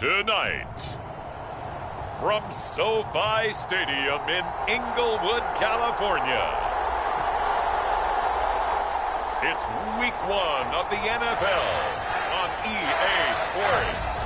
Tonight, from SoFi Stadium in Inglewood, California, it's Week 1 of the NFL on EA Sports.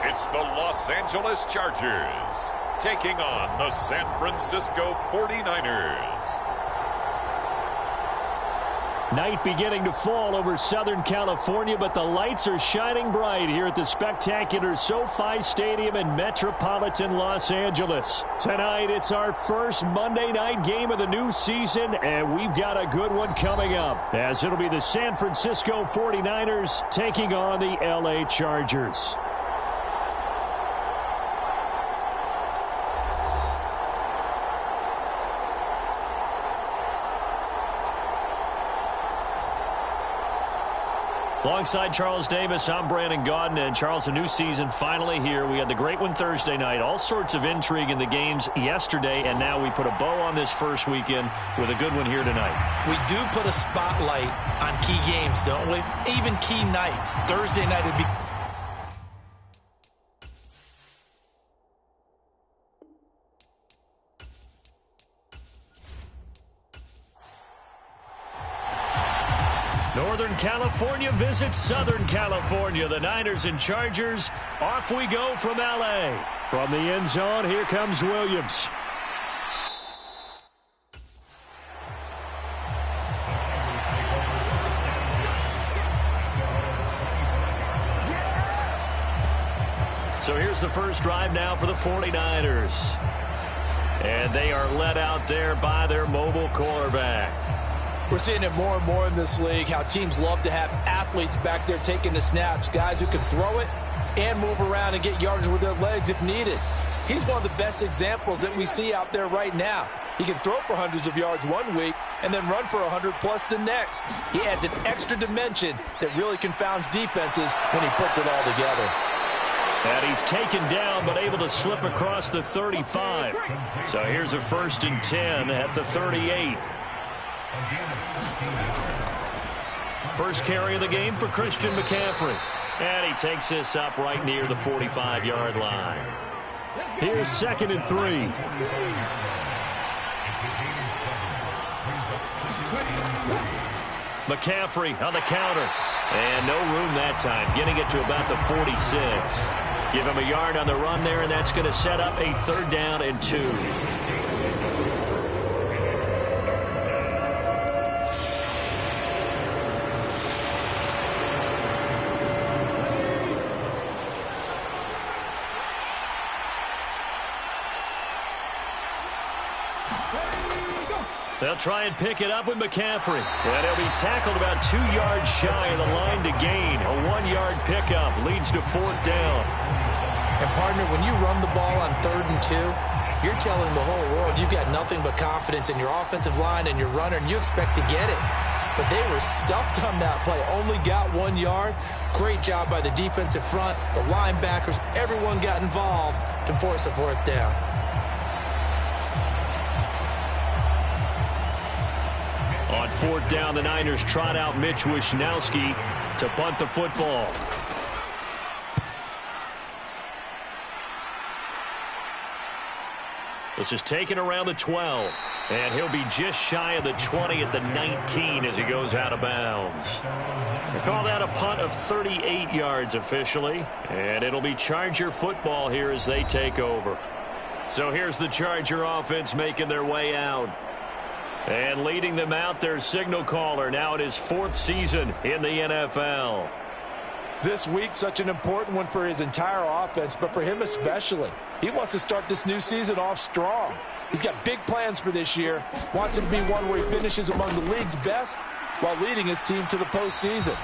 It's the Los Angeles Chargers taking on the San Francisco 49ers. Night beginning to fall over Southern California, but the lights are shining bright here at the spectacular SoFi Stadium in metropolitan Los Angeles. Tonight, it's our first Monday night game of the new season, and we've got a good one coming up, as it'll be the San Francisco 49ers taking on the LA Chargers. Alongside Charles Davis, I'm Brandon Gaudin. And Charles, a new season finally here. We had the great one Thursday night. All sorts of intrigue in the games yesterday, and now we put a bow on this first weekend with a good one here tonight. We do put a spotlight on key games, don't we? Even key nights. Thursday night has been... Northern California visits Southern California. The Niners and Chargers, off we go from L.A. From the end zone, here comes Williams. So here's the first drive now for the 49ers. And they are led out there by their mobile quarterback. We're seeing it more and more in this league, how teams love to have athletes back there taking the snaps, guys who can throw it and move around and get yardage with their legs if needed. He's one of the best examples that we see out there right now. He can throw for hundreds of yards one week and then run for 100+ the next. He adds an extra dimension that really confounds defenses when he puts it all together. And he's taken down but able to slip across the 35. So here's a 1st and 10 at the 38. First carry of the game for Christian McCaffrey. And he takes this up right near the 45-yard line. Here's 2nd and 3. McCaffrey on the counter. And no room that time, getting it to about the 46. Give him a yard on the run there, and that's going to set up a 3rd down and 2. They'll try and pick it up with McCaffrey. And he'll be tackled about 2 yards shy of the line to gain. A 1-yard pickup leads to 4th down. And, partner, when you run the ball on 3rd and 2, you're telling the whole world you've got nothing but confidence in your offensive line and your runner, and you expect to get it. But they were stuffed on that play. Only got 1 yard. Great job by the defensive front, the linebackers. Everyone got involved to force a 4th down. On 4th down, the Niners trot out Mitch Wishnowski to punt the football. This is taken around the 12. And he'll be just shy of the 20 at the 19 as he goes out of bounds. They call that a punt of 38 yards officially. And it'll be Charger football here as they take over. So here's the Charger offense making their way out. And leading them out, their signal caller, now in his 4th season in the NFL. This week, such an important one for his entire offense, but for him especially. He wants to start this new season off strong. He's got big plans for this year. Wants it to be one where he finishes among the league's best while leading his team to the postseason.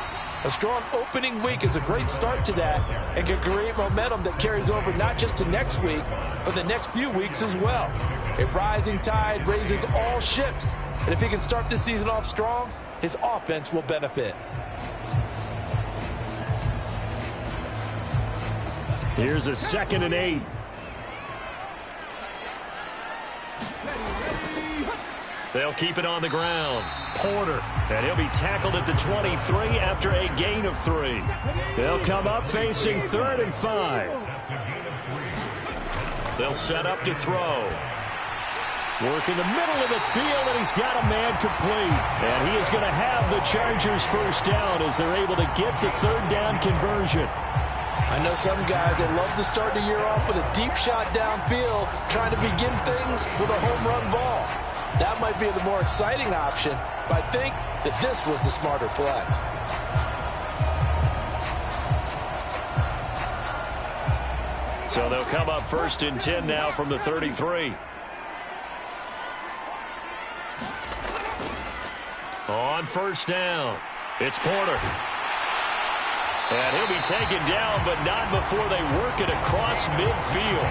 A strong opening week is a great start to that and can create momentum that carries over not just to next week, but the next few weeks as well. A rising tide raises all ships. And if he can start this season off strong, his offense will benefit. Here's a 2nd and 8. They'll keep it on the ground. Porter, and he'll be tackled at the 23 after a gain of 3. They'll come up facing 3rd and 5. They'll set up to throw. Work in the middle of the field, and he's got a man complete. And he is going to have the Chargers first down as they're able to get the 3rd down conversion. I know some guys, they love to start the year off with a deep shot downfield, trying to begin things with a home run ball. That might be the more exciting option, but I think that this was the smarter play. So they'll come up 1st and 10 now from the 33. On 1st down, it's Porter. And he'll be taken down, but not before they work it across midfield.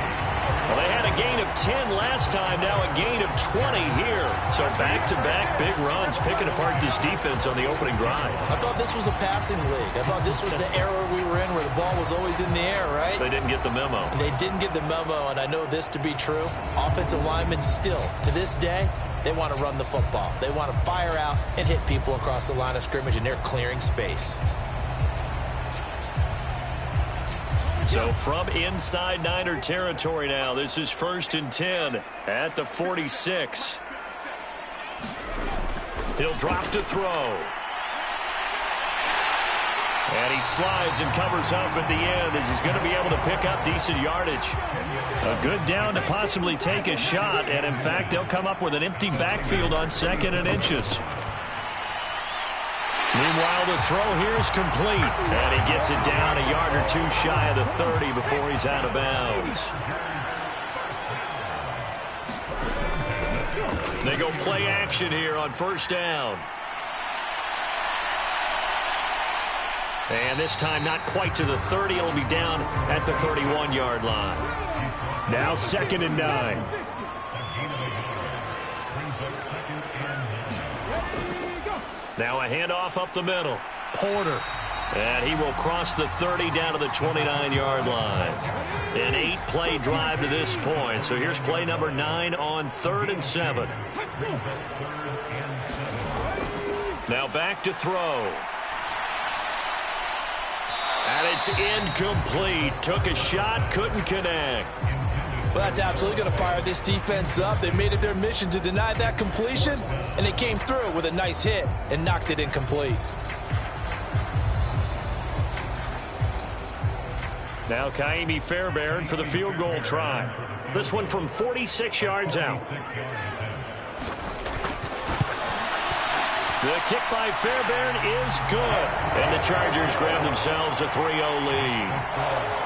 Well, they had a gain of 10 last time, now a gain of 20 here. So back-to-back big runs, picking apart this defense on the opening drive. I thought this was a passing league. I thought this was the era we were in where the ball was always in the air, right? They didn't get the memo. They didn't get the memo, and I know this to be true. Offensive linemen still, to this day, they want to run the football. They want to fire out and hit people across the line of scrimmage, and they're clearing space. So from inside Niner territory now, this is 1st and 10 at the 46. He'll drop to throw. And he slides and covers up at the end as he's going to be able to pick up decent yardage. A good down to possibly take a shot, and in fact, they'll come up with an empty backfield on 2nd and inches. Meanwhile, the throw here is complete, and he gets it down a yard or 2 shy of the 30 before he's out of bounds. They go play action here on 1st down. And this time not quite to the 30. It'll be down at the 31-yard line. Now 2nd and 9. Now a handoff up the middle. Porter. And he will cross the 30 down to the 29-yard line. An 8-play drive to this point. So here's play number 9 on 3rd and 7. Now back to throw. And it's incomplete. Took a shot, couldn't connect. Well, that's absolutely going to fire this defense up. They made it their mission to deny that completion, and they came through with a nice hit and knocked it incomplete. Now Kaimi Fairbairn for the field goal try. This one from 46 yards out. The kick by Fairbairn is good. And the Chargers grab themselves a 3-0 lead.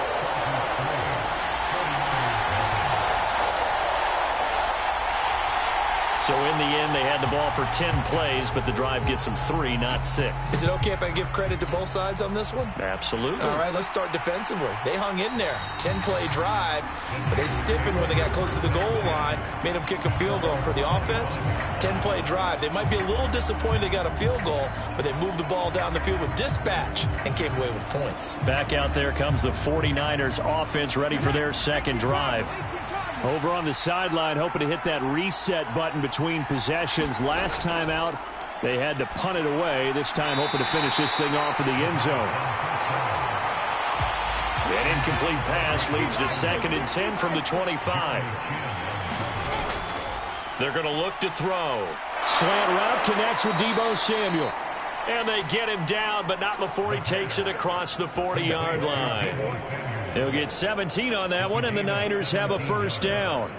So in the end, they had the ball for 10 plays, but the drive gets them 3, not 6. Is it okay if I give credit to both sides on this one? Absolutely. All right, let's start defensively. They hung in there. 10-play drive, but they stiffened when they got close to the goal line, made them kick a field goal. For the offense, 10-play drive. They might be a little disappointed they got a field goal, but they moved the ball down the field with dispatch and came away with points. Back out there comes the 49ers offense ready for their second drive. Over on the sideline, hoping to hit that reset button between possessions. Last time out, they had to punt it away. This time, hoping to finish this thing off in the end zone. An incomplete pass leads to 2nd and 10 from the 25. They're going to look to throw. Slant route connects with Deebo Samuel. And they get him down, but not before he takes it across the 40-yard line. He'll get 17 on that one, and the Niners have a first down.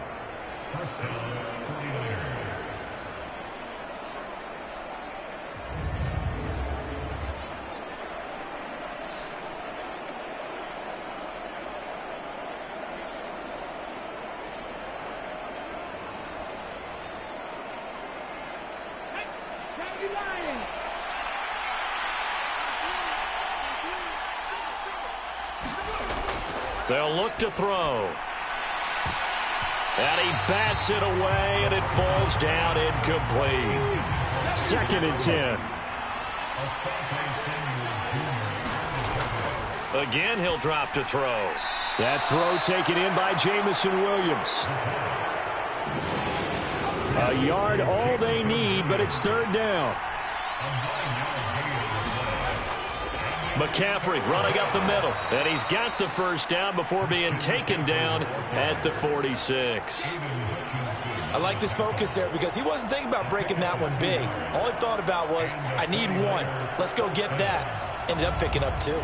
They'll look to throw. And he bats it away, and it falls down incomplete. 2nd and 10. Again, he'll drop to throw. That throw taken in by Jamison Williams. A yard all they need, but it's 3rd down. McCaffrey running up the middle, and he's got the 1st down before being taken down at the 46. I like this focus there because he wasn't thinking about breaking that one big. All he thought about was, I need one. Let's go get that. Ended up picking up 2.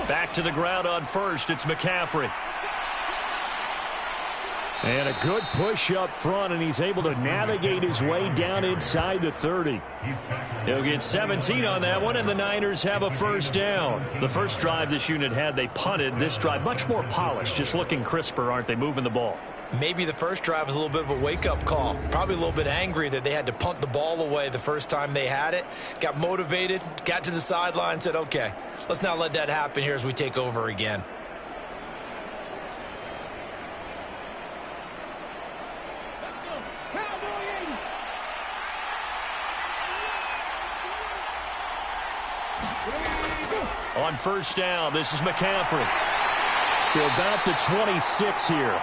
Back to the ground on 1st. It's McCaffrey. And a good push up front, and he's able to navigate his way down inside the 30. He'll get 17 on that one, and the Niners have a 1st down. The first drive this unit had, they punted. This drive, much more polished, just looking crisper, aren't they, moving the ball? Maybe the first drive was a little bit of a wake-up call. Probably a little bit angry that they had to punt the ball away the first time they had it. Got motivated, got to the sideline, said, okay, let's not let that happen here as we take over again. On 1st down, this is McCaffrey. To about the 26 here.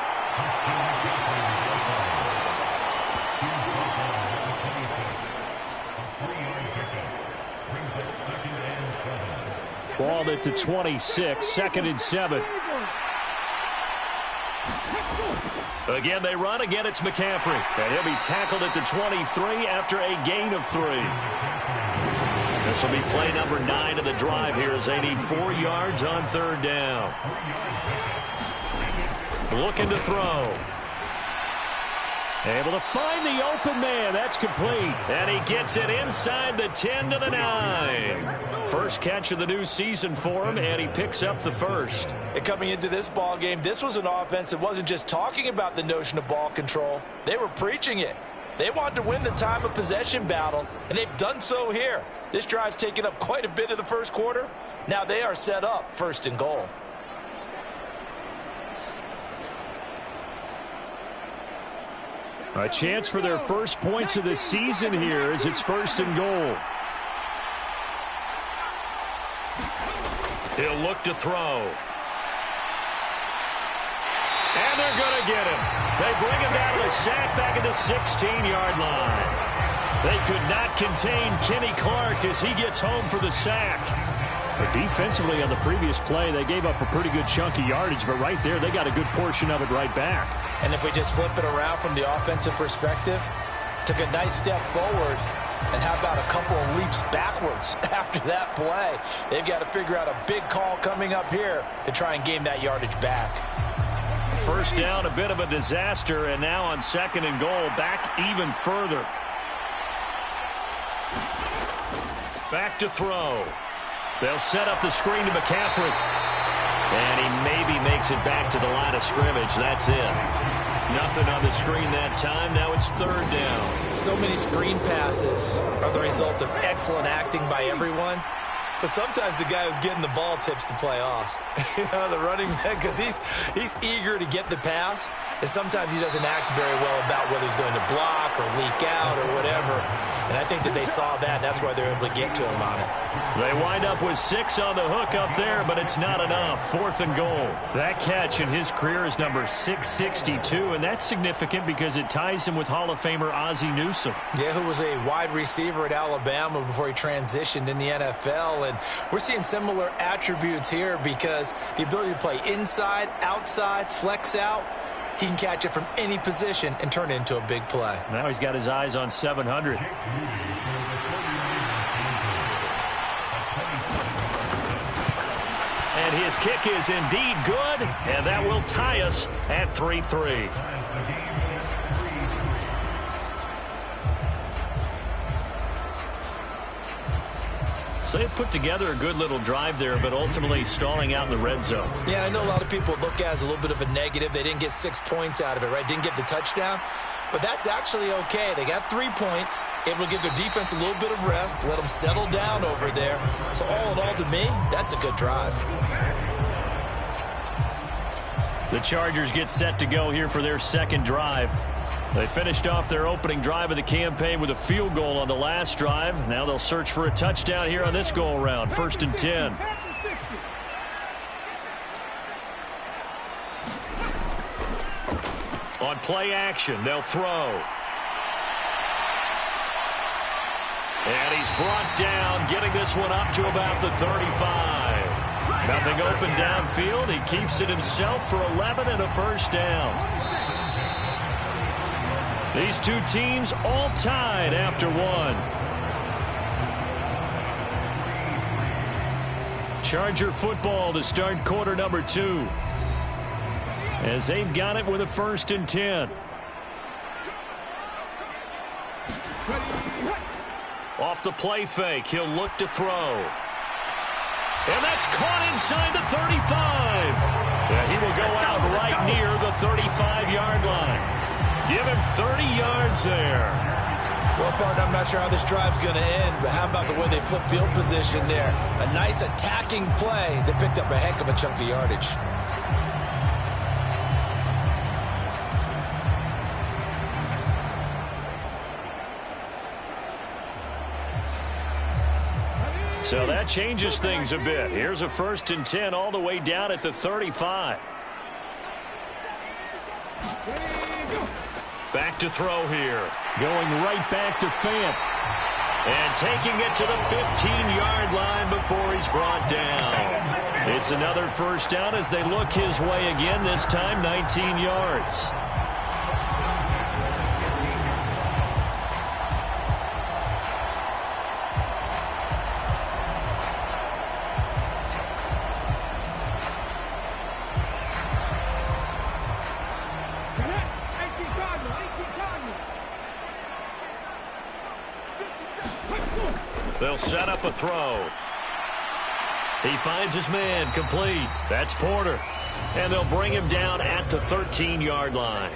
Ball at the 26, 2nd and 7. Again, they run. Again, it's McCaffrey. And he'll be tackled at the 23 after a gain of 3. This will be play number 9 of the drive here as they need 4 yards on 3rd down. Looking to throw. Able to find the open man. That's complete. And he gets it inside the 10 to the 9. First catch of the new season for him, and he picks up the 1st. And coming into this ball game, this was an offense that wasn't just talking about the notion of ball control. They were preaching it. They wanted to win the time of possession battle, and they've done so here. This drive's taken up quite a bit of the first quarter. Now they are set up 1st and goal. A chance for their first points of the season here as it's 1st and goal. He'll look to throw. And they're going to get him. They bring him down to the sack back at the 16-yard line. They could not contain Kenny Clark as he gets home for the sack. But defensively on the previous play, they gave up a pretty good chunk of yardage, but right there, they got a good portion of it right back. And if we just flip it around from the offensive perspective, took a nice step forward, and how about a couple of leaps backwards after that play? They've got to figure out a big call coming up here to try and gain that yardage back. 1st down, a bit of a disaster, and now on 2nd and goal, back even further. Back to throw. They'll set up the screen to McCaffrey. And he maybe makes it back to the line of scrimmage. That's it. Nothing on the screen that time. Now it's 3rd down. So many screen passes are the result of excellent acting by everyone. But sometimes the guy who's getting the ball tips the play off. The running back, because he's eager to get the pass, and sometimes he doesn't act very well about whether he's going to block or leak out or whatever. And I think that they saw that, and that's why they're able to get to him on it. They wind up with 6 on the hook up there, but it's not enough. 4th and goal. That catch in his career is number 662, and that's significant because it ties him with Hall of Famer Ozzie Newsome. Yeah, who was a wide receiver at Alabama before he transitioned in the NFL. And we're seeing similar attributes here because the ability to play inside, outside, flex out, he can catch it from any position and turn it into a big play. Now he's got his eyes on 700. And his kick is indeed good, and that will tie us at 3-3. So they put together a good little drive there, but ultimately stalling out in the red zone. Yeah, I know a lot of people look at it as a little bit of a negative. They didn't get 6 points out of it, right? Didn't get the touchdown. But that's actually okay. They got 3 points, able to give their defense a little bit of rest, let them settle down over there. So all in all, to me, that's a good drive. The Chargers get set to go here for their second drive. They finished off their opening drive of the campaign with a field goal on the last drive. Now they'll search for a touchdown here on this go-around. 1st and 10. On play action, they'll throw. And he's brought down, getting this one up to about the 35. Nothing open downfield. He keeps it himself for 11 and a first down. These two teams all tied after one. Charger football to start quarter number 2. As they've got it with a 1st and 10. Off the play fake, he'll look to throw. And that's caught inside the 35. Yeah, he will go out right near the 35-yard line. Give him 30 yards there. Well, partner, I'm not sure how this drive's going to end, but how about the way they flip field position there? A nice attacking play that picked up a heck of a chunk of yardage. So that changes things a bit. Here's a 1st and 10 all the way down at the 35. Back to throw here. Going right back to Fant. And taking it to the 15-yard line before he's brought down. It's another first down as they look his way again, this time 19 yards. They'll set up a throw. He finds his man, complete. That's Porter. And they'll bring him down at the 13-yard line.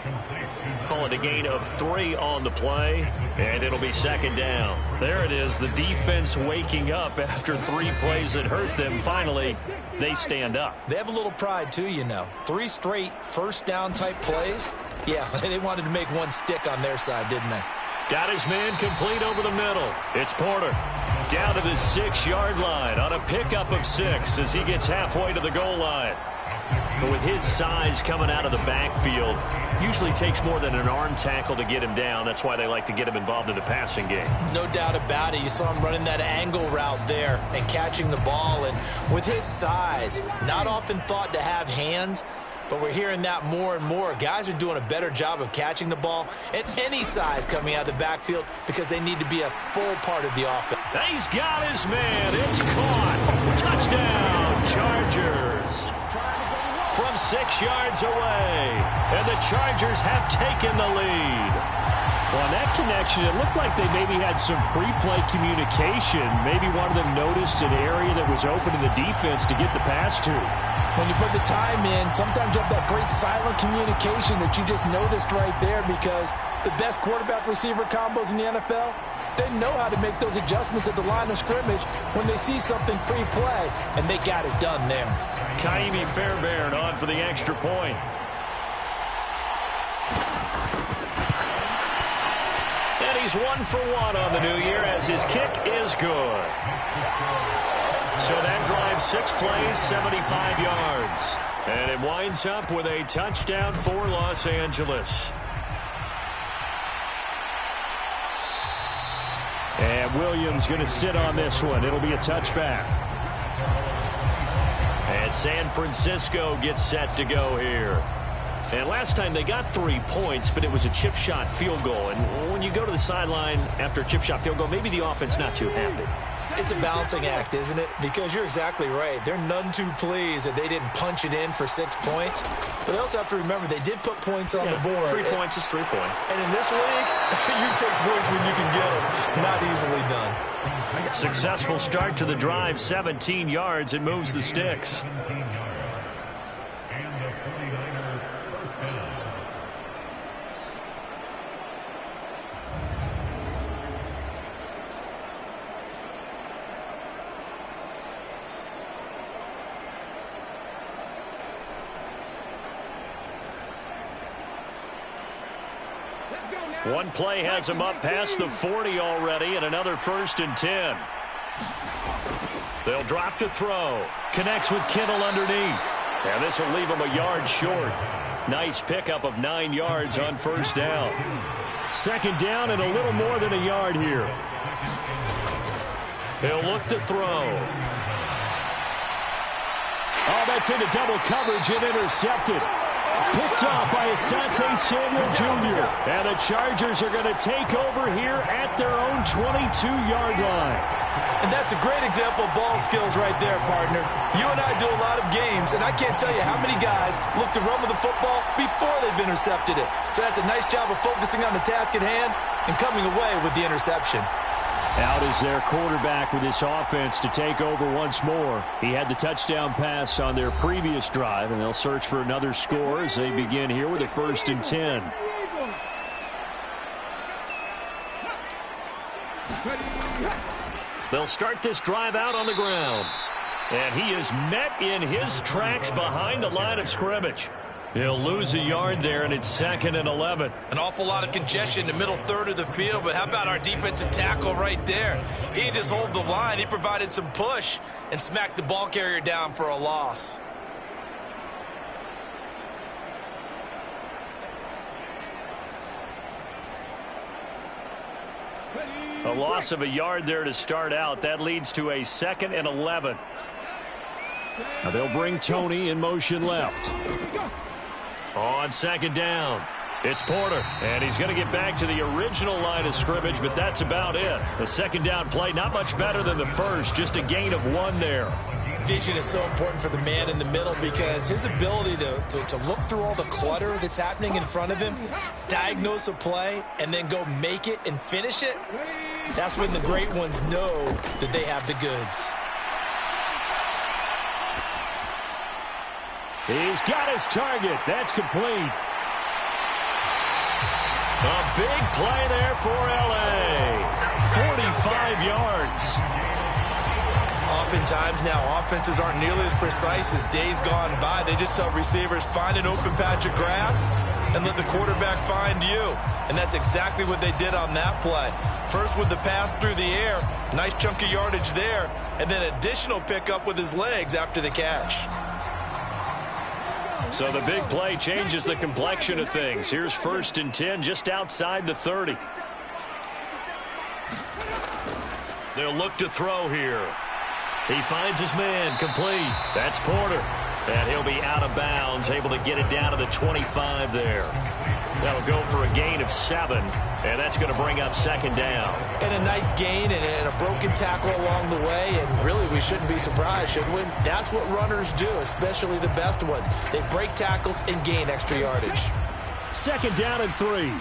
Call it a gain of 3 on the play, and it'll be 2nd down. There it is, the defense waking up after 3 plays that hurt them. Finally, they stand up. They have a little pride, too, you know. 3 straight first down type plays. Yeah, they wanted to make one stick on their side, didn't they? Got his man complete over the middle. It's Porter down to the 6-yard line on a pickup of 6 as he gets halfway to the goal line. But with his size coming out of the backfield, usually takes more than an arm tackle to get him down. That's why they like to get him involved in the passing game. No doubt about it. You saw him running that angle route there and catching the ball. And with his size, not often thought to have hands, but we're hearing that more and more. Guys are doing a better job of catching the ball at any size coming out of the backfield because they need to be a full part of the offense. He's got his man. It's caught. Touchdown, Chargers. From 6 yards away. And the Chargers have taken the lead. Well, on that connection, it looked like they maybe had some pre-play communication. Maybe one of them noticed an area that was open in the defense to get the pass to. When you put the time in, sometimes you have that great silent communication that you just noticed right there because the best quarterback-receiver combos in the NFL, they know how to make those adjustments at the line of scrimmage when they see something pre-play, and they got it done there. Kaimi Fairbairn on for the extra point. And he's 1 for 1 on the new year as his kick is good. So that drives 6 plays, 75 yards. And it winds up with a touchdown for Los Angeles. And Williams going to sit on this one. It'll be a touchback. And San Francisco gets set to go here. And last time they got 3 points, but it was a chip shot field goal. And when you go to the sideline after a chip shot field goal, maybe the offense not too happy. It's a balancing act, isn't it? Because you're exactly right. They're none too pleased that they didn't punch it in for 6 points. But they also have to remember they did put points on the board. 3 points is 3 points. And in this league, you take points when you can get them. Not easily done. Successful start to the drive, 17 yards. It moves the sticks. One play has him up past the 40 already, and another 1st and 10. They'll drop to throw. Connects with Kittle underneath. And this will leave him a yard short. Nice pickup of 9 yards on 1st down. 2nd down and a little more than a yard here. He'll look to throw. Oh, that's into double coverage and intercepted. Picked off by Asante Samuel Jr. And the Chargers are going to take over here at their own 22-yard line. And that's a great example of ball skills right there, partner. You and I do a lot of games, and I can't tell you how many guys look to run with the football before they've intercepted it. So that's a nice job of focusing on the task at hand and coming away with the interception. Out is their quarterback with this offense to take over once more. He had the touchdown pass on their previous drive, and they'll search for another score as they begin here with a 1st and 10. They'll start this drive out on the ground. And he is met in his tracks behind the line of scrimmage. He'll lose a yard there, and it's 2nd and 11. An awful lot of congestion in the middle third of the field, but how about our defensive tackle right there? He didn't just hold the line. He provided some push and smacked the ball carrier down for a loss. A loss of a yard there to start out. That leads to a 2nd and 11. Now they'll bring Tony in motion left. On 2nd down, it's Porter, and he's going to get back to the original line of scrimmage, but that's about it. The 2nd down play, not much better than the first, just a gain of 1 there. Vision is so important for the man in the middle because his ability to look through all the clutter that's happening in front of him, diagnose a play, and then go make it and finish it, that's when the great ones know that they have the goods. He's got his target. That's complete. A big play there for L.A. 45 yards. Oftentimes now, offenses aren't nearly as precise as days gone by. They just help receivers find an open patch of grass and let the quarterback find you. And that's exactly what they did on that play. First with the pass through the air, nice chunk of yardage there, and then additional pickup with his legs after the catch. So the big play changes the complexion of things. Here's 1st and 10 just outside the 30. They'll look to throw here. He finds his man complete. That's Porter. And he'll be out of bounds, able to get it down to the 25 there. That'll go for a gain of 7, and that's going to bring up 2nd down. And a nice gain and a broken tackle along the way, and really we shouldn't be surprised, should we? That's what runners do, especially the best ones. They break tackles and gain extra yardage. 2nd down and 3.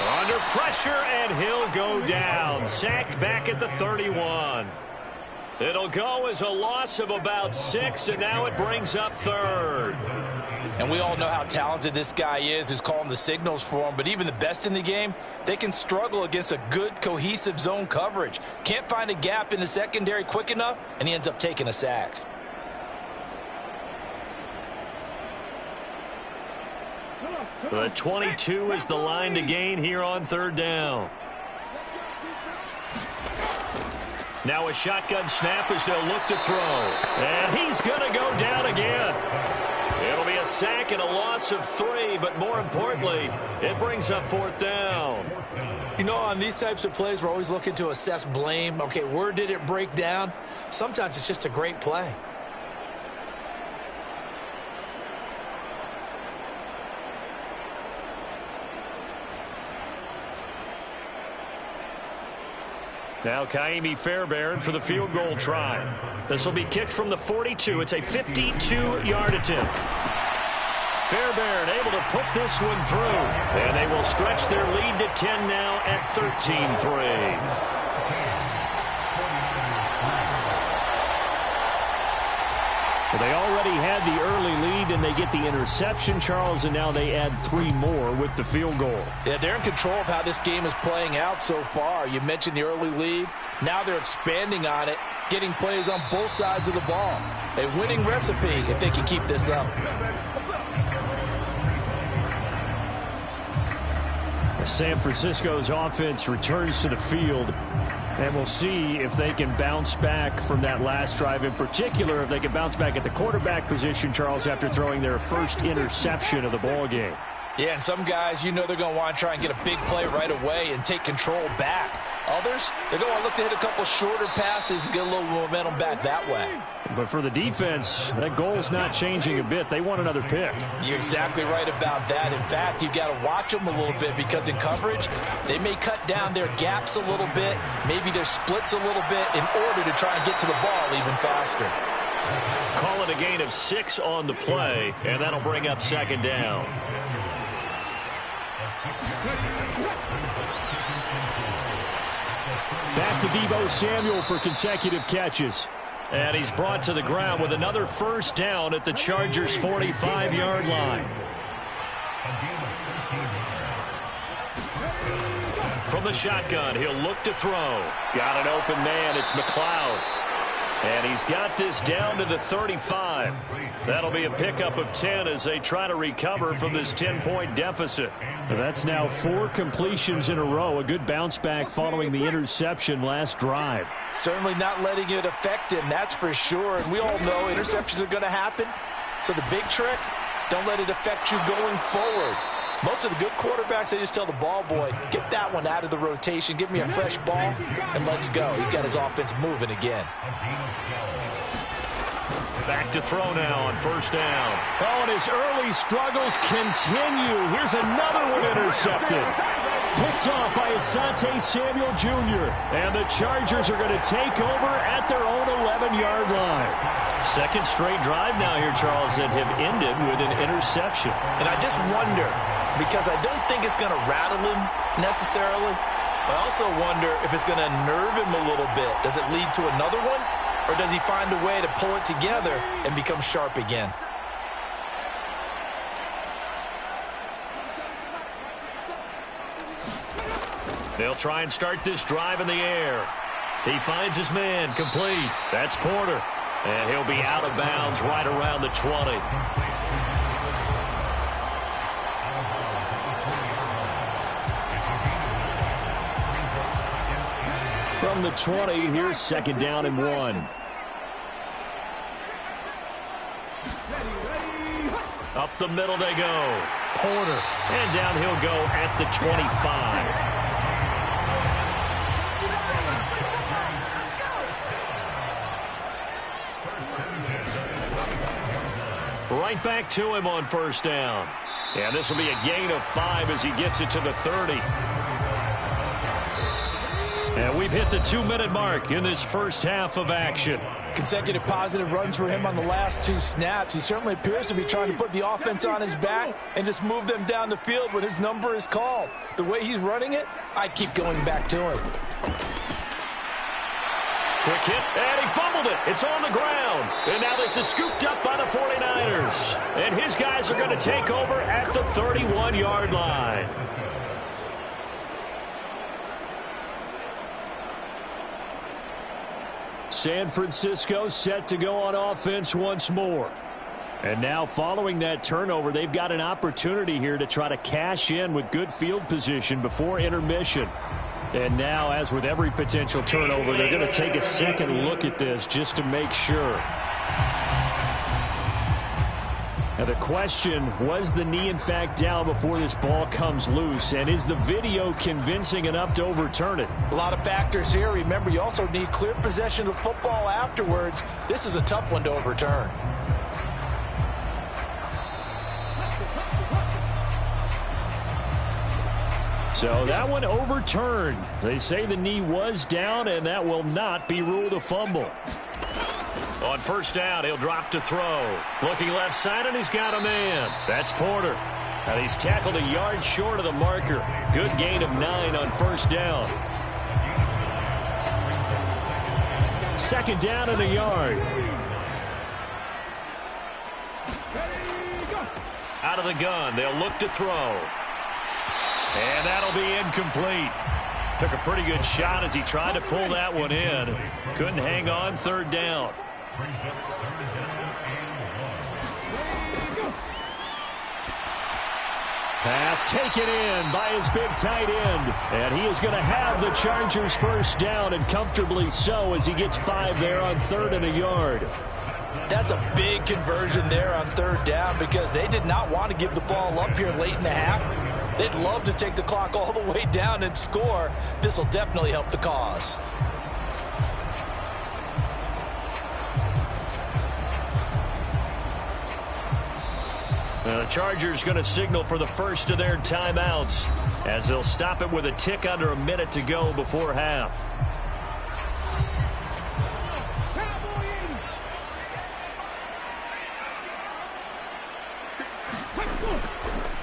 Under pressure, and he'll go down. Sacked back at the 31. It'll go as a loss of about 6, and now it brings up 3rd. And we all know how talented this guy is who's calling the signals for him, but even the best in the game, they can struggle against a good, cohesive zone coverage. Can't find a gap in the secondary quick enough, and he ends up taking a sack. The 22 is the line to gain here on 3rd down. Now a shotgun snap as they'll look to throw. And he's going to go down again. It'll be a sack and a loss of 3, but more importantly, it brings up 4th down. You know, on these types of plays, we're always looking to assess blame. Okay, where did it break down? Sometimes it's just a great play. Now Kaimi Fairbairn for the field goal try. This will be kicked from the 42. It's a 52-yard attempt. Fairbairn able to put this one through. And they will stretch their lead to 10 now at 13-3. They already had the early lead, and they get the interception, Charles, and now they add 3 more with the field goal. Yeah, they're in control of how this game is playing out so far. You mentioned the early lead. Now they're expanding on it, getting plays on both sides of the ball. A winning recipe if they can keep this up. San Francisco's offense returns to the field, and we'll see if they can bounce back from that last drive. In particular, if they can bounce back at the quarterback position, Charles, after throwing their first interception of the ball game. Yeah, and some guys, you know they're going to want to try and get a big play right away and take control back. Others, they're going to look to hit a couple shorter passes and get a little momentum back that way. But for the defense, that goal's not changing a bit. They want another pick. You're exactly right about that. In fact, you've got to watch them a little bit because in coverage, they may cut down their gaps a little bit, maybe their splits a little bit in order to try and get to the ball even faster. Call it a gain of 6 on the play, and that'll bring up second down. Back to Deebo Samuel for consecutive catches. And he's brought to the ground with another first down at the Chargers' 45-yard line. From the shotgun, he'll look to throw. Got an open man. It's McLeod. And he's got this down to the 35. That'll be a pickup of 10 as they try to recover from this 10-point deficit. That's now 4 completions in a row. A good bounce back following the interception last drive. Certainly not letting it affect him, that's for sure. And we all know interceptions are going to happen. So the big trick, don't let it affect you going forward. Most of the good quarterbacks, they just tell the ball boy, get that one out of the rotation, give me a fresh ball, and let's go. He's got his offense moving again. Back to throw now on first down. Oh, and his early struggles continue. Here's another one intercepted. Picked off by Asante Samuel Jr. And the Chargers are going to take over at their own 11-yard line. Second straight drive now here, Charles, that have ended with an interception. And I just wonder, because I don't think it's going to rattle him necessarily, but I also wonder if it's going to nerve him a little bit. Does it lead to another one? Or does he find a way to pull it together and become sharp again? They'll try and start this drive in the air. He finds his man, complete. That's Porter. And he'll be out of bounds right around the 20. From the 20, here's second down and 1. Up the middle they go. Porter. And down he'll go at the 25. Right back to him on first down. And this will be a gain of 5 as he gets it to the 30. And we've hit the 2-minute mark in this first half of action. Consecutive positive runs for him on the last 2 snaps. He certainly appears to be trying to put the offense on his back and just move them down the field when his number is called. The way he's running it, I keep going back to him. Quick hit, and he fumbled it. It's on the ground. And now this is scooped up by the 49ers. And his guys are going to take over at the 31-yard line. San Francisco set to go on offense once more. And now following that turnover, they've got an opportunity here to try to cash in with good field position before intermission. And now, as with every potential turnover, they're going to take a second look at this just to make sure. Now the question, was the knee in fact down before this ball comes loose? And is the video convincing enough to overturn it? A lot of factors here. Remember, you also need clear possession of the football afterwards. This is a tough one to overturn. So that one overturned. They say the knee was down, and that will not be ruled a fumble. On first down, he'll drop to throw. Looking left side, and he's got a man. That's Porter. And he's tackled a yard short of the marker. Good gain of 9 on first down. Second down and a yard. Out of the gun, they'll look to throw. And that'll be incomplete. Took a pretty good shot as he tried to pull that one in. Couldn't hang on third down. Pass taken in by his big tight end. And he is going to have the Chargers first down, and comfortably so, as he gets 5 there on third and a yard. That's a big conversion there on third down because they did not want to give the ball up here late in the half. They'd love to take the clock all the way down and score. This will definitely help the cause. The Chargers going to signal for the first of their timeouts as they'll stop it with a tick under a minute to go before half.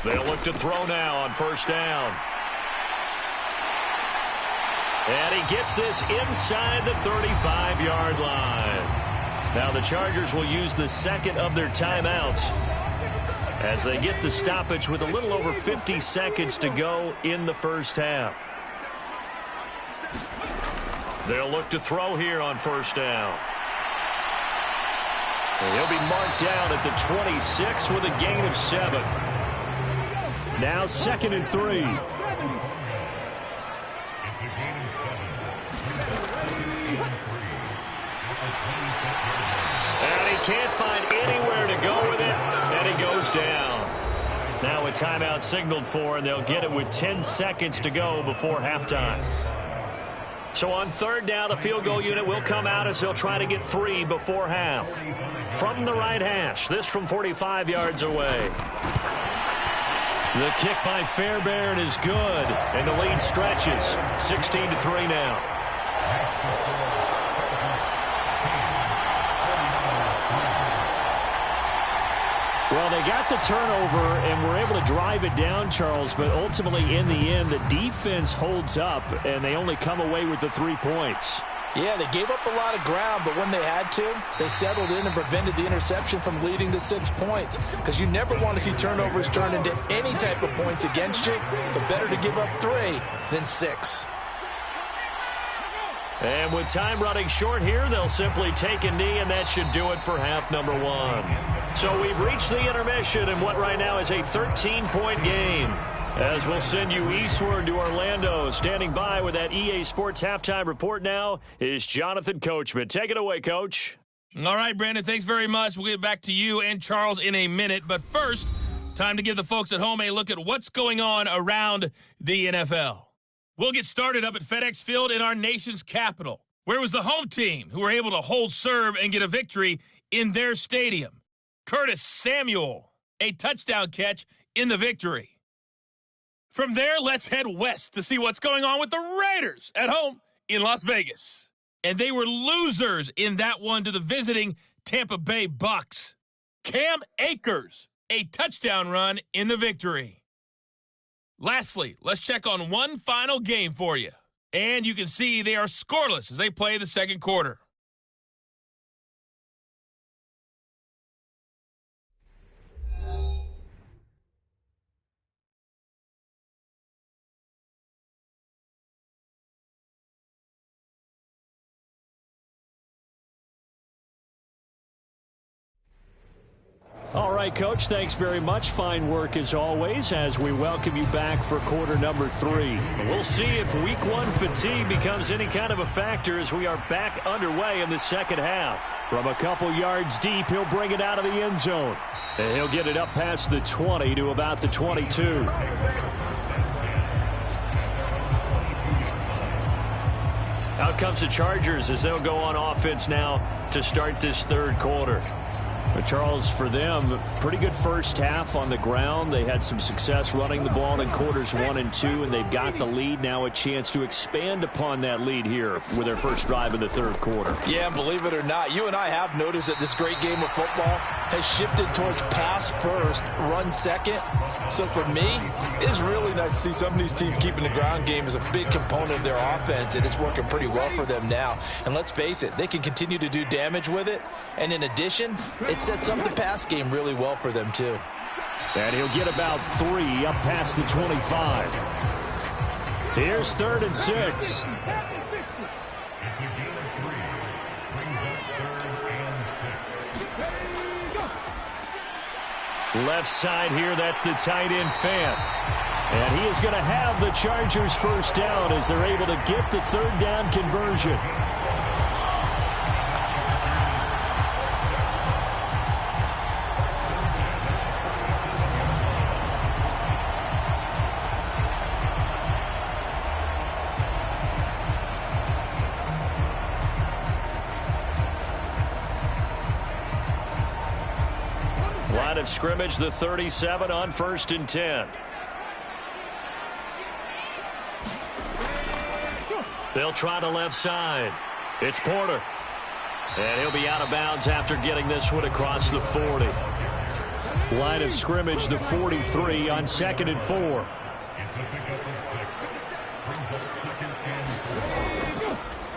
They'll look to throw now on first down. And he gets this inside the 35-yard line. Now the Chargers will use the second of their timeouts as they get the stoppage with a little over 50 seconds to go in the first half. They'll look to throw here on first down. And he'll be marked down at the 26 with a gain of 7. Now 2nd and 3. And he can't find anywhere to go with it, and he goes down. Now a timeout signaled for, and they'll get it with 10 seconds to go before halftime. So on third down, the field goal unit will come out as they'll try to get 3 before half. From the right hash, this from 45 yards away. The kick by Fairbairn is good, and the lead stretches. 16-3 now. Well, they got the turnover and were able to drive it down, Charles, but ultimately in the end, the defense holds up, and they only come away with the 3 points. Yeah, they gave up a lot of ground, but when they had to, they settled in and prevented the interception from leading to 6 points. Because you never want to see turnovers turn into any type of points against you, but better to give up 3 than 6. And with time running short here, they'll simply take a knee, and that should do it for half number 1. So we've reached the intermission in what right now is a 13-point game. As we'll send you eastward to Orlando. Standing by with that EA Sports halftime report now is Jonathan Coachman. Take it away, Coach. All right, Brandon, thanks very much. We'll get back to you and Charles in a minute. But first, time to give the folks at home a look at what's going on around the NFL. We'll get started up at FedEx Field in our nation's capital. Where was the home team who were able to hold serve and get a victory in their stadium? Curtis Samuel, a touchdown catch in the victory. From there, let's head west to see what's going on with the Raiders at home in Las Vegas. And they were losers in that one to the visiting Tampa Bay Bucks. Cam Akers, a touchdown run in the victory. Lastly, let's check on one final game for you. And you can see they are scoreless as they play the second quarter. All right, Coach, thanks very much. Fine work as always as we welcome you back for quarter number 3. We'll see if week 1 fatigue becomes any kind of a factor as we are back underway in the second half. From a couple yards deep, he'll bring it out of the end zone. And he'll get it up past the 20 to about the 22. Out comes the Chargers as they'll go on offense now to start this third quarter. But Charles, for them, pretty good first half on the ground. They had some success running the ball in quarters 1 and 2, and they've got the lead now, a chance to expand upon that lead here with their first drive in the third quarter. Yeah, and believe it or not, you and I have noticed that this great game of football has shifted towards pass first, run second. So for me, it's really nice to see some of these teams keeping the ground game as a big component of their offense, and it's working pretty well for them now. And let's face it, they can continue to do damage with it. And in addition, it sets up the pass game really well for them too. And he'll get about 3 up past the 25. Here's 3rd and 6. Left side here, that's the tight end Fant. And he is going to have the Chargers first down as they're able to get the 3rd down conversion. Line of scrimmage, the 37 on 1st and 10. They'll try the left side. It's Porter. And he'll be out of bounds after getting this one across the 40. Line of scrimmage, the 43 on 2nd and 4.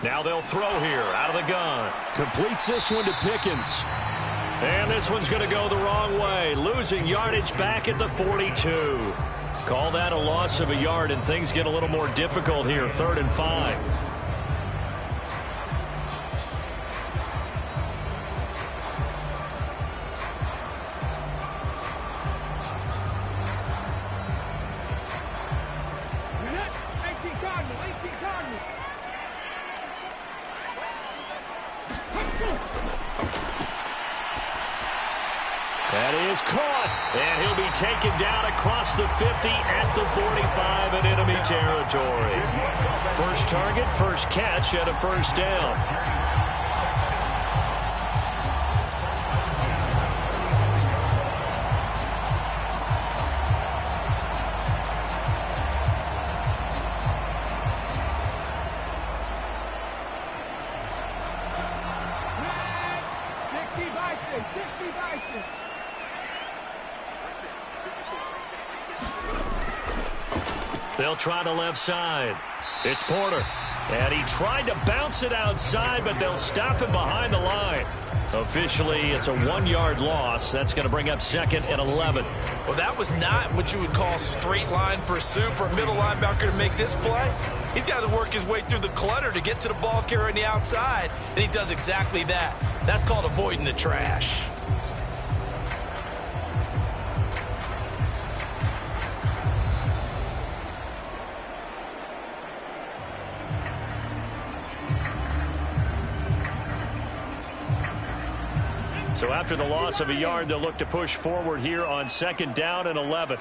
Now they'll throw here out of the gun. Completes this one to Pickens. And this one's going to go the wrong way. Losing yardage back at the 42. Call that a loss of a yard, and things get a little more difficult here. 3rd and 5. That is caught, and he'll be taken down across the 50 at the 45 in enemy territory. First target, first catch, and a first down. They'll try the left side. It's Porter. And he tried to bounce it outside, but they'll stop him behind the line. Officially, it's a 1-yard loss. That's going to bring up 2nd and 11. Well, that was not what you would call straight line pursuit for a middle linebacker to make this play. He's got to work his way through the clutter to get to the ball carrier on the outside, and he does exactly that. That's called avoiding the trash. So after the loss of a yard, they'll look to push forward here on 2nd down and 11.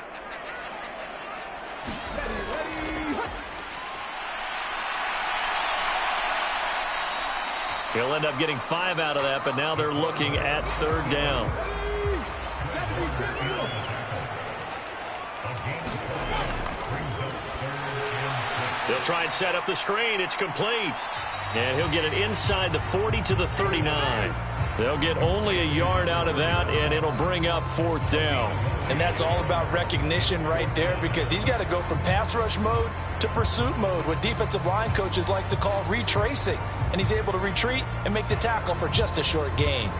He'll end up getting 5 out of that, but now they're looking at 3rd down. They'll try and set up the screen. It's complete. And he'll get it inside the 40 to the 39. They'll get only a yard out of that, and it'll bring up 4th down. And that's all about recognition right there, because he's got to go from pass rush mode to pursuit mode, what defensive line coaches like to call retracing. And he's able to retreat and make the tackle for just a short gain.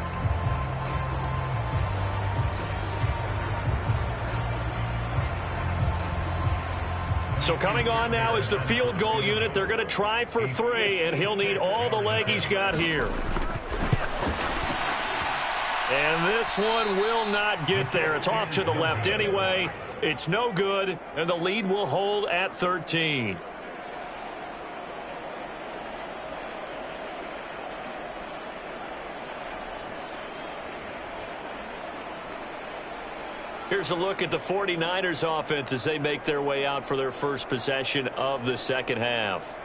So coming on now is the field goal unit. They're going to try for 3, and he'll need all the leg he's got here. And this one will not get there. It's off to the left anyway. It's no good, and the lead will hold at 13. Here's a look at the 49ers offense as they make their way out for their first possession of the second half.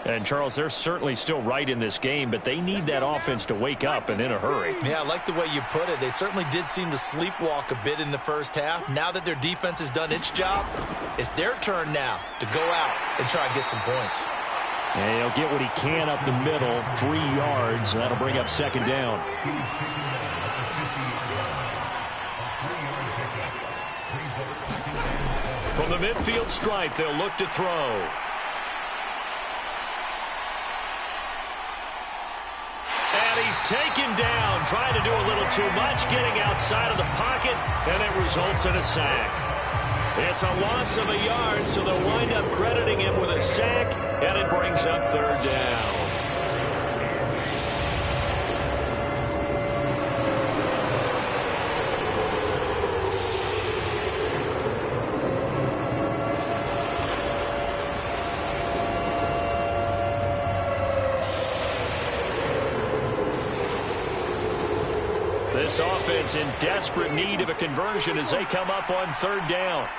And, Charles, they're certainly still right in this game, but they need that offense to wake up and in a hurry. Yeah, I like the way you put it. They certainly did seem to sleepwalk a bit in the first half. Now that their defense has done its job, it's their turn now to go out and try and get some points. And he'll get what he can up the middle, 3 yards. That'll bring up second down. From the midfield stripe, they'll look to throw. And he's taken down, trying to do a little too much, getting outside of the pocket, and it results in a sack. It's a loss of a yard, so they'll wind up crediting him with a sack, and it brings up third down. This offense in desperate need of a conversion as they come up on third down.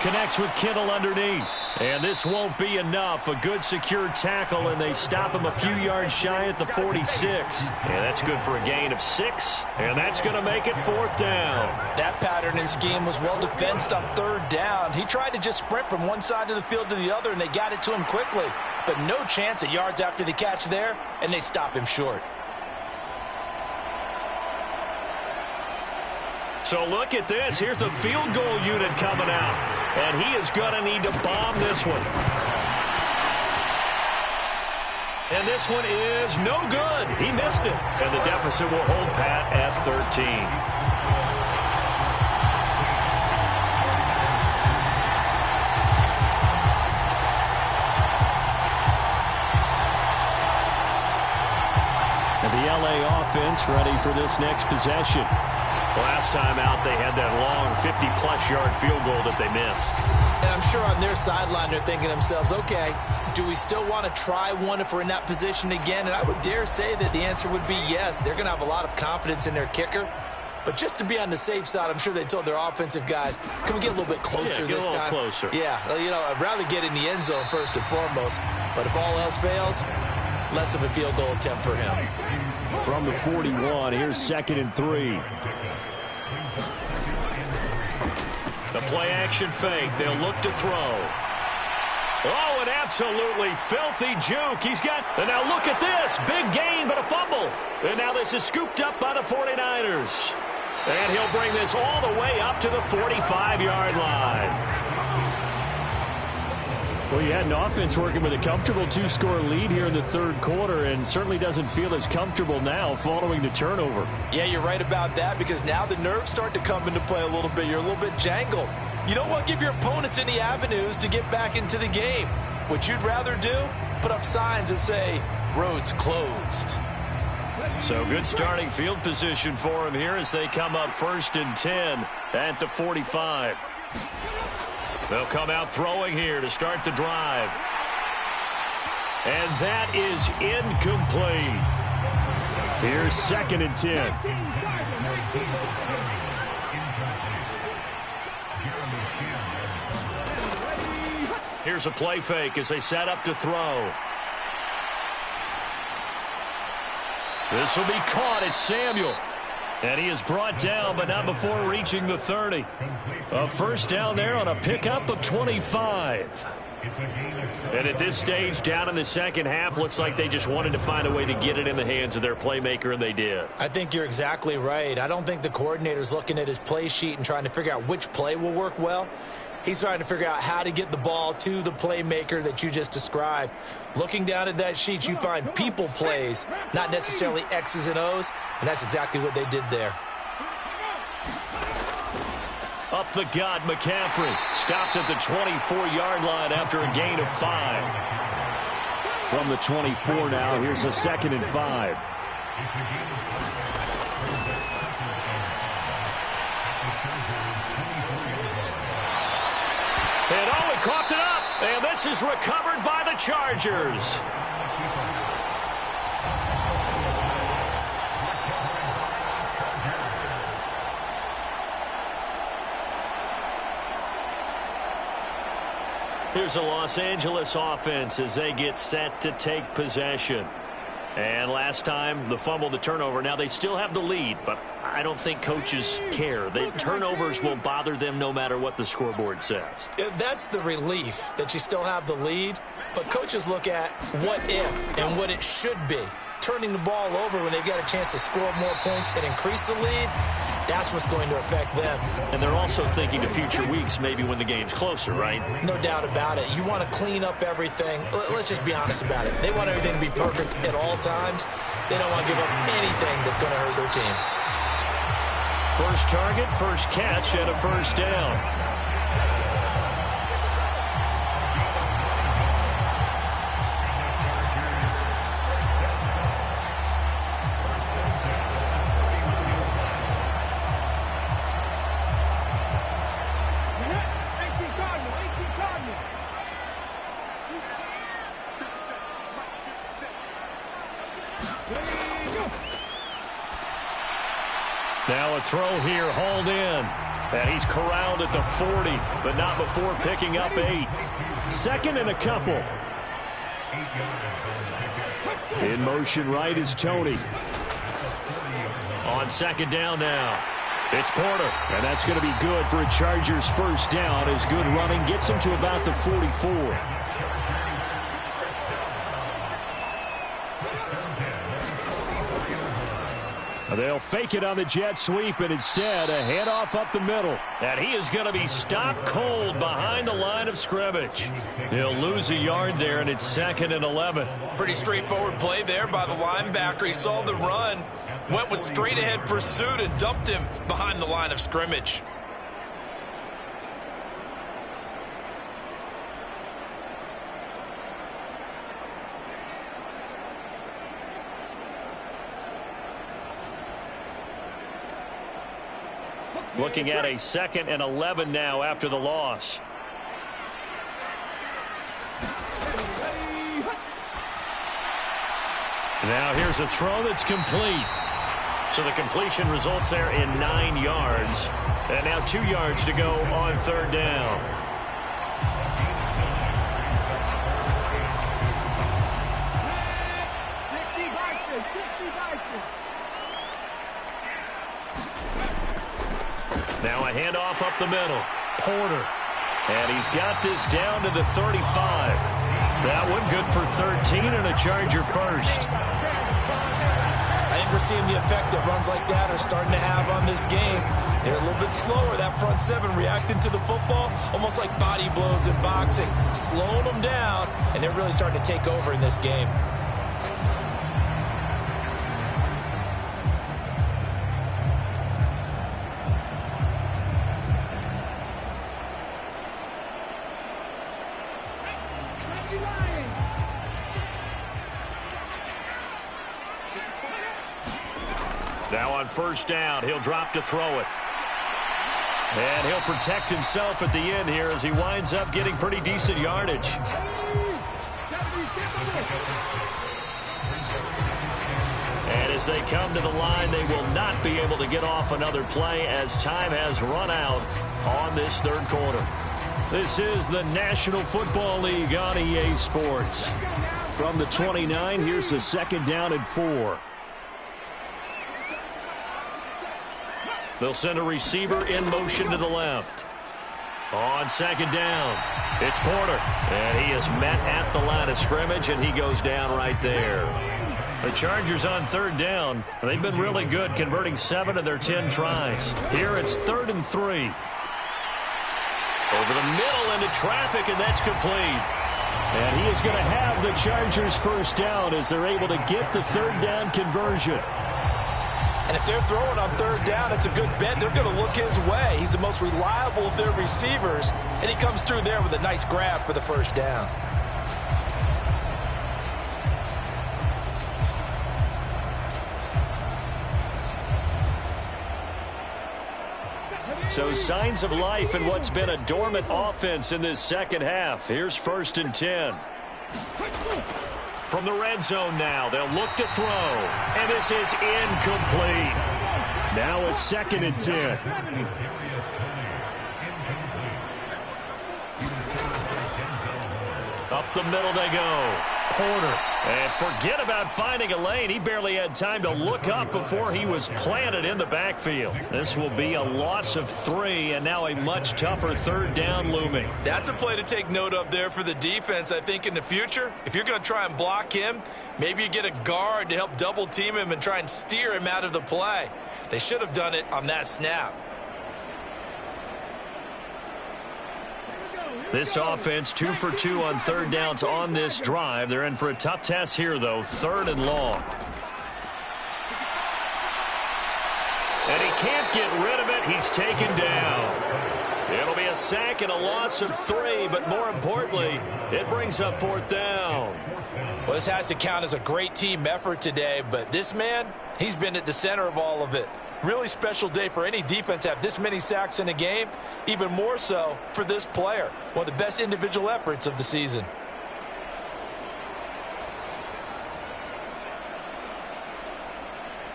Connects with Kittle underneath. And this won't be enough. A good secure tackle, and they stop him a few yards shy at the 46. And that's good for a gain of 6. And that's going to make it fourth down. That pattern and scheme was well defensed on third down. He tried to just sprint from one side of the field to the other, and they got it to him quickly. But no chance at yards after the catch there, and they stop him short. So look at this. Here's the field goal unit coming out. And he is going to need to bomb this one. And this one is no good. He missed it. And the deficit will hold pat at 13. And the LA offense ready for this next possession. Last time out, they had that long 50-plus yard field goal that they missed. And I'm sure on their sideline they're thinking to themselves, okay, do we still want to try one if we're in that position again? And I would dare say that the answer would be yes. They're going to have a lot of confidence in their kicker. But just to be on the safe side, I'm sure they told their offensive guys, can we get a little bit closer this time? Closer. Yeah, you know, I'd rather get in the end zone first and foremost. But if all else fails, less of a field goal attempt for him. From the 41, here's 2nd and 3. The play-action fake. They'll look to throw. Oh, an absolutely filthy juke. He's got... And now look at this. Big gain, but a fumble. And now this is scooped up by the 49ers. And he'll bring this all the way up to the 45-yard line. Well, you had an offense working with a comfortable 2-score lead here in the third quarter, and certainly doesn't feel as comfortable now following the turnover. Yeah, you're right about that, because now the nerves start to come into play a little bit. You're a little bit jangled. You know what? Give your opponents any avenues to get back into the game. What you'd rather do? Put up signs that say, roads closed. So good starting field position for him here as they come up 1st and 10 at the 45. They'll come out throwing here to start the drive. And that is incomplete. Here's 2nd and 10. Here's a play fake as they set up to throw. This will be caught. It's Samuel. And he is brought down, but not before reaching the 30. A first down there on a pickup of 25. And at this stage, down in the second half, looks like they just wanted to find a way to get it in the hands of their playmaker, and they did. I think you're exactly right. I don't think the coordinator's looking at his play sheet and trying to figure out which play will work well. He's trying to figure out how to get the ball to the playmaker that you just described. Looking down at that sheet, you find people plays, not necessarily X's and O's, and that's exactly what they did there. Up the gut, McCaffrey. Stopped at the 24-yard line after a gain of 5. From the 24 now, here's a 2nd and 5. And oh, he coughed it up. And this is recovered by the Chargers. Here's a Los Angeles offense as they get set to take possession. And last time, the fumble, the turnover. Now they still have the lead, but I don't think coaches care. The turnovers will bother them no matter what the scoreboard says. That's the relief that you still have the lead, but coaches look at what if and what it should be. Turning the ball over when they've got a chance to score more points and increase the lead, that's what's going to affect them. And they're also thinking to future weeks, maybe when the game's closer, right? No doubt about it. You want to clean up everything. Let's just be honest about it. They want everything to be perfect at all times. They don't want to give up anything that's going to hurt their team. First target, first catch, and a first down. Now a throw here, hauled in. And he's corralled at the 40, but not before picking up 8. Second and a couple. In motion right is Tony. On second down now, it's Porter. And that's going to be good for a Chargers first down as good running gets him to about the 44. They'll fake it on the jet sweep, and instead a handoff up the middle. And he is going to be stopped cold behind the line of scrimmage. He'll lose a yard there, and it's 2nd and 11. Pretty straightforward play there by the linebacker. He saw the run, went with straight-ahead pursuit, and dumped him behind the line of scrimmage. Looking at a 2nd and 11 now after the loss. Now here's a throw that's complete. So the completion results there in 9 yards. And now 2 yards to go on third down. Now a handoff up the middle. Porter. And he's got this down to the 35. That one good for 13 and a Charger first. I think we're seeing the effect that runs like that are starting to have on this game. They're a little bit slower, that front seven reacting to the football, almost like body blows in boxing, slowing them down, and they're really starting to take over in this game. Now on first down, he'll drop to throw it. And he'll protect himself at the end here as he winds up getting pretty decent yardage. And as they come to the line, they will not be able to get off another play as time has run out on this third quarter. This is the National Football League on EA Sports. From the 29, here's the 2nd down and 4. They'll send a receiver in motion to the left. On 2nd down, it's Porter. And he is met at the line of scrimmage, and he goes down right there. The Chargers on third down, they've been really good, converting 7 of their 10 tries. Here it's 3rd and 3. Over the middle into traffic, and that's complete. And he is going to have the Chargers first down as they're able to get the third down conversion. And if they're throwing on third down, it's a good bet. They're going to look his way. He's the most reliable of their receivers, and he comes through there with a nice grab for the first down. So signs of life in what's been a dormant offense in this second half. Here's 1st and 10. From the red zone now, they'll look to throw. And this is incomplete. Now a 2nd and 10. Up the middle they go. Porter. And forget about finding a lane. He barely had time to look up before he was planted in the backfield. This will be a loss of 3, and now a much tougher third down looming. That's a play to take note of there for the defense, I think, in the future. If you're going to try and block him, maybe you get a guard to help double team him and try and steer him out of the play. They should have done it on that snap. This offense 2 for 2 on third downs on this drive. They're in for a tough test here, though. 3rd and long. And he can't get rid of it. He's taken down. It'll be a sack and a loss of 3, but more importantly, it brings up 4th down. Well, this has to count as a great team effort today, but this man, he's been at the center of all of it. Really special day for any defense to have this many sacks in a game, even more so for this player. One of the best individual efforts of the season.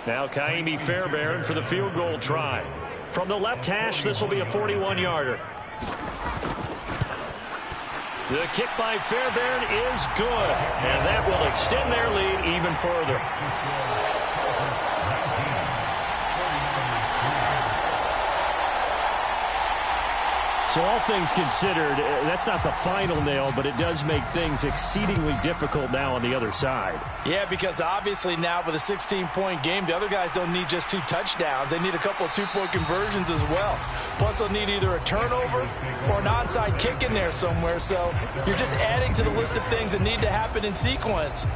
Now Kaimi Fairbairn for the field goal try. From the left hash, this will be a 41-yarder. The kick by Fairbairn is good, and that will extend their lead even further. So all things considered, that's not the final nail, but it does make things exceedingly difficult now on the other side. Yeah, because obviously now with a 16-point game, the other guys don't need just 2 touchdowns. They need a couple of 2-point conversions as well. Plus, they'll need either a turnover or an onside kick in there somewhere. So you're just adding to the list of things that need to happen in sequence.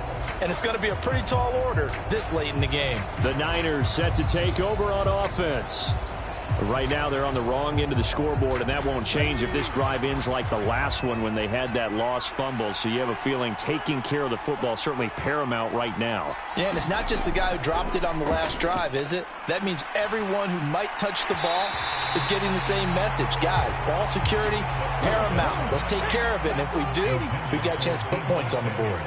And it's going to be a pretty tall order this late in the game. The Niners set to take over on offense. Right now, they're on the wrong end of the scoreboard, and that won't change if this drive ends like the last one when they had that lost fumble. So you have a feeling taking care of the football certainly paramount right now. Yeah, and it's not just the guy who dropped it on the last drive, is it? That means everyone who might touch the ball is getting the same message. Guys, ball security, paramount. Let's take care of it, and if we do, we've got a chance to put points on the board.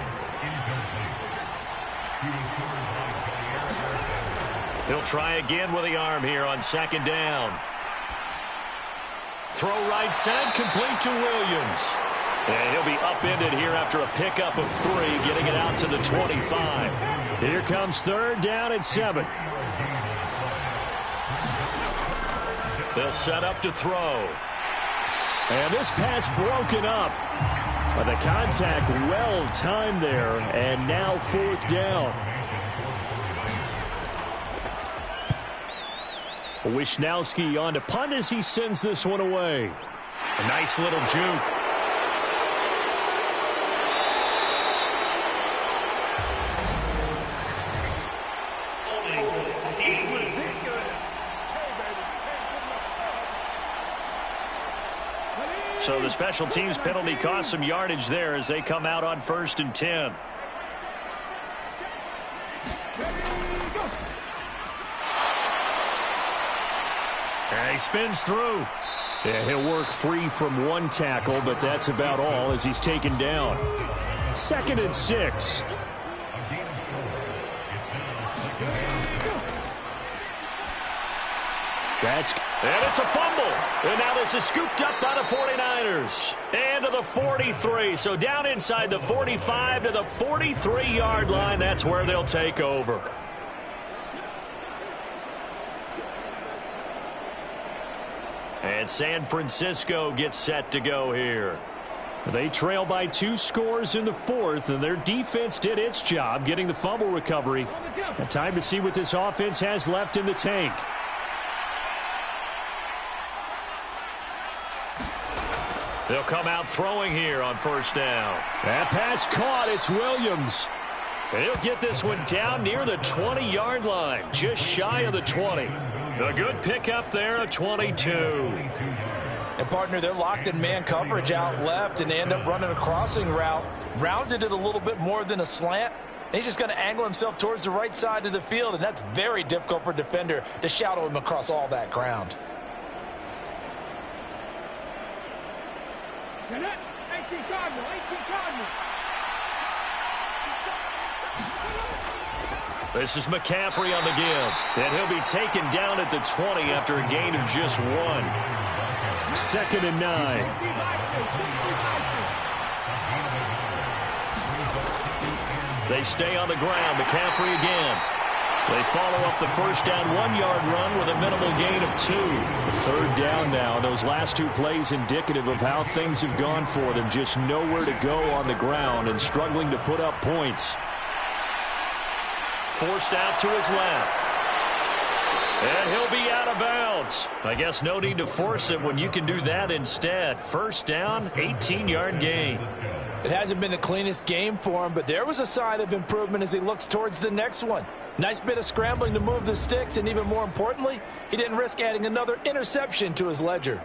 He'll try again with the arm here on 2nd down. Throw right side, complete to Williams. And he'll be upended here after a pickup of 3, getting it out to the 25. Here comes 3rd down and 7. They'll set up to throw. And this pass broken up. But the contact well timed there, and now 4th down. Wisnowski on to punt as he sends this one away. A nice little juke. So the special teams penalty cost some yardage there as they come out on 1st and 10. And he spins through. Yeah, he'll work free from 1 tackle, but that's about all as he's taken down. 2nd and 6. And it's a fumble. And now this is scooped up by the 49ers. And to the 43. So down inside the 45 to the 43-yard line. That's where they'll take over. And San Francisco gets set to go here. They trail by 2 scores in the 4th, and their defense did its job getting the fumble recovery. And time to see what this offense has left in the tank. They'll come out throwing here on 1st down. That pass caught. It's Williams. He'll get this one down near the 20-yard line, just shy of the 20. A good pickup there, a 22. And, partner, they're locked in man coverage out left, and they end up running a crossing route. Rounded it a little bit more than a slant. And he's just going to angle himself towards the right side of the field, and that's very difficult for a defender to shadow him across all that ground. This is McCaffrey on the give. And he'll be taken down at the 20 after a gain of just 1. 2nd and 9. They stay on the ground. McCaffrey again. They follow up the first down 1-yard run with a minimal gain of 2. Third down now. Those last two plays indicative of how things have gone for them. Just nowhere to go on the ground and struggling to put up points. Forced out to his left. And he'll be out of bounds. I guess no need to force it when you can do that instead. First down, 18-yard gain. It hasn't been the cleanest game for him, but there was a sign of improvement as he looks towards the next one. Nice bit of scrambling to move the sticks, and even more importantly, he didn't risk adding another interception to his ledger.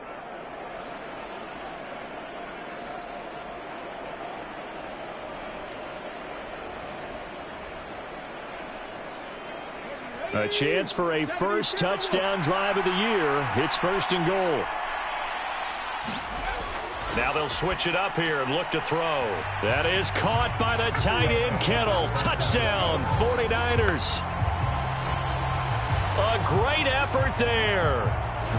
A chance for a first touchdown drive of the year. It's first and goal. Now they'll switch it up here and look to throw. That is caught by the tight end, Kittle. Touchdown, 49ers. A great effort there.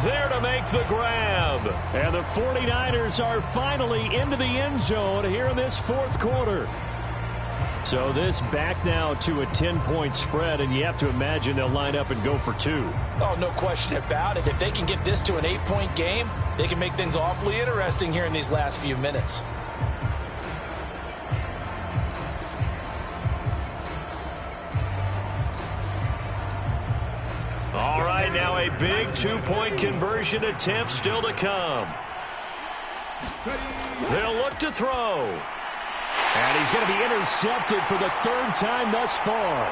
There to make the grab. And the 49ers are finally into the end zone here in this fourth quarter. So this back now to a 10-point spread, and you have to imagine they'll line up and go for 2. Oh, no question about it. If they can get this to an 8-point game, they can make things awfully interesting here in these last few minutes. All right, now a big 2-point conversion attempt still to come. They'll look to throw. And he's going to be intercepted for the third time thus far.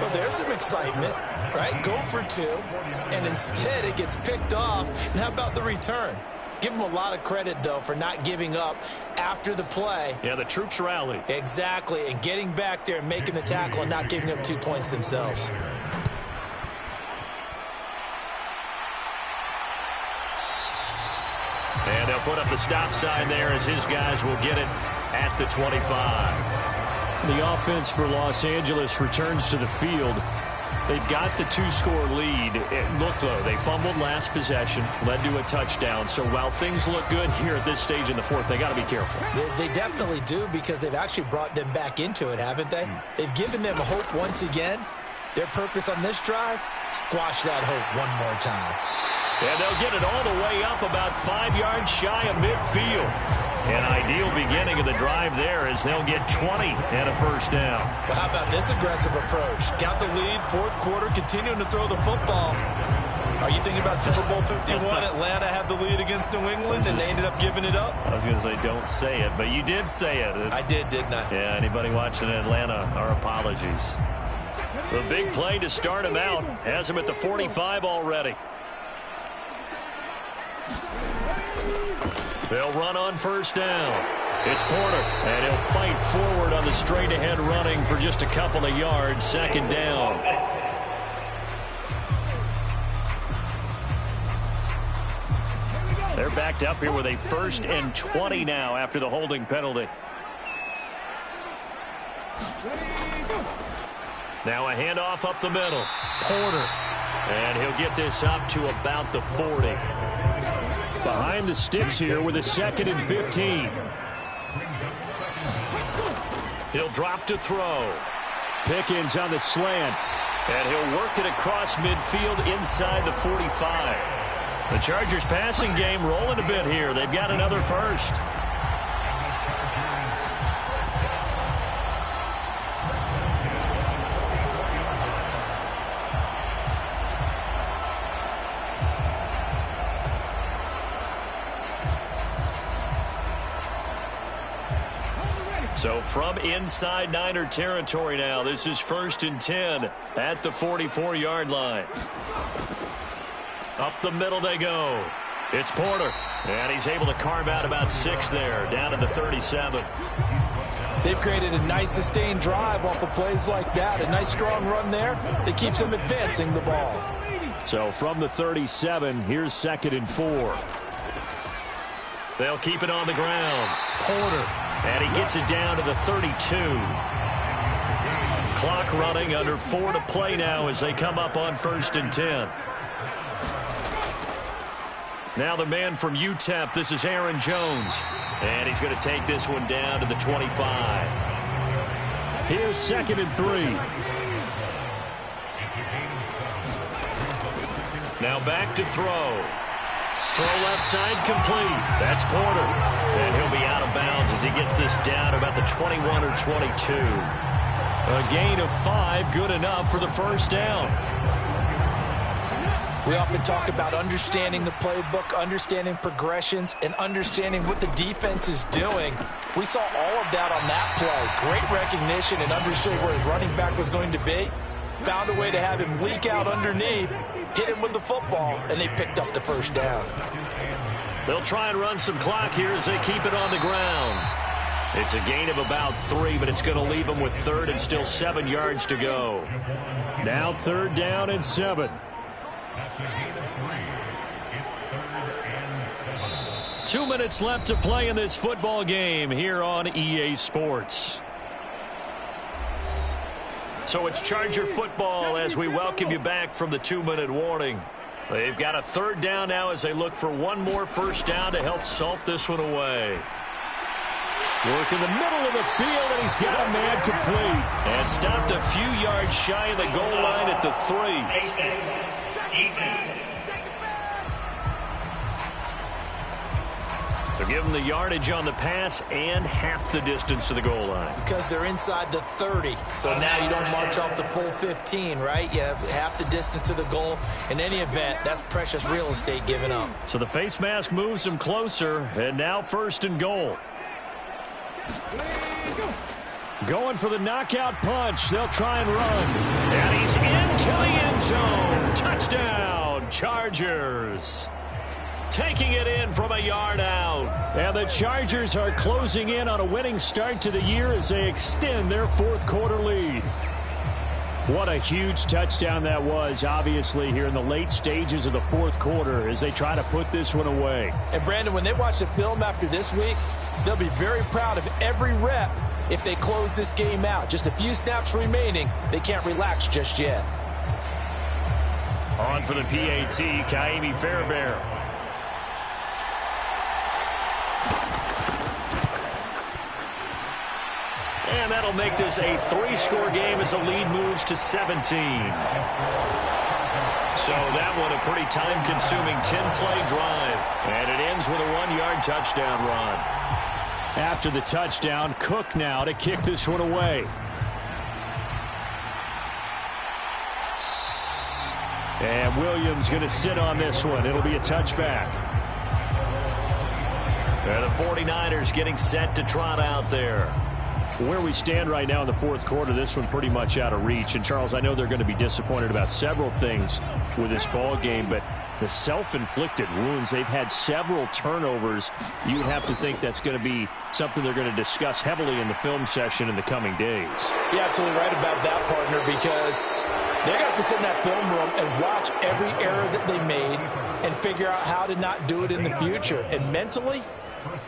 Well, there's some excitement, right? Go for 2, and instead it gets picked off. And how about the return? Give him a lot of credit, though, for not giving up after the play. Yeah, the troops rallied. Exactly, and getting back there and making the tackle and not giving up 2 points themselves. And they'll put up the stop sign there as his guys will get it at the 25. The offense for Los Angeles returns to the field. They've got the 2-score lead. Look, though, they fumbled last possession, led to a touchdown. So while things look good here at this stage in the fourth, they got to be careful. They definitely do, because they've actually brought them back into it, haven't they? They've given them hope once again. Their purpose on this drive, squash that hope one more time. And they'll get it all the way up about 5 yards shy of midfield. An ideal beginning of the drive there as they'll get 20 and a first down. Well, how about this aggressive approach? Got the lead, fourth quarter, continuing to throw the football. Are you thinking about Super Bowl 51? Atlanta had the lead against New England, and they ended up giving it up? I was going to say, don't say it, but you did say it. I did, didn't I? Yeah, anybody watching Atlanta, our apologies. The big play to start him out has him at the 45 already. They'll run on first down. It's Porter, and he'll fight forward on the straight-ahead running for just a couple of yards. Second down. They're backed up here with a 1st and 20 now after the holding penalty. Now a handoff up the middle. Porter. And he'll get this up to about the 40. Behind the sticks here with a 2nd and 15. He'll drop to throw. Pickens on the slant. And he'll work it across midfield inside the 45. The Chargers passing game rolling a bit here. They've got another first. So from inside Niner territory now, this is 1st and 10 at the 44-yard line. Up the middle they go. It's Porter, and he's able to carve out about 6 there, down to the 37. They've created a nice sustained drive off of plays like that. A nice strong run there that keeps them advancing the ball. So from the 37, here's 2nd and 4. They'll keep it on the ground. Porter. And he gets it down to the 32. Clock running, under 4 to play now as they come up on 1st and 10. Now the man from UTEP, this is Aaron Jones. And he's going to take this one down to the 25. Here's 2nd and 3. Now back to throw. Throw left side complete. That's Porter. And he'll be out of bounds as he gets this down about the 21 or 22. A gain of 5, good enough for the first down. We often talk about understanding the playbook, understanding progressions, and understanding what the defense is doing. We saw all of that on that play. Great recognition and understood where his running back was going to be. Found a way to have him leak out underneath, hit him with the football, and they picked up the first down. They'll try and run some clock here as they keep it on the ground. It's a gain of about 3, but it's going to leave them with 3rd and still 7 yards to go. Now 3rd down and 7. 2 minutes left to play in this football game here on EA Sports. So it's Charger football as we welcome you back from the 2-minute warning. They've got a 3rd down now as they look for one more first down to help salt this one away. Work in the middle of the field, and he's got a man complete. And stopped a few yards shy of the goal line at the 3. So give them the yardage on the pass and half the distance to the goal line. Because they're inside the 30. So now you don't march off the full 15, right? You have half the distance to the goal. In any event, that's precious real estate given up. So the face mask moves them closer, and now 1st and goal. Going for the knockout punch. They'll try and run. And he's into the end zone. Touchdown, Chargers. Taking it in from a yard out. And the Chargers are closing in on a winning start to the year as they extend their 4th quarter lead. What a huge touchdown that was, obviously, here in the late stages of the 4th quarter as they try to put this one away. And, Brandon, when they watch the film after this week, they'll be very proud of every rep if they close this game out. Just a few snaps remaining. They can't relax just yet. On for the PAT, Kaimi Fairbairn. And that'll make this a 3-score game as the lead moves to 17. So that one a pretty time-consuming 10-play drive. And it ends with a 1-yard touchdown run. After the touchdown, Cook now to kick this one away. And Williams going to sit on this one. It'll be a touchback. And the 49ers getting set to trot out there. Where we stand right now in the 4th quarter, this one pretty much out of reach. And, Charles, I know they're going to be disappointed about several things with this ball game, but the self-inflicted wounds, they've had several turnovers. You would have to think that's going to be something they're going to discuss heavily in the film session in the coming days. You're absolutely right about that, partner, because they're going to have to sit in that film room and watch every error that they made and figure out how to not do it in the future. And mentally,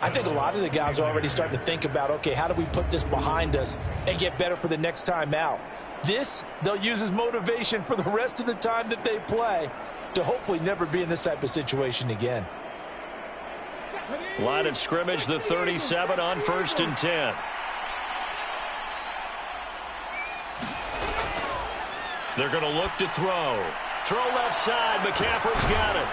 I think a lot of the guys are already starting to think about, okay, how do we put this behind us and get better for the next time out? This, they'll use as motivation for the rest of the time that they play to hopefully never be in this type of situation again. Line of scrimmage, the 37 on 1st and 10. They're going to look to throw. Throw left side. McCaffrey's got it.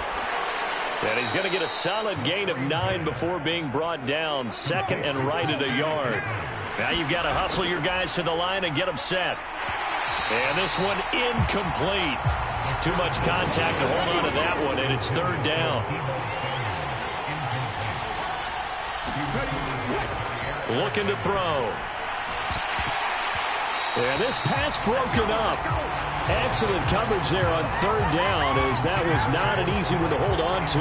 And he's going to get a solid gain of 9 before being brought down. 2nd and right at a yard. Now you've got to hustle your guys to the line and get them set. And this one incomplete. Too much contact to hold on to that one, and it's 3rd down. Looking to throw. And this pass broken up. Excellent coverage there on 3rd down, as that was not an easy one to hold on to.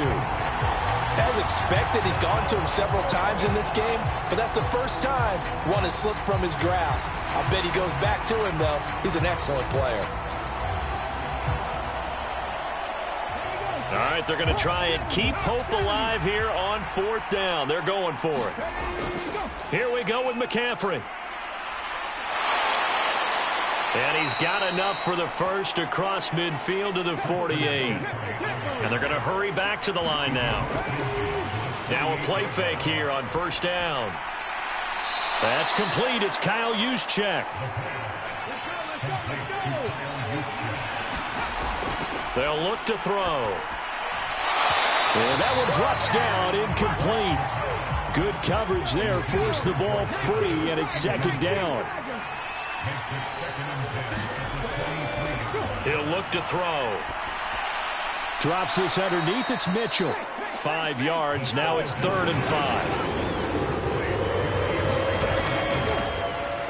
As expected, he's gone to him several times in this game, but that's the first time one has slipped from his grasp. I bet he goes back to him, though. He's an excellent player. All right, they're going to try and keep hope alive here on 4th down. They're going for it. Here we go with McCaffrey. And he's got enough for the first across midfield to the 48. And they're going to hurry back to the line now. Now a play fake here on first down. That's complete. It's Kyle Juszczyk. They'll look to throw. And that one drops down, incomplete. Good coverage there, forced the ball free, and it's second down. He'll look to throw. Drops this underneath, it's Mitchell. 5 yards, now it's 3rd and 5.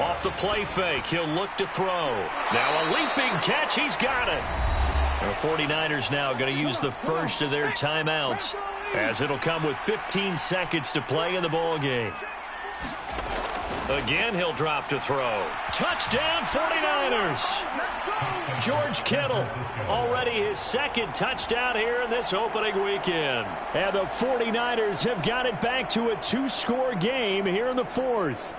Off the play fake, he'll look to throw. Now a leaping catch, he's got it. The 49ers now going to use the first of their timeouts, as it'll come with 15 seconds to play in the ball game. Again, he'll drop to throw. Touchdown, 49ers! George Kittle, already his second touchdown here in this opening weekend. And the 49ers have got it back to a 2-score game here in the 4th.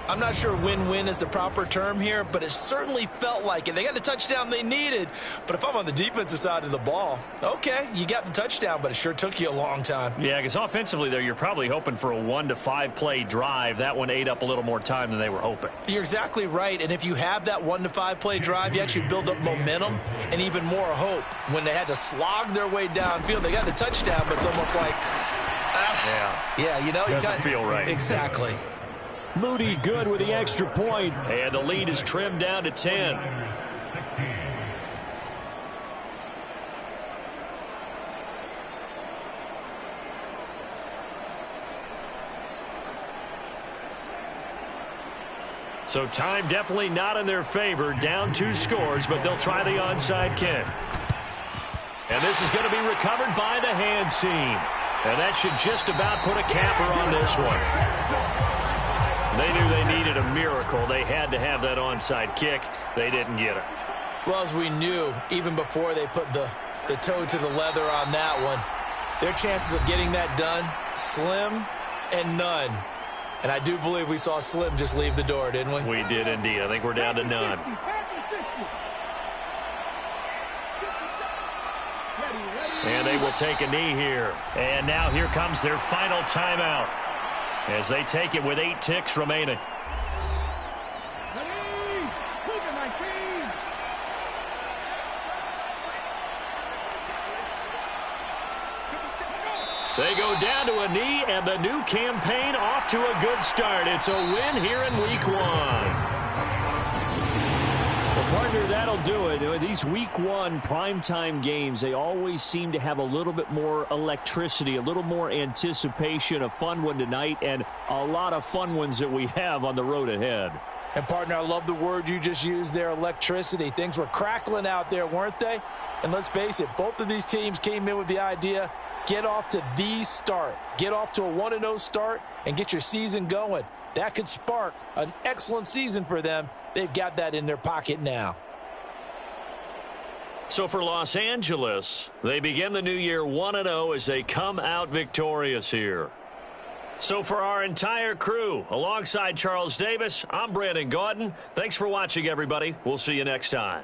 I'm not sure win-win is the proper term here, but it certainly felt like it. They got the touchdown they needed, but if I'm on the defensive side of the ball, okay, you got the touchdown, but it sure took you a long time. Yeah, because offensively there, you're probably hoping for a 1 to 5 play drive. That one ate up a little more time than they were hoping. You're exactly right, and if you have that 1 to 5 play drive, you actually build up momentum and even more hope. When they had to slog their way downfield, they got the touchdown, but it's almost like, yeah, you know, doesn't feel right. Exactly. Moody good with the extra point. And the lead is trimmed down to 10. So time definitely not in their favor. Down 2 scores, but they'll try the onside kick. And this is going to be recovered by the hands team. And that should just about put a capper on this one. They knew they needed a miracle. They had to have that onside kick. They didn't get it. Well, as we knew, even before they put the toe to the leather on that one, their chances of getting that done, slim and none. And I do believe we saw Slim just leave the door, didn't we? We did indeed. I think we're down to none. And they will take a knee here. And now here comes their final timeout, as they take it with 8 ticks remaining. They go down to a knee, and the new campaign off to a good start. It's a win here in Week 1. Partner, that'll do it. These Week 1 primetime games, they always seem to have a little bit more electricity, a little more anticipation. A fun one tonight, and a lot of fun ones that we have on the road ahead. And, partner, I love the word you just used there, electricity. Things were crackling out there, weren't they? And let's face it, both of these teams came in with the idea, get off to the start. Get off to a 1-0 start and get your season going. That could spark an excellent season for them. They've got that in their pocket now. So for Los Angeles, they begin the new year 1-0 as they come out victorious here. So for our entire crew, alongside Charles Davis, I'm Brandon Gaudin. Thanks for watching, everybody. We'll see you next time.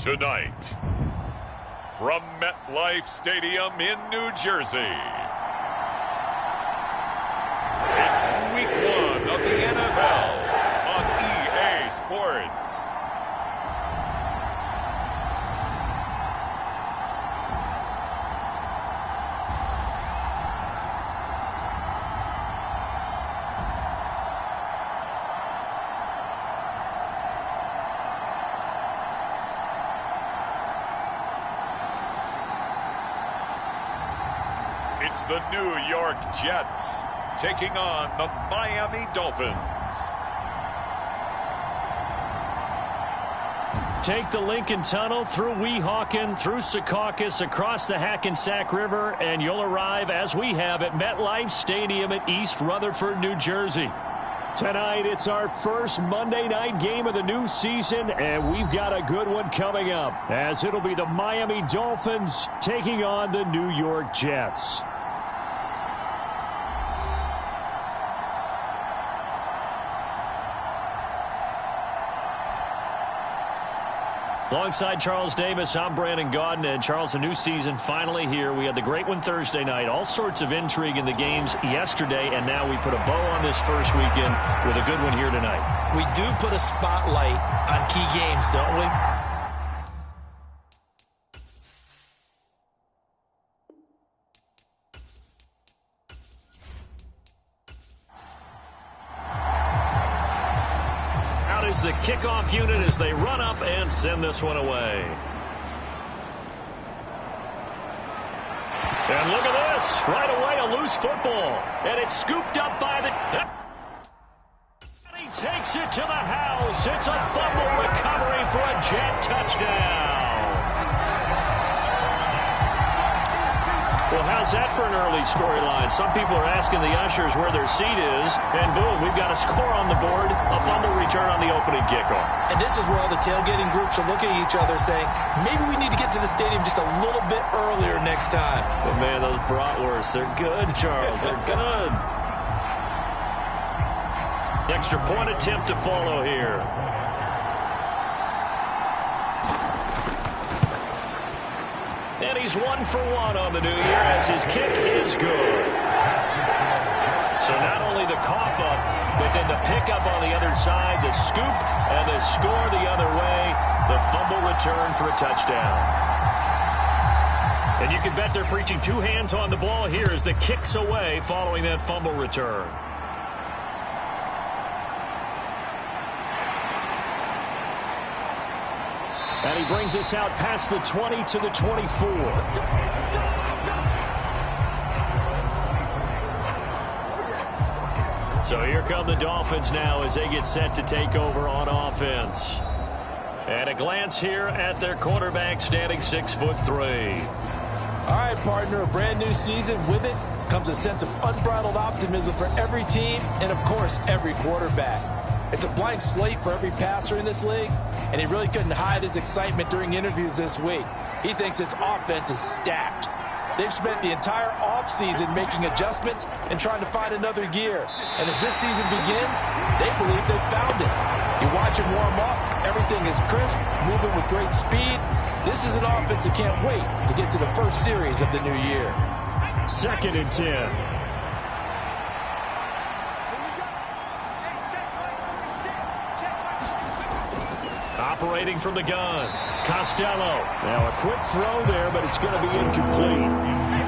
Tonight, from MetLife Stadium in New Jersey, it's Week 1 of the NFL on EA Sports. It's the New York Jets taking on the Miami Dolphins. Take the Lincoln Tunnel through Weehawken, through Secaucus, across the Hackensack River, and you'll arrive, as we have, at MetLife Stadium at East Rutherford, New Jersey. Tonight, it's our first Monday night game of the new season, and we've got a good one coming up, as it'll be the Miami Dolphins taking on the New York Jets. Alongside Charles Davis, I'm Brandon Gaudin. And Charles, a new season finally here. We had the great one Thursday night. All sorts of intrigue in the games yesterday, and now we put a bow on this first weekend with a good one here tonight. We do put a spotlight on key games, don't we? The kickoff unit as they run up and send this one away. And look at this. Right away, a loose football. And it's scooped up by the... And he takes it to the house. It's a fumble recovery for a Jet touchdown. Well, how's that for an early storyline? Some people are asking the ushers where their seat is, and boom, we've got a score on the board, a fumble return on the opening kickoff. And this is where all the tailgating groups are looking at each other saying, maybe we need to get to the stadium just a little bit earlier next time. But man, those bratwursts, they're good, Charles, they're good. Extra point attempt to follow here. And he's 1 for 1 on the new year as his kick is good. So not only the cough up, but then the pickup on the other side, the scoop, and the score the other way, the fumble return for a touchdown. And you can bet they're preaching 2 hands on the ball here as the kick's away following that fumble return. And he brings us out past the 20 to the 24. So here come the Dolphins now as they get set to take over on offense. And a glance here at their quarterback standing 6'3". All right, partner, a brand new season. With it comes a sense of unbridled optimism for every team and, of course, every quarterback. It's a blank slate for every passer in this league, and he really couldn't hide his excitement during interviews this week. He thinks this offense is stacked. They've spent the entire offseason making adjustments and trying to find another gear. And as this season begins, they believe they've found it. You watch him warm up, everything is crisp, moving with great speed. This is an offense that can't wait to get to the first series of the new year. 2nd and 10. Operating from the gun, Costello. Now a quick throw there, but it's going to be incomplete.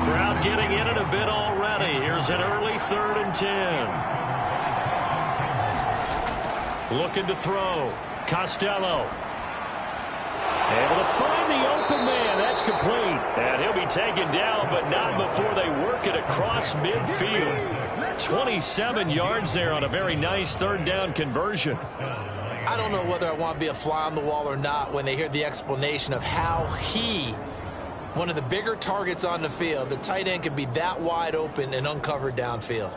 Crowd getting in it a bit already. Here's an early 3rd and 10. Looking to throw, Costello. Able to find the open man. That's complete. And he'll be taken down, but not before they work it across midfield. 27 yards there on a very nice 3rd down conversion. I don't know whether I want to be a fly on the wall or not when they hear the explanation of how one of the bigger targets on the field, the tight end, could be that wide open and uncovered downfield.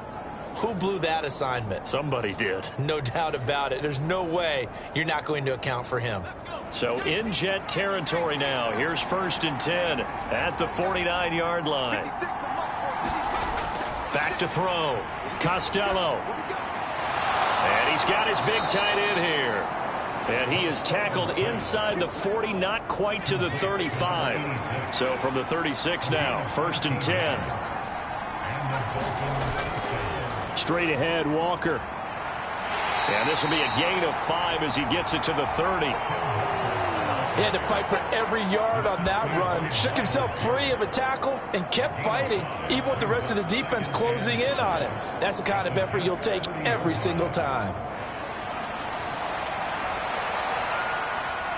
Who blew that assignment? Somebody did. No doubt about it. There's no way you're not going to account for him. So in Jet territory now. Here's 1st and 10 at the 49-yard line. Back to throw. Costello. And he's got his big tight end here. And he is tackled inside the 40, not quite to the 35. So from the 36 now, 1st and 10. Straight ahead, Walker. And this will be a gain of 5 as he gets it to the 30. He had to fight for every yard on that run. Shook himself free of a tackle and kept fighting, even with the rest of the defense closing in on him. That's the kind of effort you'll take every single time.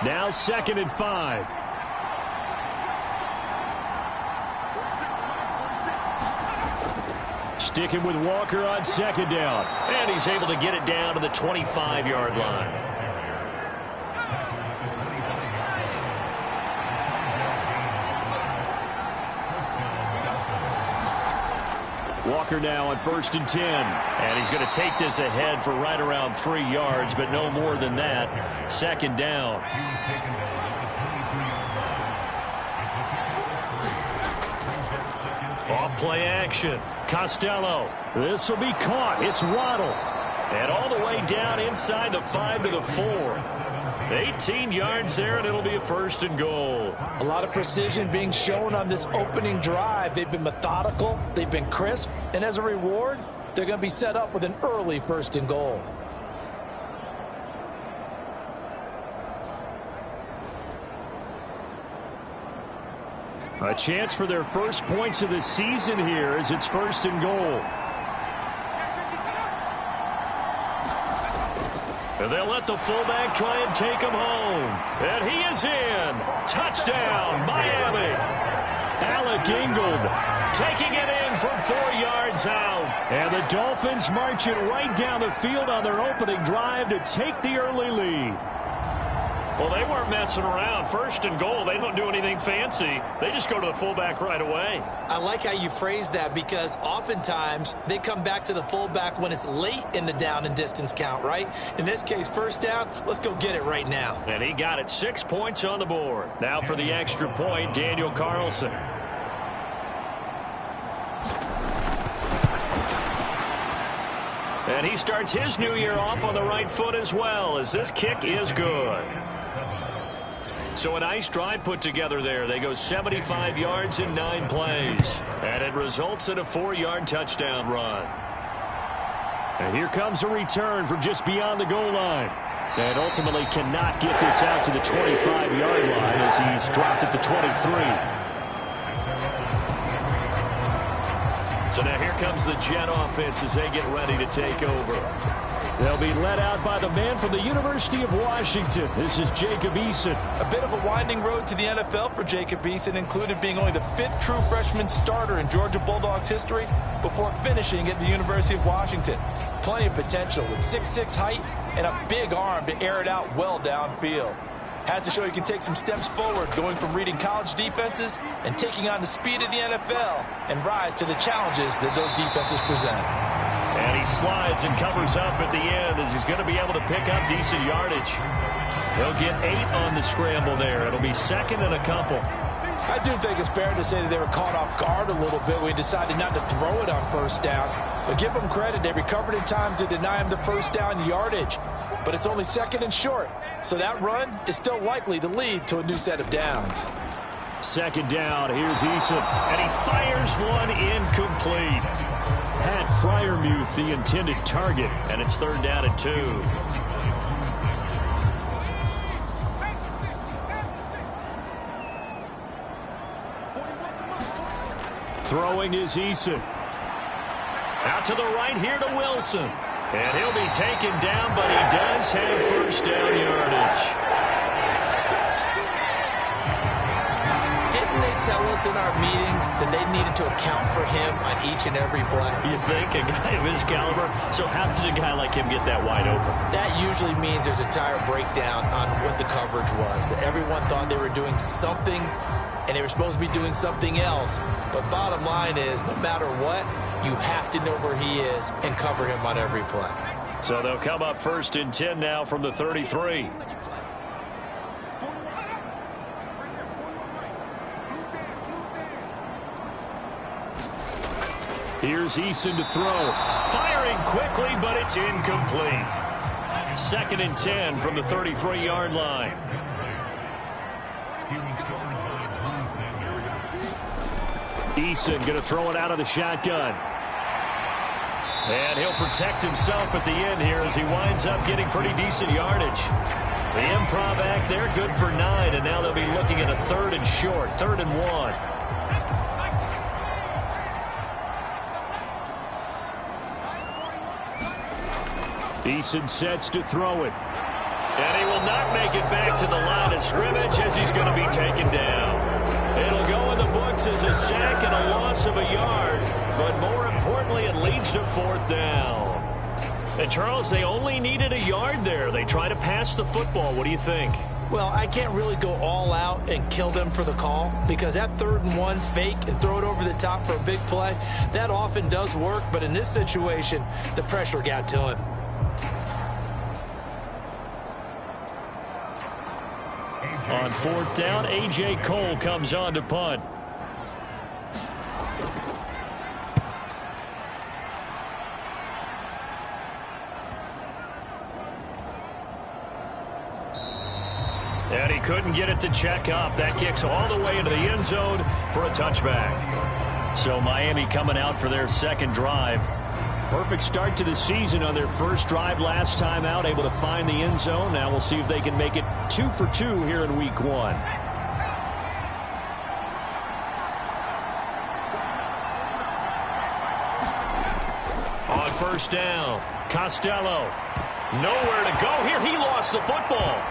Now 2nd and 5. Sticking with Walker on 2nd down. And he's able to get it down to the 25-yard line. Walker now on 1st and 10. And he's going to take this ahead for right around 3 yards, but no more than that. 2nd down. Off play action. Costello. This will be caught. It's Waddle. And all the way down inside the 5 to the 4. 18 yards there, and it'll be a 1st and goal. A lot of precision being shown on this opening drive. They've been methodical, they've been crisp, and as a reward, they're going to be set up with an early 1st and goal. A chance for their first points of the season here as it's 1st and goal. And they'll let the fullback try and take him home. And he is in. Touchdown, Miami. Alec Ingold Taking it in from 4 yards out. And the Dolphins marching right down the field on their opening drive to take the early lead. Well, they weren't messing around. 1st and goal, they don't do anything fancy. They just go to the fullback right away. I like how you phrase that because oftentimes they come back to the fullback when it's late in the down and distance count, right? In this case, 1st down, let's go get it right now. And he got it. 6 points on the board. Now for the extra point, Daniel Carlson. And he starts his new year off on the right foot as well, as this kick is good. So a nice drive put together there. They go 75 yards in 9 plays. And it results in a 4-yard touchdown run. And here comes a return from just beyond the goal line. And ultimately cannot get this out to the 25-yard line as he's dropped at the 23. So now here comes the Jet offense as they get ready to take over. They'll be led out by the man from the University of Washington. This is Jacob Eason. A bit of a winding road to the NFL for Jacob Eason, included being only the 5th true freshman starter in Georgia Bulldogs history before finishing at the University of Washington. Plenty of potential with 6'6" height and a big arm to air it out well downfield. Has to show he can take some steps forward, going from reading college defenses and taking on the speed of the NFL and rise to the challenges that those defenses present. And he slides and covers up at the end as he's going to be able to pick up decent yardage. He'll get 8 on the scramble there. It'll be 2nd and a couple. I do think it's fair to say that they were caught off guard a little bit when he decided not to throw it on 1st down. But give them credit. They recovered in time to deny him the 1st down yardage. But it's only 2nd and short. So that run is still likely to lead to a new set of downs. 2nd down. Here's Eason. And he fires one incomplete. Pat Freiermuth, the intended target. And it's 3rd down and 2. Throwing is Eason. Out to the right here to Wilson. And he'll be taken down, but he does have 1st down yardage. Didn't they tell us in our meetings that they needed to account for him on each and every play? You think a guy of his caliber? So how does a guy like him get that wide open? That usually means there's a tire breakdown on what the coverage was. That everyone thought they were doing something, and they were supposed to be doing something else. But bottom line is, no matter what, you have to know where he is and cover him on every play. So they'll come up 1st and 10 now from the 33. Here's Eason to throw. Firing quickly, but it's incomplete. 2nd and 10 from the 33-yard line. Eason going to throw it out of the shotgun. And he'll protect himself at the end here as he winds up getting pretty decent yardage. The improv act there, good for 9, and now they'll be looking at a 3rd and short, 3rd and 1. Eason sets to throw it. And he will not make it back to the line of scrimmage as he's going to be taken down. It'll go in the books as a sack and a loss of a yard, but more importantly, it leads to 4th down. And Charles, they only needed a yard there. They try to pass the football. What do you think? Well, I can't really go all out and kill them for the call because that 3rd and 1 fake and throw it over the top for a big play, that often does work, but in this situation, the pressure got to him. On 4th down, A.J. Cole comes on to punt. And he couldn't get it to check up. That kicks all the way into the end zone for a touchback. So Miami coming out for their 2nd drive. Perfect start to the season on their first drive last time out, able to find the end zone. Now we'll see if they can make it 2 for 2 here in week 1. On 1st down, Costello. Nowhere to go here. He lost the football.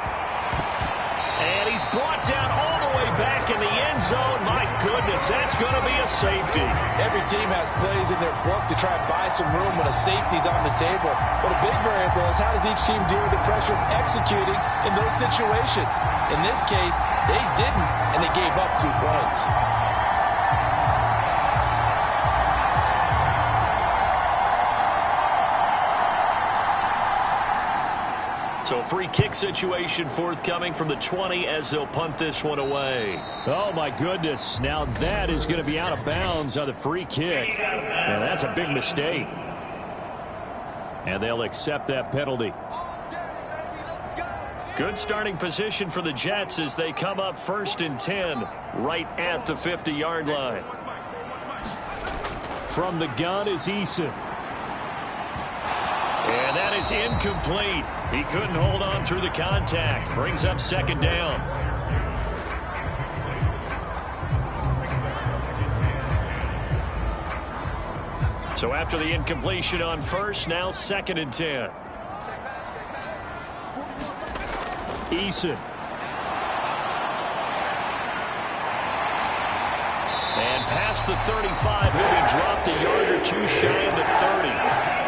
And he's brought down all the way back in the end zone. My goodness, that's going to be a safety. Every team has plays in their book to try and buy some room when a safety's on the table. But a big variable is how does each team deal with the pressure of executing in those situations. In this case, they didn't, and they gave up 2 points. So free kick situation forthcoming from the 20 as they'll punt this one away. Oh, my goodness. Now that is going to be out of bounds on the free kick. And that's a big mistake. And they'll accept that penalty. Good starting position for the Jets as they come up 1st and 10 right at the 50-yard line. From the gun is Eason. And that is incomplete. He couldn't hold on through the contact. Brings up 2nd down. So after the incompletion on 1st, now 2nd and 10. Eason. And past the 35, he'll be dropped a yard or 2 shy of the 30.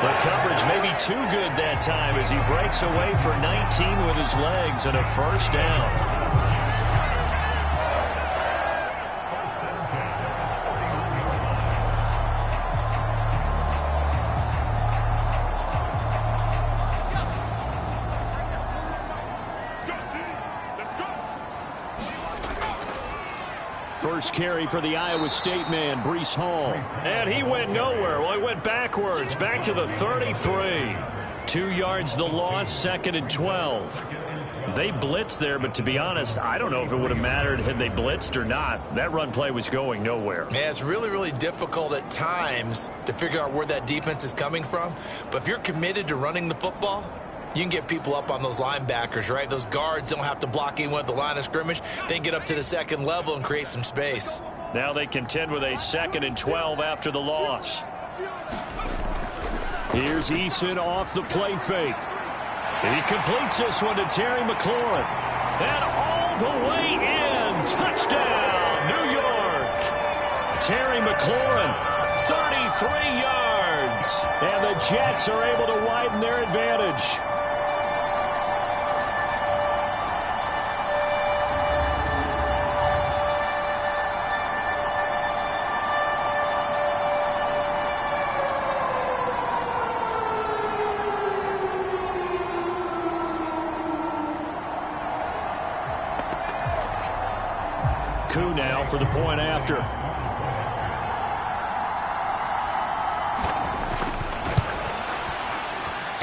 The coverage may be too good that time as he breaks away for 19 with his legs and a 1st down. First carry for the Iowa State man, Breece Hall. And he went nowhere. Well, he went backwards, back to the 33. 2 yards the loss, 2nd and 12. They blitzed there, but to be honest, I don't know if it would have mattered had they blitzed or not. That run play was going nowhere. Yeah, it's really, really difficult at times to figure out where that defense is coming from. But if you're committed to running the football, you can get people up on those linebackers, right? Those guards don't have to block in with the line of scrimmage. They can get up to the 2nd level and create some space. Now they contend with a 2nd and 12 after the loss. Here's Eason off the play fake. And he completes this one to Terry McLaurin. And all the way in. Touchdown, New York. Terry McLaurin, 33 yards. And the Jets are able to widen their advantage. Coup now for the point after.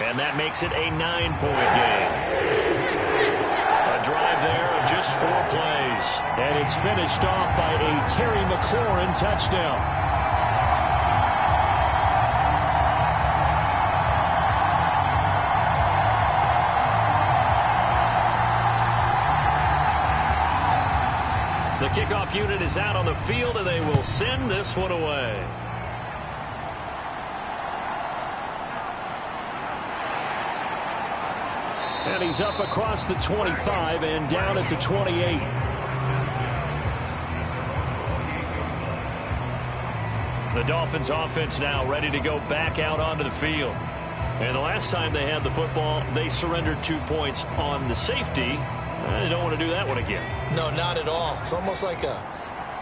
And that makes it a 9-point game. A drive there of just 4 plays. And it's finished off by a Terry McLaurin touchdown. The kickoff unit is out on the field, and they will send this one away. And he's up across the 25 and down at the 28. The Dolphins offense now ready to go back out onto the field. And the last time they had the football, they surrendered 2 points on the safety. They don't want to do that one again. No, not at all. It's almost like a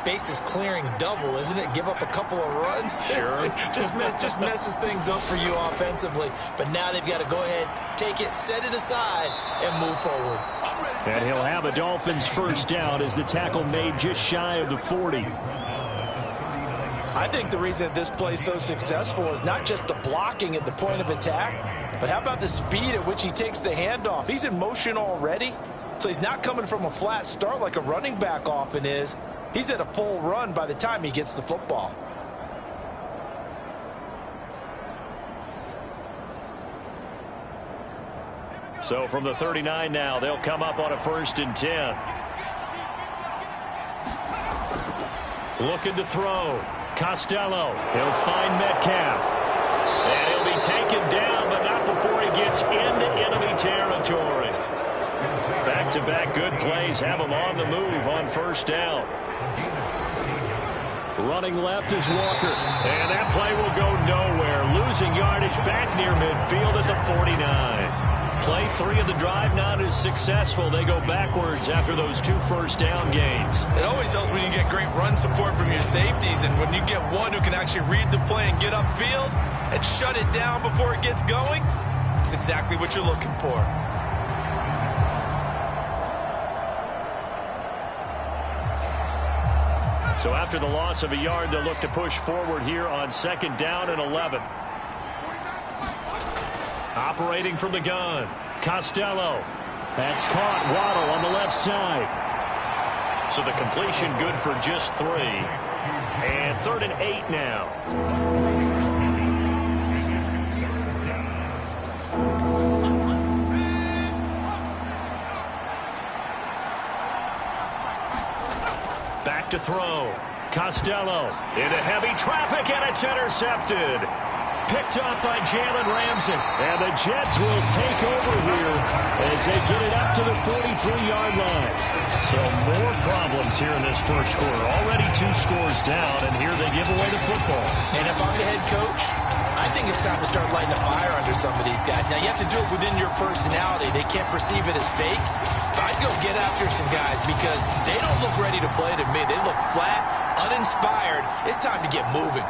bases clearing double, isn't it? Give up a couple of runs. Sure. just messes things up for you offensively. But now they've got to go ahead, take it, set it aside, and move forward. And he'll have a Dolphins first down as the tackle made just shy of the 40. I think the reason this play is so successful is not just the blocking at the point of attack, but how about the speed at which he takes the handoff? He's in motion already, so he's not coming from a flat start like a running back often is. He's at a full run by the time he gets the football. So from the 39 now, they'll come up on a 1st and 10. Looking to throw. Costello. He'll find Metcalf. And he'll be taken down, but not before he gets into enemy territory. Back-to-back good plays have him on the move on 1st down. Running left is Walker. And that play will go nowhere. Losing yardage back near midfield at the 49. Play 3 of the drive not as successful. They go backwards after those 2 first down gains. It always helps when you get great run support from your safeties, and when you get one who can actually read the play and get upfield and shut it down before it gets going, that's exactly what you're looking for. So after the loss of a yard, they'll look to push forward here on 2nd down and 11. Operating from the gun, Costello. That's caught. Waddle on the left side. So the completion good for just 3. And 3rd and 8 now. Back to throw. Costello into heavy traffic, and it's intercepted. Picked up by Jalen Ramsey. And the Jets will take over here as they get it up to the 43-yard line. So more problems here in this first quarter. Already 2 scores down, and here they give away the football. And if I'm the head coach, I think it's time to start lighting a fire under some of these guys. Now, you have to do it within your personality. They can't perceive it as fake. But I'd go get after some guys because they don't look ready to play to me. They look flat, uninspired. It's time to get moving.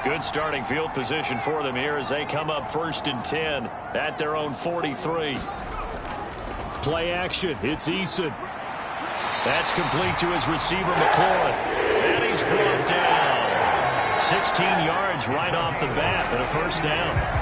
Good starting field position for them here as they come up 1st and 10 at their own 43. Play action. It's Eason. That's complete to his receiver, McLaurin. And he's brought down. 16 yards right off the bat and a 1st down.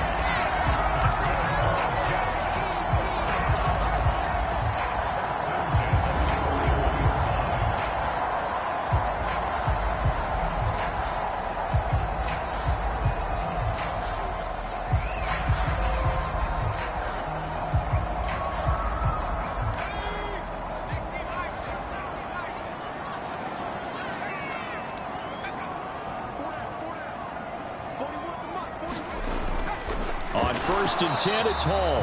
On 1st and 10, it's Hall.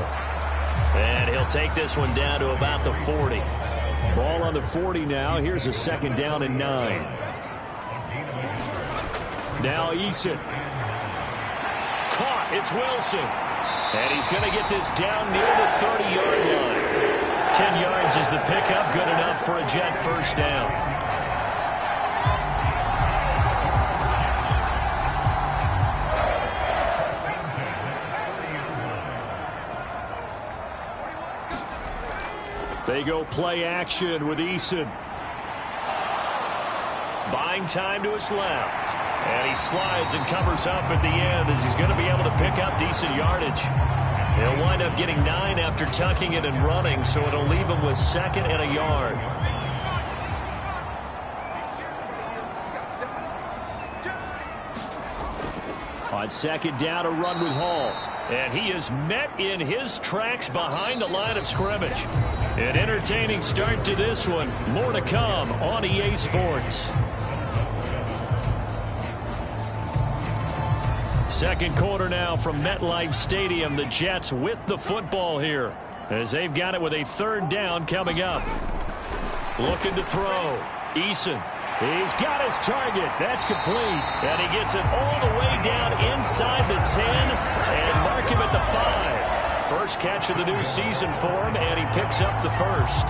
And he'll take this one down to about the 40. Ball on the 40 now. Here's a 2nd down and 9. Now Eason. Caught. It's Wilson. And he's going to get this down near the 30-yard line. 10 yards is the pickup. Good enough for a Jet 1st down. They go play action with Eason. Buying time to his left. And he slides and covers up at the end as he's going to be able to pick up decent yardage. He'll wind up getting 9 after tucking it and running, so it'll leave him with 2nd and a yard. On 2nd down, a run with Hall. And he is met in his tracks behind the line of scrimmage. An entertaining start to this one. More to come on EA Sports. Second quarter now from MetLife Stadium. The Jets with the football here as they've got it with a 3rd down coming up. Looking to throw. Eason. He's got his target. That's complete. And he gets it all the way down inside the 10 and mark him at the 5. First catch of the new season for him, and he picks up the 1st.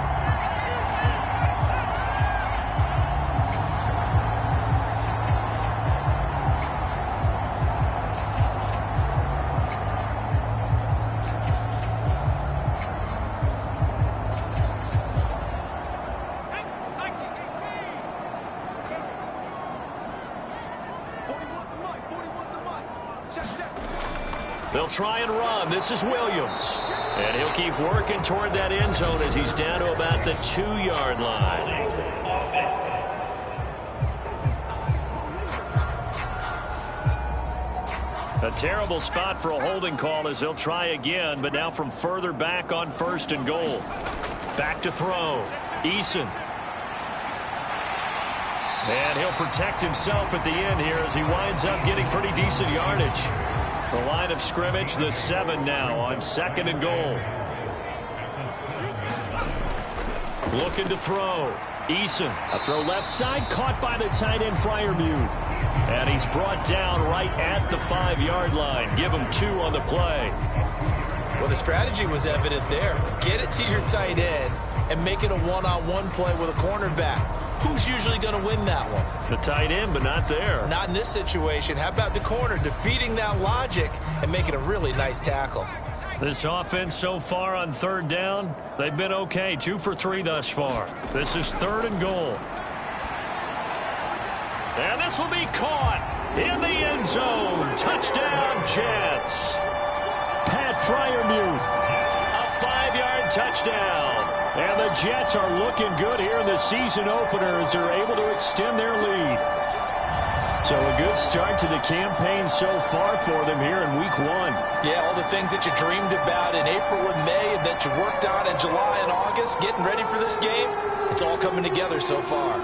They'll try and run. This is Williams. And he'll keep working toward that end zone as he's down to about the 2-yard line. A terrible spot for a holding call as they'll try again, but now from further back on 1st and goal. Back to throw. Eason. And he'll protect himself at the end here as he winds up getting pretty decent yardage. The line of scrimmage, the 7 now on 2nd and goal. Looking to throw. Eason. A throw left side, caught by the tight end Freiermuth. And he's brought down right at the 5-yard line. Give him 2 on the play. Well, the strategy was evident there. Get it to your tight end and make it a one-on-one play with a cornerback. Who's usually going to win that one? The tight end, but not there. Not in this situation. How about the corner defeating that logic and making a really nice tackle? This offense so far on 3rd down, they've been okay. 2 for 3 thus far. This is 3rd and goal. And this will be caught in the end zone. Touchdown, Jets. Pat Freiermuth. A 5-yard touchdown. And the Jets are looking good here in the season opener as they're able to extend their lead. So a good start to the campaign so far for them here in week 1. Yeah, all the things that you dreamed about in April and May and that you worked on in July and August, getting ready for this game, it's all coming together so far.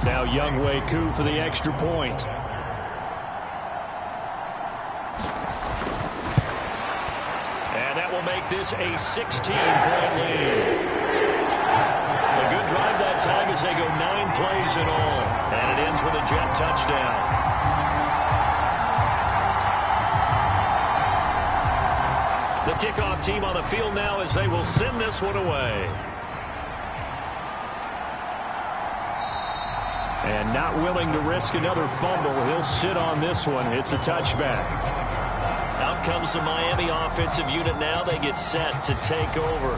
Now Younghoe Koo for the extra point. And that will make this a 16-point lead. A good drive that time as they go 9 plays in all. And it ends with a Jet touchdown. The kickoff team on the field now as they will send this one away. And not willing to risk another fumble. He'll sit on this one. It's a touchback. Out comes the Miami offensive unit now. They get set to take over.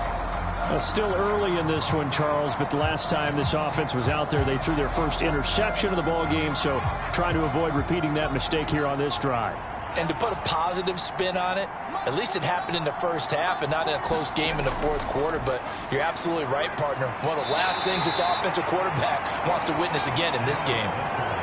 Well, still early in this one, Charles, but the last time this offense was out there, they threw their first interception of the ball game, so trying to avoid repeating that mistake here on this drive. And to put a positive spin on it, at least it happened in the first half and not in a close game in the 4th quarter. But you're absolutely right, partner. One of the last things this offensive quarterback wants to witness again in this game.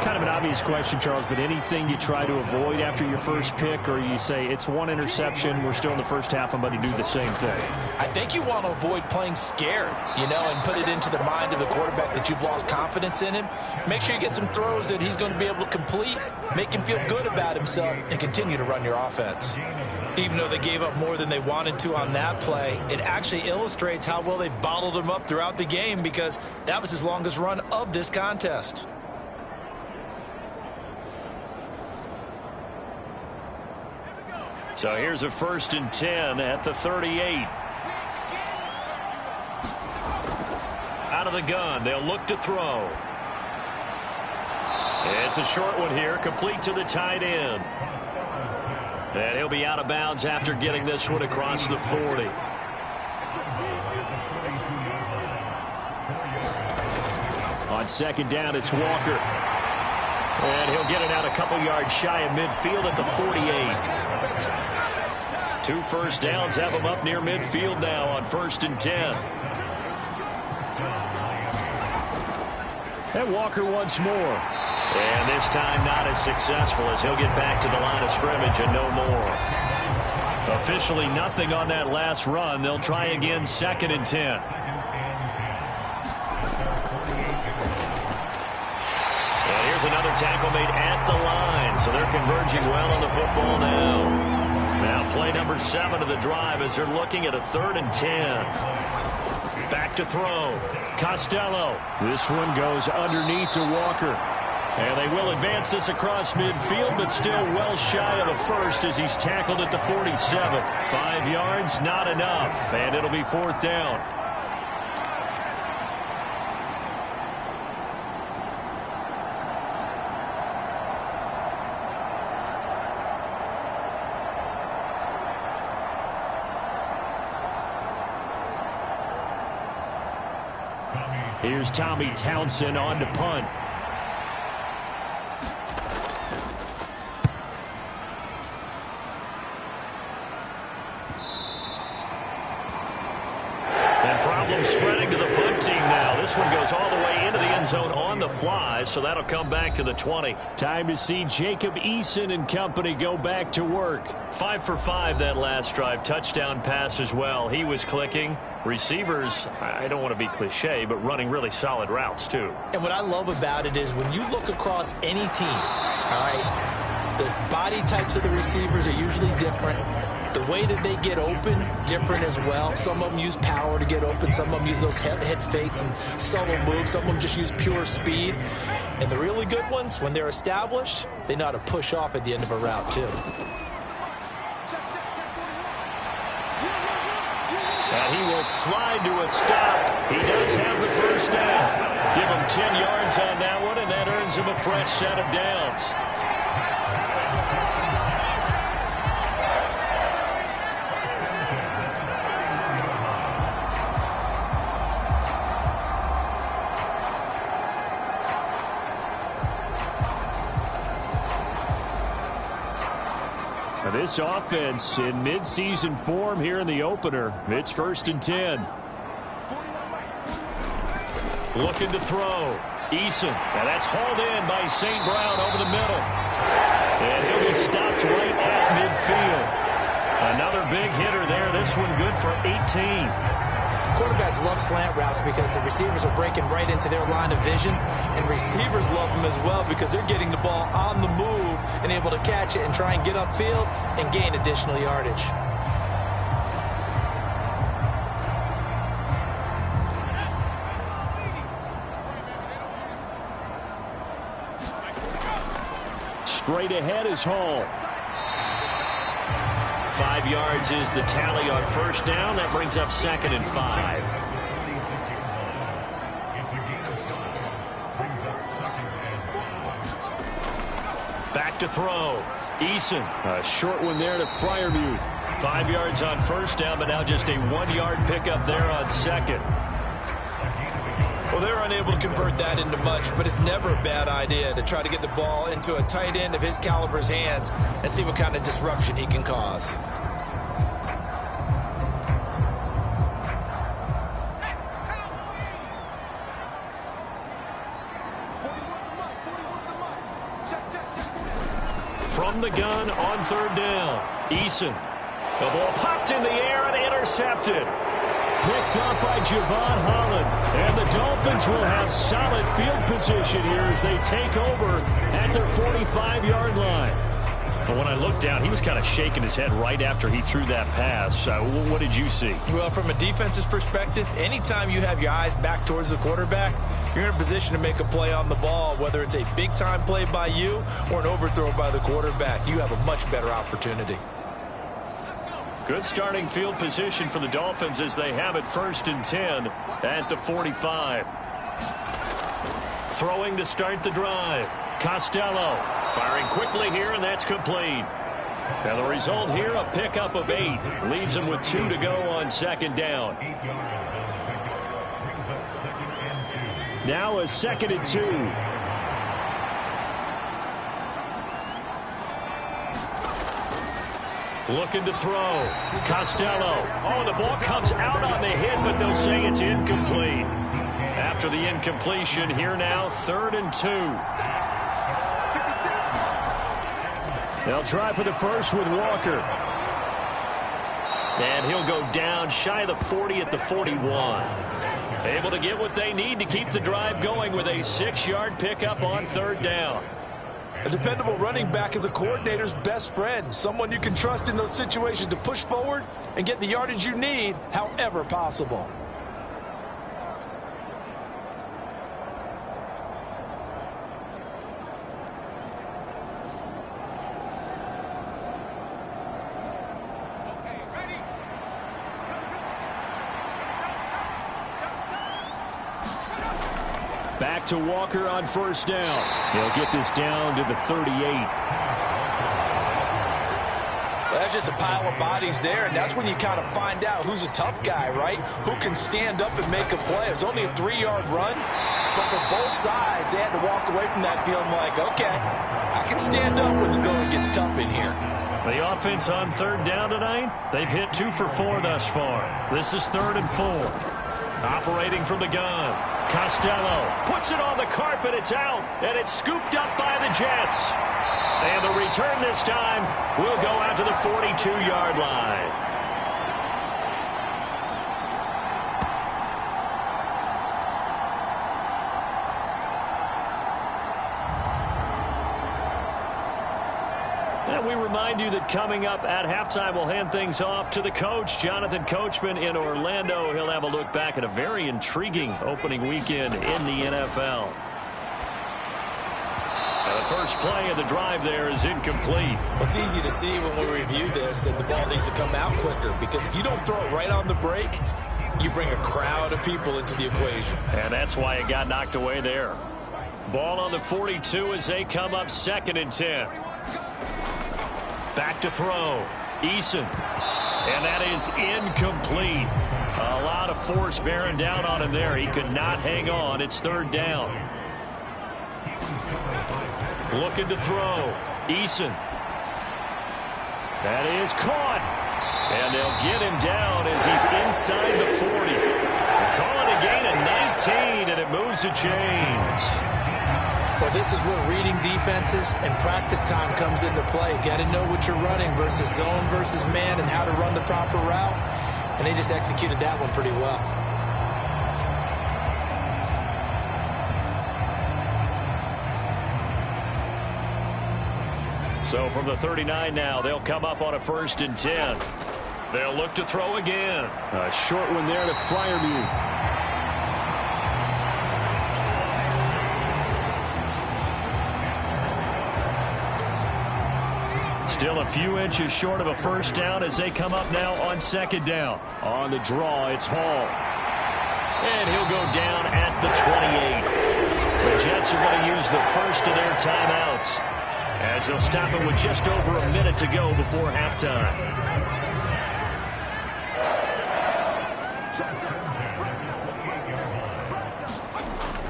Kind of an obvious question, Charles, but anything you try to avoid after your first pick, or you say it's 1 interception, we're still in the first half, I'm going to do the same thing? I think you want to avoid playing scared, and put it into the mind of the quarterback that you've lost confidence in him. Make sure you get some throws that he's going to be able to complete, make him feel good about himself, and continue to run your offense. Even though they gave up more than they wanted to on that play, it actually illustrates how well they bottled him up throughout the game because that was his longest run of this contest. So here's a 1st and 10 at the 38. Out of the gun, they'll look to throw. It's a short one here, complete to the tight end. And he'll be out of bounds after getting this one across the 40. On second down, it's Walker. And he'll get it out a couple yards shy of midfield at the 48. 2 first downs have him up near midfield now on 1st and 10. And Walker once more. And this time not as successful as he'll get back to the line of scrimmage and no more. Officially nothing on that last run. They'll try again 2nd and 10. And here's another tackle made at the line. So they're converging well on the football now. Now play number 7 of the drive as they're looking at a 3rd and 10. Back to throw. Costello. This one goes underneath to Walker. And they will advance this across midfield, but still well shy of a first as he's tackled at the 47. 5 yards, not enough, and it'll be 4th down. Here's Tommy Townsend on to punt. Spreading to the punt team now. This one goes all the way into the end zone on the fly, so that'll come back to the 20. Time to see Jacob Eason and company go back to work. 5 for 5 that last drive. Touchdown pass as well. He was clicking. Receivers, I don't want to be cliche, but running really solid routes too. And what I love about it is when you look across any team, all right, the body types of the receivers are usually different. The way that they get open, different as well. Some of them use power to get open. Some of them use those head fakes and subtle moves. Some of them just use pure speed. And the really good ones, when they're established, they know how to push off at the end of a route, too. And he will slide to a stop. He does have the first down. Give him 10 yards on that one, and that earns him a fresh set of downs. This offense in midseason form here in the opener. It's 1st and 10. Looking to throw. Eason. And that's hauled in by St. Brown over the middle. And he'll be stopped right at midfield. Another big hitter there. This one good for 18. Quarterbacks love slant routes because the receivers are breaking right into their line of vision, and receivers love them as well because they're getting the ball on the move and able to catch it and try and get upfield and gain additional yardage. Straight ahead is Hall. 5 yards is the tally on first down. That brings up 2nd and 5. Back to throw. Eason. A short one there to Freiermuth. 5 yards on first down, but now just a 1-yard pickup there on 2nd. Well, they're unable to convert that into much, but it's never a bad idea to try to get the ball into a tight end of his caliber's hands and see what kind of disruption he can cause. From the gun on 3rd down. Eason. The ball popped in the air and intercepted. Picked up by Javon Holland. And the Dolphins will have solid field position here as they take over at their 45-yard line. But when I looked down, he was kind of shaking his head right after he threw that pass. What did you see? Well, from a defense's perspective, anytime you have your eyes back towards the quarterback, you're in a position to make a play on the ball, whether it's a big-time play by you or an overthrow by the quarterback. You have a much better opportunity. Good starting field position for the Dolphins as they have it 1st and 10 at the 45. Throwing to start the drive. Costello firing quickly here, and that's complete. And the result here, a pickup of 8. Leaves them with 2 to go on 2nd down. Now a 2nd and 2. Looking to throw. Costello. Oh, the ball comes out on the hit, but they'll say it's incomplete. After the incompletion, here now, 3rd and 2. They'll try for the first with Walker. And he'll go down shy of the 40 at the 41. Able to get what they need to keep the drive going with a 6-yard pickup on 3rd down. A dependable running back is a coordinator's best friend, someone you can trust in those situations to push forward and get the yardage you need however possible. Back to Walker on 1st down. He'll get this down to the 38. Well, that's just a pile of bodies there, and that's when you kind of find out who's a tough guy, right? Who can stand up and make a play. It was only a 3-yard run, but for both sides, they had to walk away from that feeling like, okay, I can stand up when the going gets tough in here. The offense on 3rd down tonight, they've hit 2 for 4 thus far. This is 3rd and 4. Operating from the gun. Costello puts it on the carpet. It's out, and it's scooped up by the Jets. And the return this time will go out to the 42-yard line. And we remind you that coming up at halftime, we'll hand things off to the coach, Jonathan Coachman in Orlando. He'll have a look back at a very intriguing opening weekend in the NFL. And the first play of the drive there is incomplete. It's easy to see when we review this that the ball needs to come out quicker, because if you don't throw it right on the break, you bring a crowd of people into the equation. And that's why it got knocked away there. Ball on the 42 as they come up 2nd and 10. Back to throw. Eason. And that is incomplete. A lot of force bearing down on him there. He could not hang on. It's 3rd down. Looking to throw. Eason. That is caught. And they'll get him down as he's inside the 40. They call it a gain of 19, and it moves the chains. Well, this is where reading defenses and practice time comes into play. Got to know what you're running versus zone versus man and how to run the proper route. And they just executed that one pretty well. So from the 39 now, they'll come up on a 1st and 10. They'll look to throw again. A short one there to Freiermuth. Still a few inches short of a 1st down as they come up now on 2nd down. On the draw, it's Hall. And he'll go down at the 28. The Jets are going to use the first of their timeouts as they'll stop it with just over a minute to go before halftime.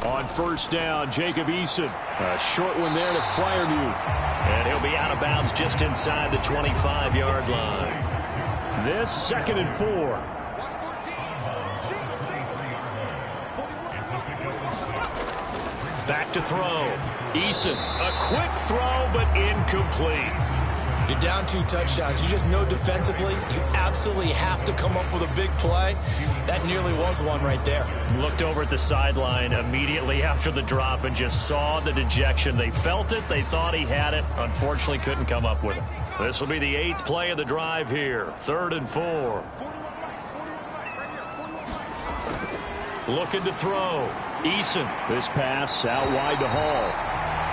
On 1st down, Jacob Eason. A short one there to Freiermuth. And he'll be out of bounds just inside the 25-yard line. This 2nd and 4. Back to throw. Eason, a quick throw, but incomplete. You're down 2 touchdowns. You just know defensively you absolutely have to come up with a big play. That nearly was one right there. Looked over at the sideline immediately after the drop and just saw the dejection. They felt it. They thought he had it. Unfortunately, couldn't come up with it. This will be the 8th play of the drive here. 3rd and 4. Looking to throw. Eason. This pass out wide to Hall.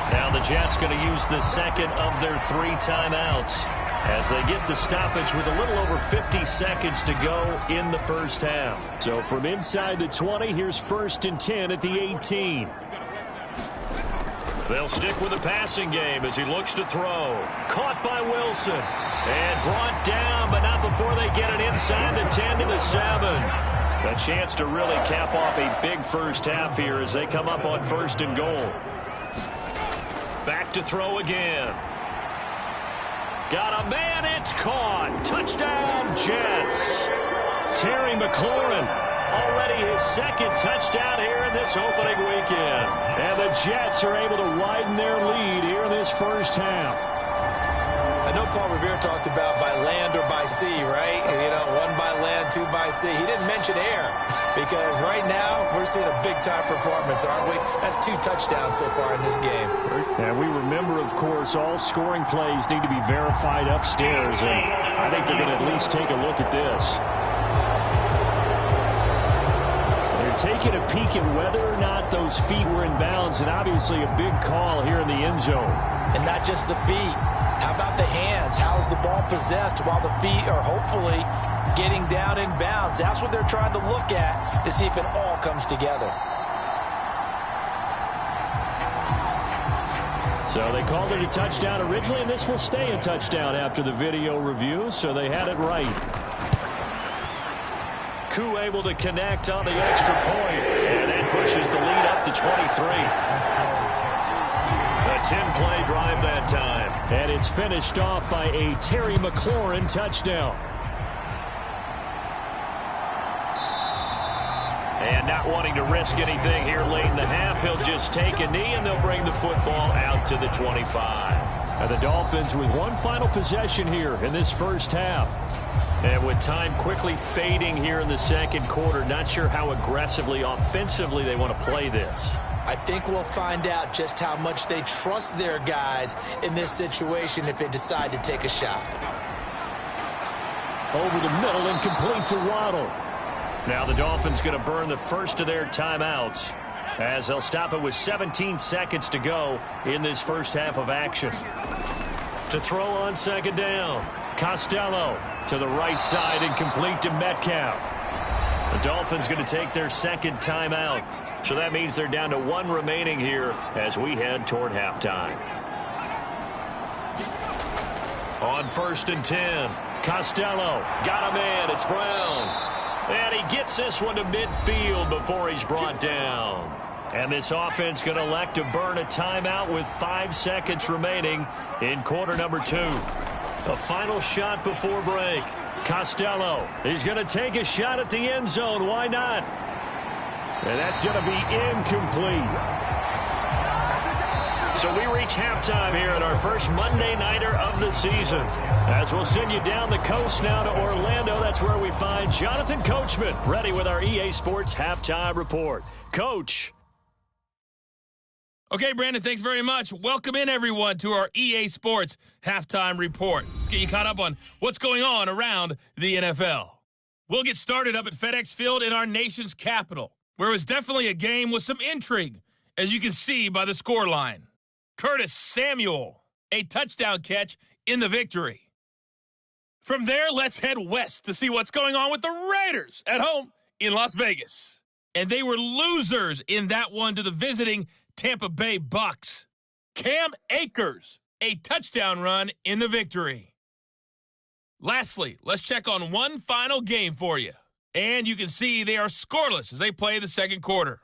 Now the Jets going to use the 2nd of their 3 timeouts as they get the stoppage with a little over 50 seconds to go in the 1st half. So from inside the 20, here's 1st and 10 at the 18. They'll stick with the passing game as he looks to throw. Caught by Wilson. And brought down, but not before they get it inside the 10 to the 7. A chance to really cap off a big first half here as they come up on 1st and goal. Back to throw again. Got a man, it's caught. Touchdown, Jets. Terry McLaurin, already his 2nd touchdown here in this opening weekend. And the Jets are able to widen their lead here in this first half. I know Paul Revere talked about by land or by sea, right? You know, 1 by land, 2 by sea. He didn't mention air because right now we're seeing a big-time performance, aren't we? That's 2 touchdowns so far in this game. And we remember, of course, all scoring plays need to be verified upstairs, and I think they're going to at least take a look at this. They're taking a peek at whether or not those feet were in bounds, and obviously a big call here in the end zone. And not just the feet. How about the hands? How's the ball possessed while the feet are hopefully getting down in bounds? That's what they're trying to look at to see if it all comes together. So they called it a touchdown originally, and this will stay a touchdown after the video review, so they had it right. Koo able to connect on the extra point, and it pushes the lead up to 23. A 10-play drive that time. And it's finished off by a Terry McLaurin touchdown. And not wanting to risk anything here late in the half, he'll just take a knee, and they'll bring the football out to the 25. And the Dolphins with 1 final possession here in this first half. And with time quickly fading here in the 2nd quarter, not sure how aggressively, offensively they want to play this. I think we'll find out just how much they trust their guys in this situation if they decide to take a shot. Over the middle and complete to Waddle. Now the Dolphins going to burn the first of their timeouts as they'll stop it with 17 seconds to go in this first half of action. To throw on 2nd down, Costello to the right side and complete to Metcalf. The Dolphins going to take their 2nd timeout. So that means they're down to 1 remaining here as we head toward halftime. On 1st and 10, Costello got a man. It's Brown. And he gets this one to midfield before he's brought down. And this offense going to elect to burn a timeout with 5 seconds remaining in quarter number 2. A final shot before break. Costello, he's going to take a shot at the end zone. Why not? And that's going to be incomplete. So we reach halftime here at our first Monday Nighter of the season. As we'll send you down the coast now to Orlando, that's where we find Jonathan Coachman ready with our EA Sports Halftime Report. Coach. Okay, Brandon, thanks very much. Welcome in, everyone, to our EA Sports Halftime Report. Let's get you caught up on what's going on around the NFL. We'll get started up at FedEx Field in our nation's capital, where it was definitely a game with some intrigue, as you can see by the scoreline. Curtis Samuel, a touchdown catch in the victory. From there, let's head west to see what's going on with the Raiders at home in Las Vegas. And they were losers in that one to the visiting Tampa Bay Bucks. Cam Akers, a touchdown run in the victory. Lastly, let's check on one final game for you. And you can see they are scoreless as they play the 2nd quarter.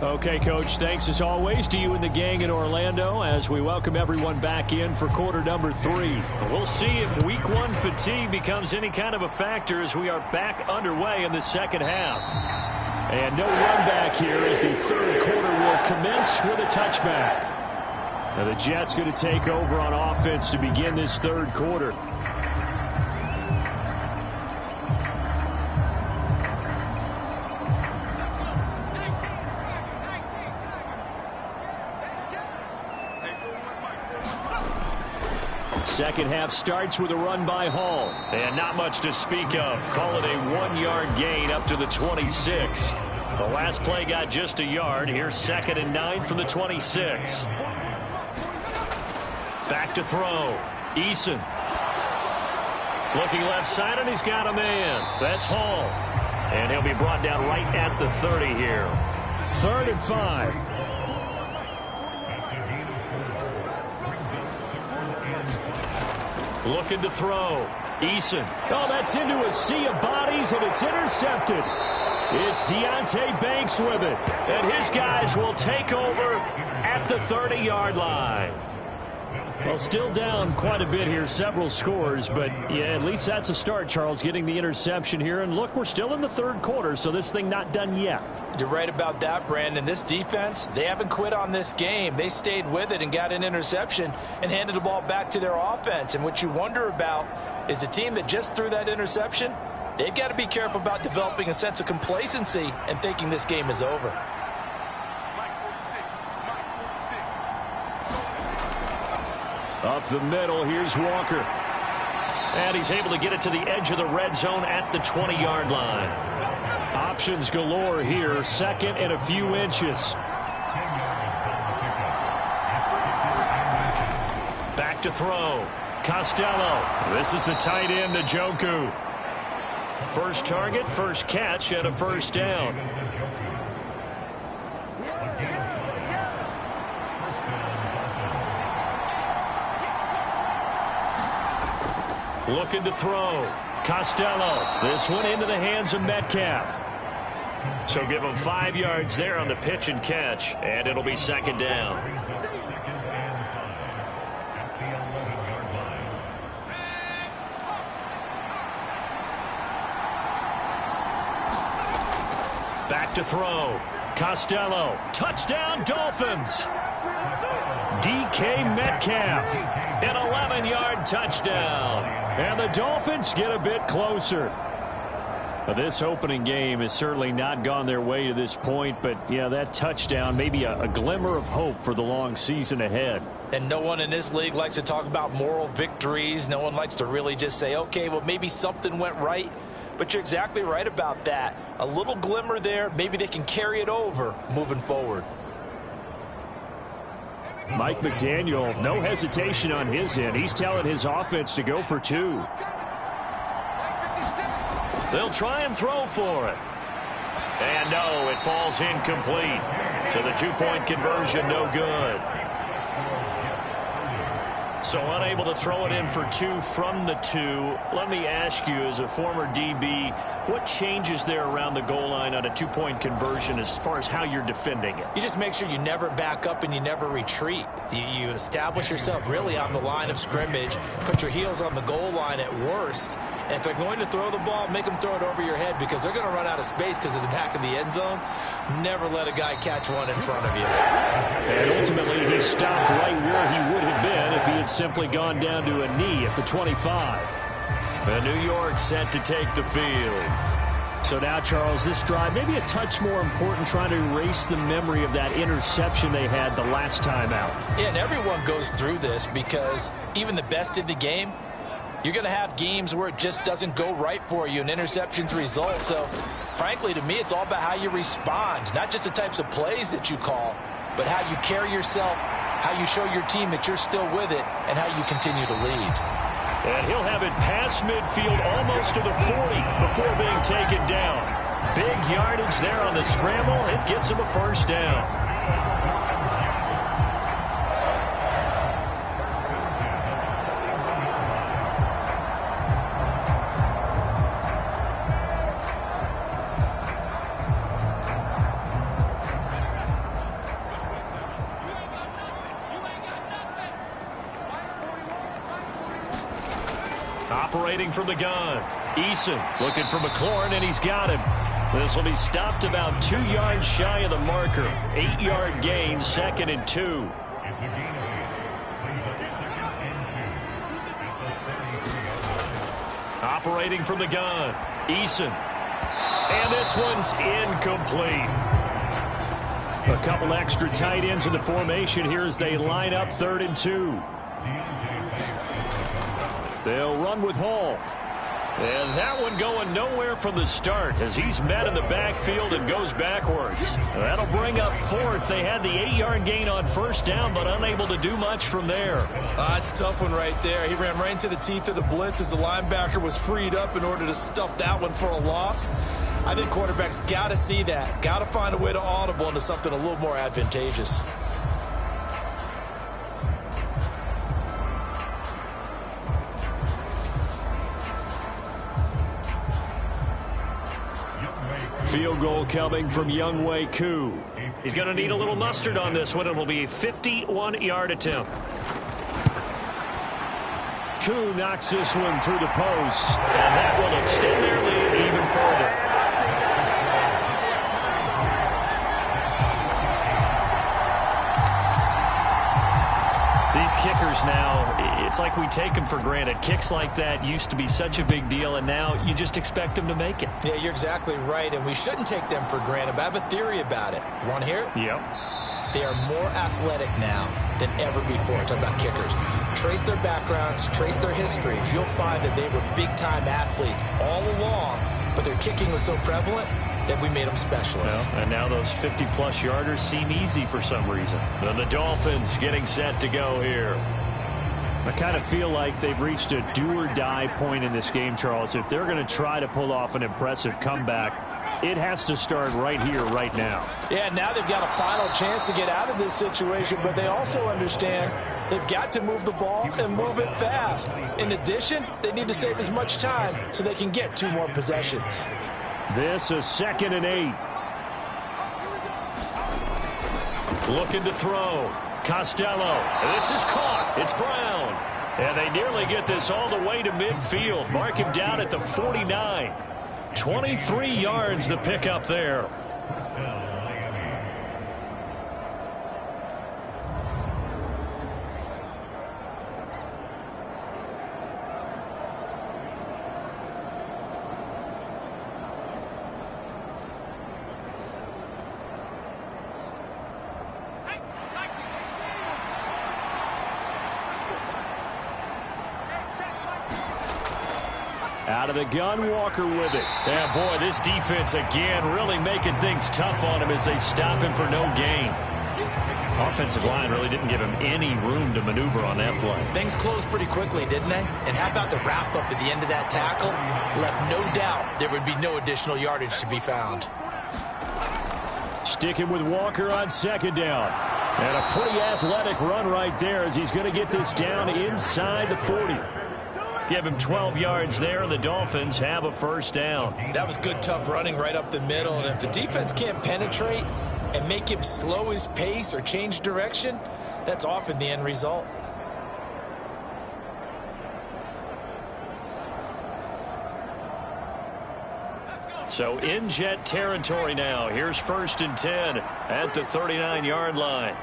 Okay, Coach, thanks as always to you and the gang in Orlando as we welcome everyone back in for quarter number 3. We'll see if week 1 fatigue becomes any kind of a factor as we are back underway in the 2nd half. And no run back here as the 3rd quarter will commence with a touchback. Now the Jets going to take over on offense to begin this 3rd quarter. Second half starts with a run by Hall. And not much to speak of. Call it a 1-yard gain up to the 26. The last play got just a yard. Here's 2nd and 9 from the 26. Back to throw. Eason. Looking left side, and he's got a man. That's Hall. And he'll be brought down right at the 30 here. 3rd and 5. Looking to throw. Eason. Oh, that's into a sea of bodies, and it's intercepted. It's Deonte Banks with it. And his guys will take over at the 30-yard line. Well, still down quite a bit here, several scores, but yeah, at least that's a start, Charles, getting the interception here. And look, we're still in the 3rd quarter, so this thing not done yet. You're right about that, Brandon. This defense, they haven't quit on this game. They stayed with it and got an interception and handed the ball back to their offense. And what you wonder about is the team that just threw that interception, they've got to be careful about developing a sense of complacency and thinking this game is over. Up the middle, here's Walker. And he's able to get it to the edge of the red zone at the 20-yard line. Options galore here, 2nd and a few inches. Back to throw. Costello. This is the tight end, Njoku. First target, first catch, and a first down. Looking to throw. Costello. This one into the hands of Metcalf. So give him 5 yards there on the pitch and catch, and it'll be 2nd down. Back to throw. Costello. Touchdown, Dolphins. DK Metcalf. An 11-yard touchdown. And the Dolphins get a bit closer. This opening game has certainly not gone their way to this point, but yeah, that touchdown, maybe a glimmer of hope for the long season ahead. And no one in this league likes to talk about moral victories. No one likes to really just say, okay, well, maybe something went right. But you're exactly right about that. A little glimmer there, maybe they can carry it over moving forward. Mike McDaniel, no hesitation on his end. He's telling his offense to go for 2. They'll try and throw for it. And no, it falls incomplete. So the 2-point conversion, no good. So unable to throw it in for 2 from the 2. Let me ask you, as a former DB, what changes there around the goal line on a 2-point conversion as far as how you're defending it? You just make sure you never back up and you never retreat. You establish yourself really on the line of scrimmage, put your heels on the goal line at worst, and if they're going to throw the ball, make them throw it over your head because they're going to run out of space because of the back of the end zone. Never let a guy catch one in front of you. And ultimately, he stopped right where he would have been if he had simply gone down to a knee at the 25. And New York set to take the field. So now, Charles, this drive maybe a touch more important, trying to erase the memory of that interception they had the last time out. Yeah, and everyone goes through this because even the best in the game, you're going to have games where it just doesn't go right for you and interceptions result. So, frankly, to me, it's all about how you respond, not just the types of plays that you call, but how you carry yourself, how you show your team that you're still with it, and how you continue to lead. And he'll have it past midfield almost to the 40 before being taken down. Big yardage there on the scramble. It gets him a first down. Operating from the gun. Eason looking for McLaurin, and he's got him. This will be stopped about 2 yards shy of the marker. 8-yard gain, 2nd and 2. Operating from the gun. Eason. And this one's incomplete. A couple extra tight ends in the formation here as they line up 3rd and 2. They'll run with Hall. And that one going nowhere from the start as he's met in the backfield and goes backwards. That'll bring up fourth. They had the 8-yard gain on first down, but unable to do much from there. It's a tough one right there. He ran right into the teeth of the blitz as the linebacker was freed up in order to stuff that one for a loss. I think quarterbacks got to see that. Got to find a way to audible into something a little more advantageous. Field goal coming from Younghoe Koo. He's going to need a little mustard on this one. It'll be a 51-yard attempt. Koo knocks this one through the post. And that will extend their lead even further. These kickers now, it's like we take them for granted. Kicks like that used to be such a big deal, and now you just expect them to make it. Yeah, you're exactly right, and we shouldn't take them for granted, but I have a theory about it. You want to hear it? Yep. They are more athletic now than ever before. Talk about kickers. Trace their backgrounds, trace their histories. You'll find that they were big-time athletes all along, but their kicking was so prevalent that we made them specialists. Well, and now those 50-plus yarders seem easy for some reason. And the Dolphins getting set to go here. I kind of feel like they've reached a do-or-die point in this game, Charles. If they're going to try to pull off an impressive comeback, it has to start right here, right now. Yeah, now they've got a final chance to get out of this situation, but they also understand they've got to move the ball and move it fast. In addition, they need to save as much time so they can get 2 more possessions. This is 2nd and 8. Looking to throw. Costello. This is caught. It's Brown. And they nearly get this all the way to midfield. Mark him down at the 49. 23 yards the pickup there. Out of the gun, Walker with it. Yeah, boy, this defense again really making things tough on him as they stop him for no gain. Offensive line really didn't give him any room to maneuver on that play. Things closed pretty quickly, didn't they? And how about the wrap-up at the end of that tackle? Left no doubt there would be no additional yardage to be found. Sticking with Walker on 2nd down. And a pretty athletic run right there as he's going to get this down inside the 40. Give him 12 yards there, and the Dolphins have a first down. That was good, tough running right up the middle. And if the defense can't penetrate and make him slow his pace or change direction, that's often the end result. So in Jet territory now. Here's 1st and 10 at the 39-yard line.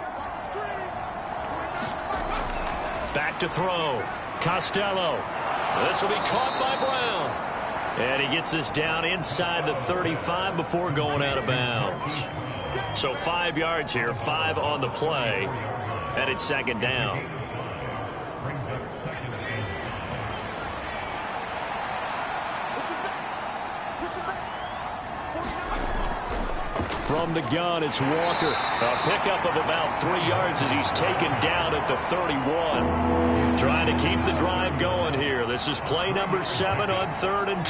Back to throw. Costello. This will be caught by Brown. And he gets this down inside the 35 before going out of bounds. So 5 yards here, 5 on the play. And it's 2nd down. From the gun, it's Walker. A pickup of about 3 yards as he's taken down at the 31. Trying to keep the drive going here. This is play number 7 on 3rd and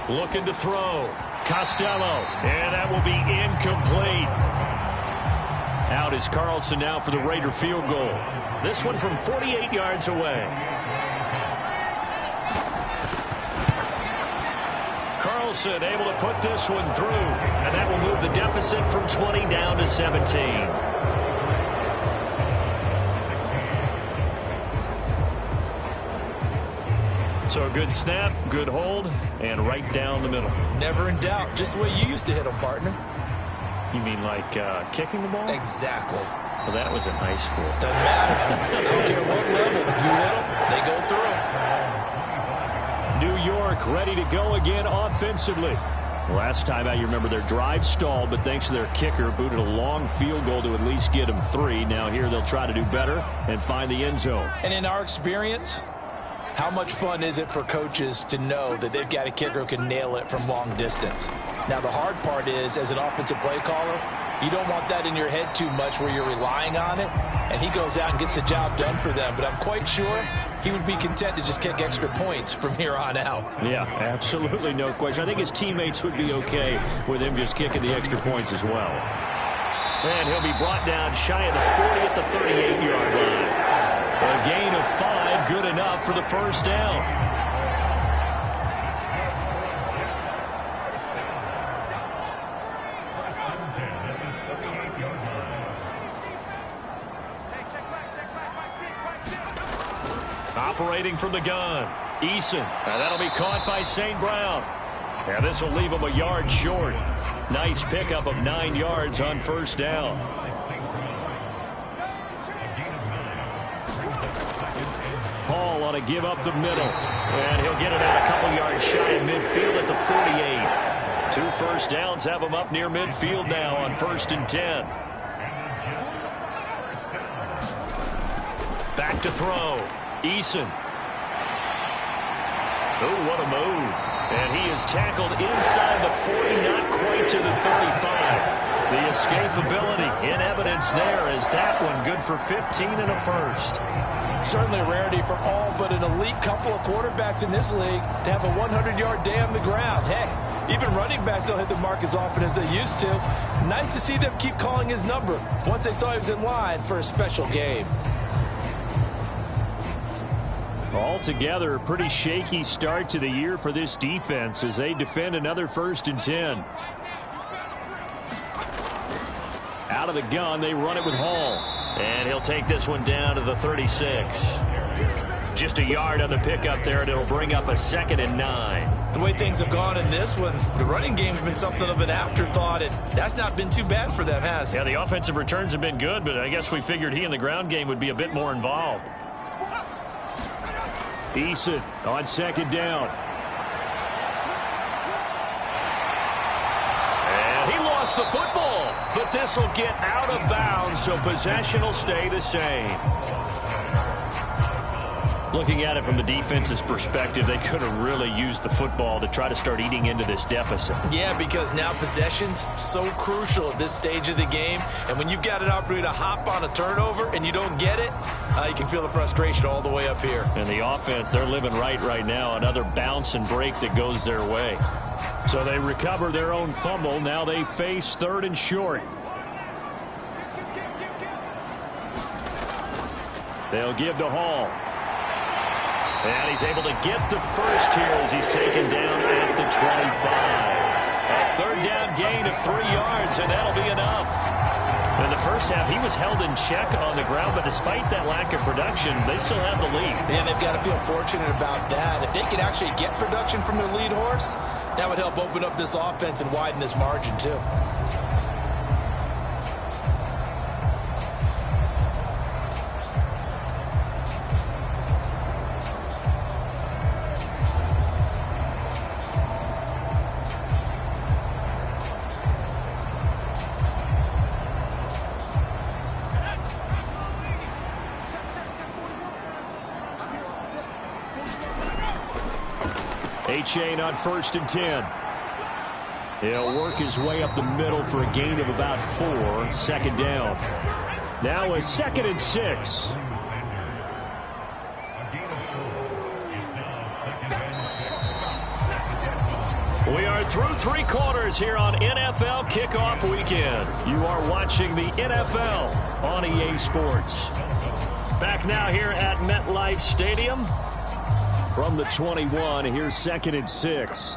2. Looking to throw. Costello. And that will be incomplete. Out is Carlson now for the Raider field goal. This one from 48 yards away. Carlson able to put this one through. And that will move the deficit from 20 down to 17. So a good snap, good hold, and right down the middle. Never in doubt. Just the way you used to hit them, partner. You mean like kicking the ball? Exactly. Well, that was in high school. Doesn't matter. I don't care what level. You hit them, they go through. New York ready to go again offensively. Last time out, you remember their drive stalled, but thanks to their kicker, booted a long field goal to at least get them 3. Now here they'll try to do better and find the end zone. And in our experience, How much fun is it for coaches to know that they've got a kicker who can nail it from long distance? Now, the hard part is, as an offensive play caller, you don't want that in your head too much where you're relying on it, and he goes out and gets the job done for them. But I'm quite sure he would be content to just kick extra points from here on out. Yeah, absolutely no question. I think his teammates would be okay with him just kicking the extra points as well. And he'll be brought down shy of the 40 at the 38-yard line. A gain of 5, good enough for the first down. Operating from the gun, Eason. And that'll be caught by St. Brown. And this will leave him a yard short. Nice pickup of 9 yards on first down. Hall ought to give up the middle. And he'll get it out a couple yards shy of midfield at the 48. 2 first downs have him up near midfield now on 1st and 10. Back to throw. Eason. Oh, what a move. And he is tackled inside the 40, not quite to the 35. The escapability in evidence there is that one good for 15 and a first. Certainly a rarity for all but an elite couple of quarterbacks in this league to have a 100-yard day on the ground. Heck, even running backs don't hit the mark as often as they used to. Nice to see them keep calling his number once they saw he was in line for a special game. Altogether, a pretty shaky start to the year for this defense as they defend another 1st and 10. Out of the gun, they run it with Hall. And he'll take this one down to the 36. Just a yard on the pickup there, and it'll bring up a 2nd and 9. The way things have gone in this one, the running game's been something of an afterthought, and that's not been too bad for them, has it? Yeah, the offensive returns have been good, but I guess we figured he in the ground game would be a bit more involved. Eason on 2nd down. And he lost the football, but this will get out of bounds, so possession will stay the same. Looking at it from the defense's perspective, they could have really used the football to try to start eating into this deficit. Yeah, because now possession's so crucial at this stage of the game. And when you've got an opportunity to hop on a turnover and you don't get it, you can feel the frustration all the way up here. And the offense, they're living right now. Another bounce and break that goes their way. So they recover their own fumble. Now they face 3rd and short. They'll give to Hall. And he's able to get the first here as he's taken down at the 25. A 3rd down gain of 3 yards, and that'll be enough. In the first half, he was held in check on the ground, but despite that lack of production, they still have the lead. And they've got to feel fortunate about that. If they could actually get production from their lead horse, that would help open up this offense and widen this margin, too. A-Chain on 1st and 10. He'll work his way up the middle for a gain of about 4. 2nd down. Now a 2nd and 6. We are through 3 quarters here on NFL Kickoff Weekend. You are watching the NFL on EA Sports. Back now here at MetLife Stadium. From the 21, here's 2nd and 6.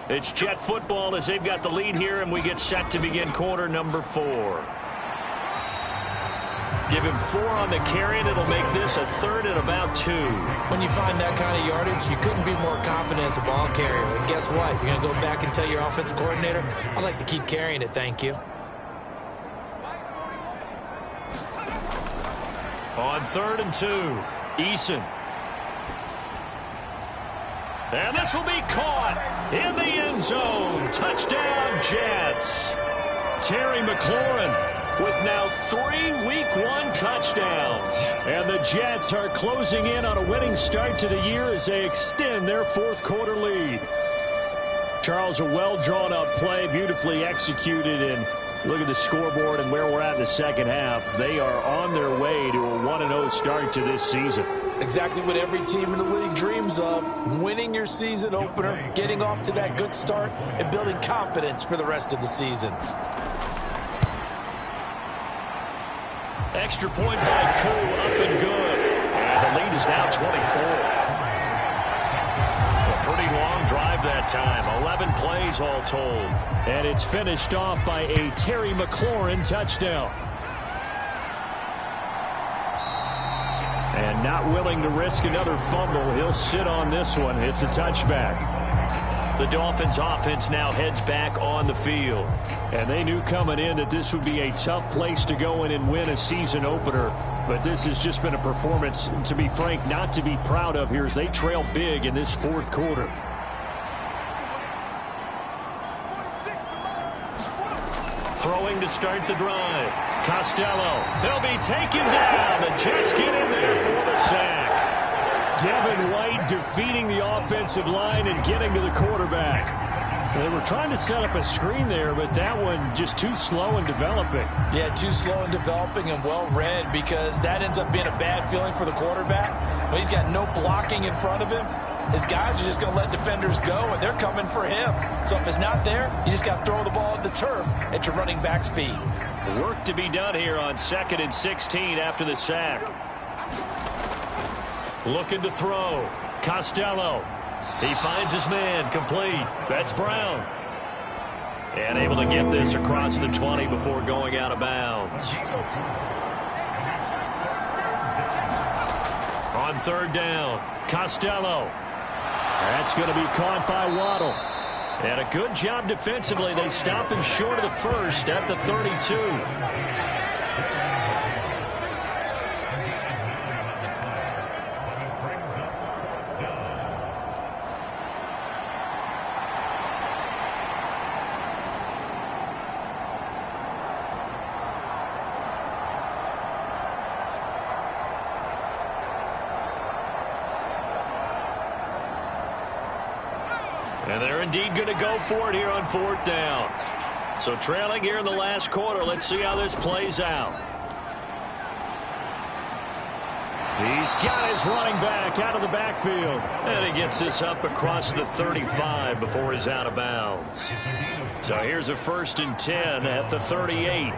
It's Jet football as they've got the lead here, and we get set to begin quarter number 4. Give him 4 on the carry, and it'll make this a 3rd and about 2. When you find that kind of yardage, you couldn't be more confident as a ball carrier. And guess what? You're going to go back and tell your offensive coordinator, I'd like to keep carrying it, thank you. On 3rd and 2, Eason. And this will be caught in the end zone. Touchdown, Jets. Terry McLaurin with now 3 Week 1 touchdowns. And the Jets are closing in on a winning start to the year as they extend their fourth quarter lead. Charles, a well-drawn-up play, beautifully executed, and look at the scoreboard and where we're at in the second half. They are on their way to a 1-0 start to this season. Exactly what every team in the league dreams of, winning your season opener, getting off to that good start, and building confidence for the rest of the season. Extra point by Koo, up and good. And the lead is now 24. A pretty long drive that time, 11 plays all told. And it's finished off by a Terry McLaurin touchdown. And not willing to risk another fumble, he'll sit on this one. It's a touchback. The Dolphins offense now heads back on the field. And they knew coming in that this would be a tough place to go in and win a season opener. But this has just been a performance, to be frank, not to be proud of here as they trail big in this fourth quarter. Throwing to start the drive. Costello. He'll be taken down. The Jets get in there for the sack. Devin White defeating the offensive line and getting to the quarterback. They were trying to set up a screen there, but that one just too slow in developing. Yeah, too slow in developing and well read, because that ends up being a bad feeling for the quarterback. But he's got no blocking in front of him. His guys are just going to let defenders go, and they're coming for him. So if it's not there, you just got to throw the ball at the turf at your running back's feet. Work to be done here on 2nd and 16 after the sack. Looking to throw. Costello. He finds his man. Complete. That's Brown. And able to get this across the 20 before going out of bounds. On 3rd down. Costello. That's going to be caught by Waddle. And a good job defensively. They stop him short of the first at the 32. And they're indeed going to go for it here on 4th down. So trailing here in the last quarter. Let's see how this plays out. He's got his running back out of the backfield. And he gets this up across the 35 before he's out of bounds. So here's a 1st and 10 at the 38.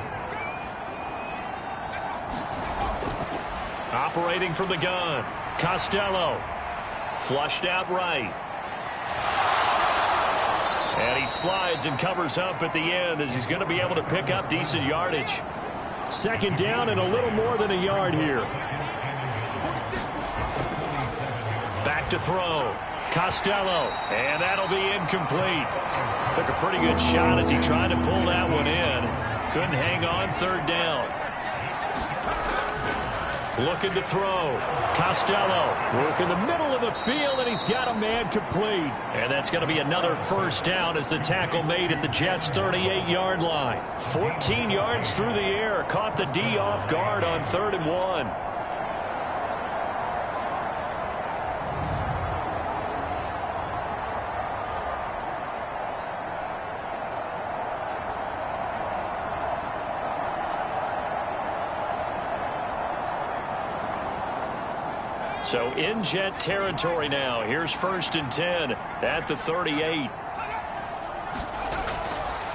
Operating from the gun. Costello. Flushed out right. And he slides and covers up at the end as he's going to be able to pick up decent yardage. 2nd down and a little more than a yard here. Back to throw. Costello. And that'll be incomplete. Took a pretty good shot as he tried to pull that one in. Couldn't hang on 3rd down. Looking to throw. Costello. Work in the middle of the field, and he's got a man complete. And that's going to be another 1st down as the tackle made at the Jets' 38-yard line. 14 yards through the air. Caught the D off guard on 3rd and 1. So in Jet territory now. Here's 1st and 10 at the 38.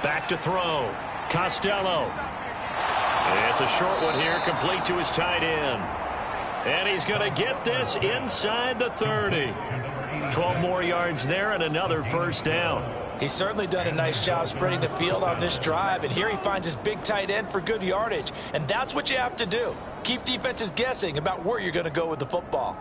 Back to throw. Costello. It's a short one here, complete to his tight end. And he's going to get this inside the 30. 12 more yards there and another 1st down. He's certainly done a nice job spreading the field on this drive, and here he finds his big tight end for good yardage. And that's what you have to do. Keep defenses guessing about where you're going to go with the football.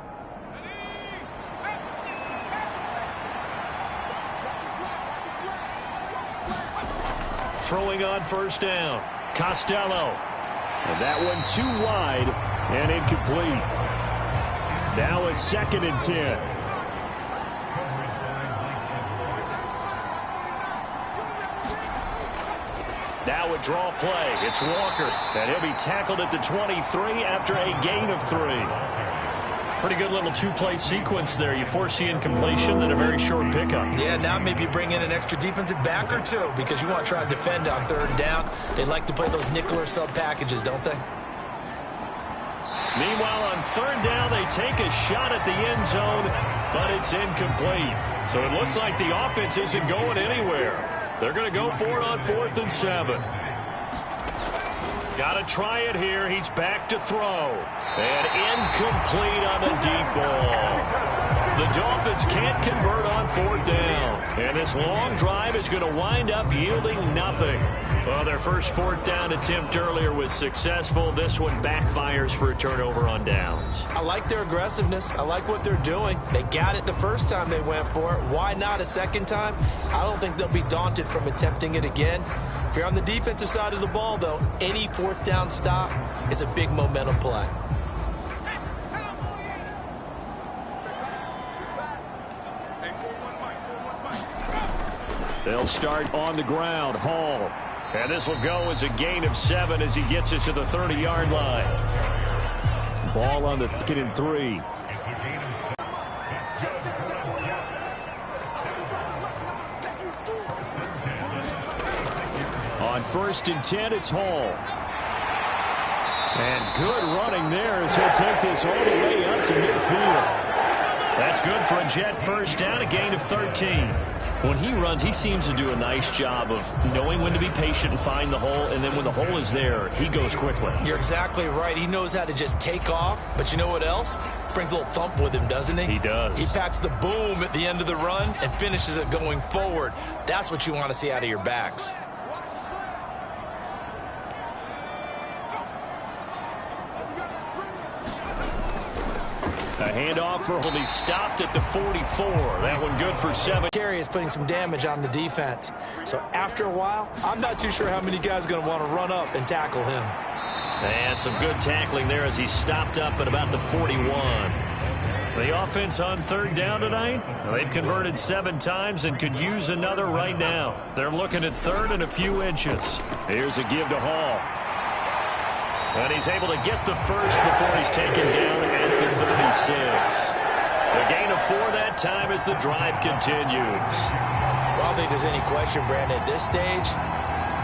Throwing on 1st down. Costello. And that one too wide and incomplete. Now a 2nd and 10. Now a draw play. It's Walker, and he'll be tackled at the 23 after a gain of 3. Pretty good little two-play sequence there. You force the incompletion, then a very short pickup. Yeah, now maybe you bring in an extra defensive back or two because you want to try and defend on 3rd down. They like to play those nickel or sub packages, don't they? Meanwhile, on 3rd down, they take a shot at the end zone, but it's incomplete. So it looks like the offense isn't going anywhere. They're going to go for it on 4th and 7. Got to try it here. He's back to throw. And incomplete on the deep ball. The Dolphins can't convert on 4th down. And this long drive is going to wind up yielding nothing. Well, their first 4th down attempt earlier was successful. This one backfires for a turnover on downs. I like their aggressiveness. I like what they're doing. They got it the first time they went for it. Why not a second time? I don't think they'll be daunted from attempting it again. If you're on the defensive side of the ball, though, any 4th down stop is a big momentum play. They'll start on the ground. Hall. And this will go as a gain of 7 as he gets it to the 30-yard line. Ball on the 2nd and 3. On 1st and 10, it's Hall. And good running there as he'll take this all the way up to midfield. That's good for a Jet first down, a gain of 13. When he runs, he seems to do a nice job of knowing when to be patient and find the hole, and then when the hole is there, he goes quickly. You're exactly right. He knows how to just take off, but you know what else? Brings a little thump with him, doesn't he? He does. He packs the boom at the end of the run and finishes it going forward. That's what you want to see out of your backs. A handoff will be stopped at the 44. That one good for 7. Carey is putting some damage on the defense. So after a while, I'm not too sure how many guys are going to want to run up and tackle him. And some good tackling there as he stopped up at about the 41. The offense on 3rd down tonight, they've converted 7 times and could use another right now. They're looking at 3rd and a few inches. Here's a give to Hall. And he's able to get the first before he's taken down at the 36. A gain of 4 that time as the drive continues. Well, I don't think there's any question, Brandon, at this stage,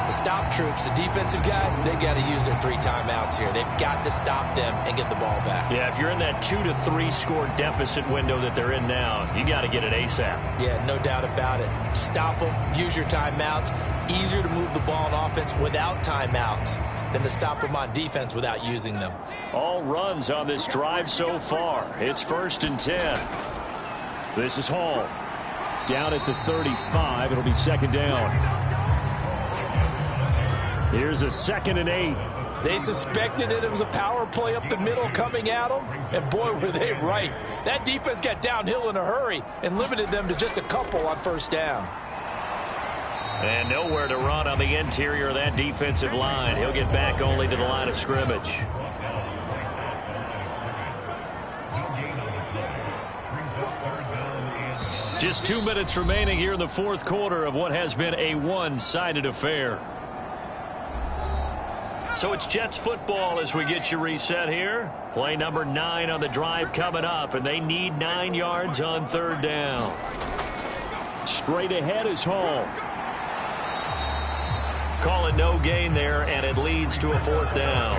the stop troops, the defensive guys, they got to use their 3 timeouts here. They've got to stop them and get the ball back. Yeah, if you're in that 2 to 3 score deficit window that they're in now, you got to get it ASAP. Yeah, no doubt about it. Stop them, use your timeouts. Easier to move the ball on offense without timeouts than to stop them on defense without using them. All runs on this drive so far. It's 1st and 10. This is Hall. Down at the 35. It'll be 2nd down. Here's a 2nd and 8. They suspected that it was a power play up the middle coming at them, and boy, were they right. That defense got downhill in a hurry and limited them to just a couple on 1st down. And nowhere to run on the interior of that defensive line. He'll get back only to the line of scrimmage. Just 2 minutes remaining here in the 4th quarter of what has been a one-sided affair. So it's Jets football as we get you reset here. Play number 9 on the drive coming up, and they need 9 yards on 3rd down. Straight ahead is Hall. Call it no gain there, and it leads to a 4th down.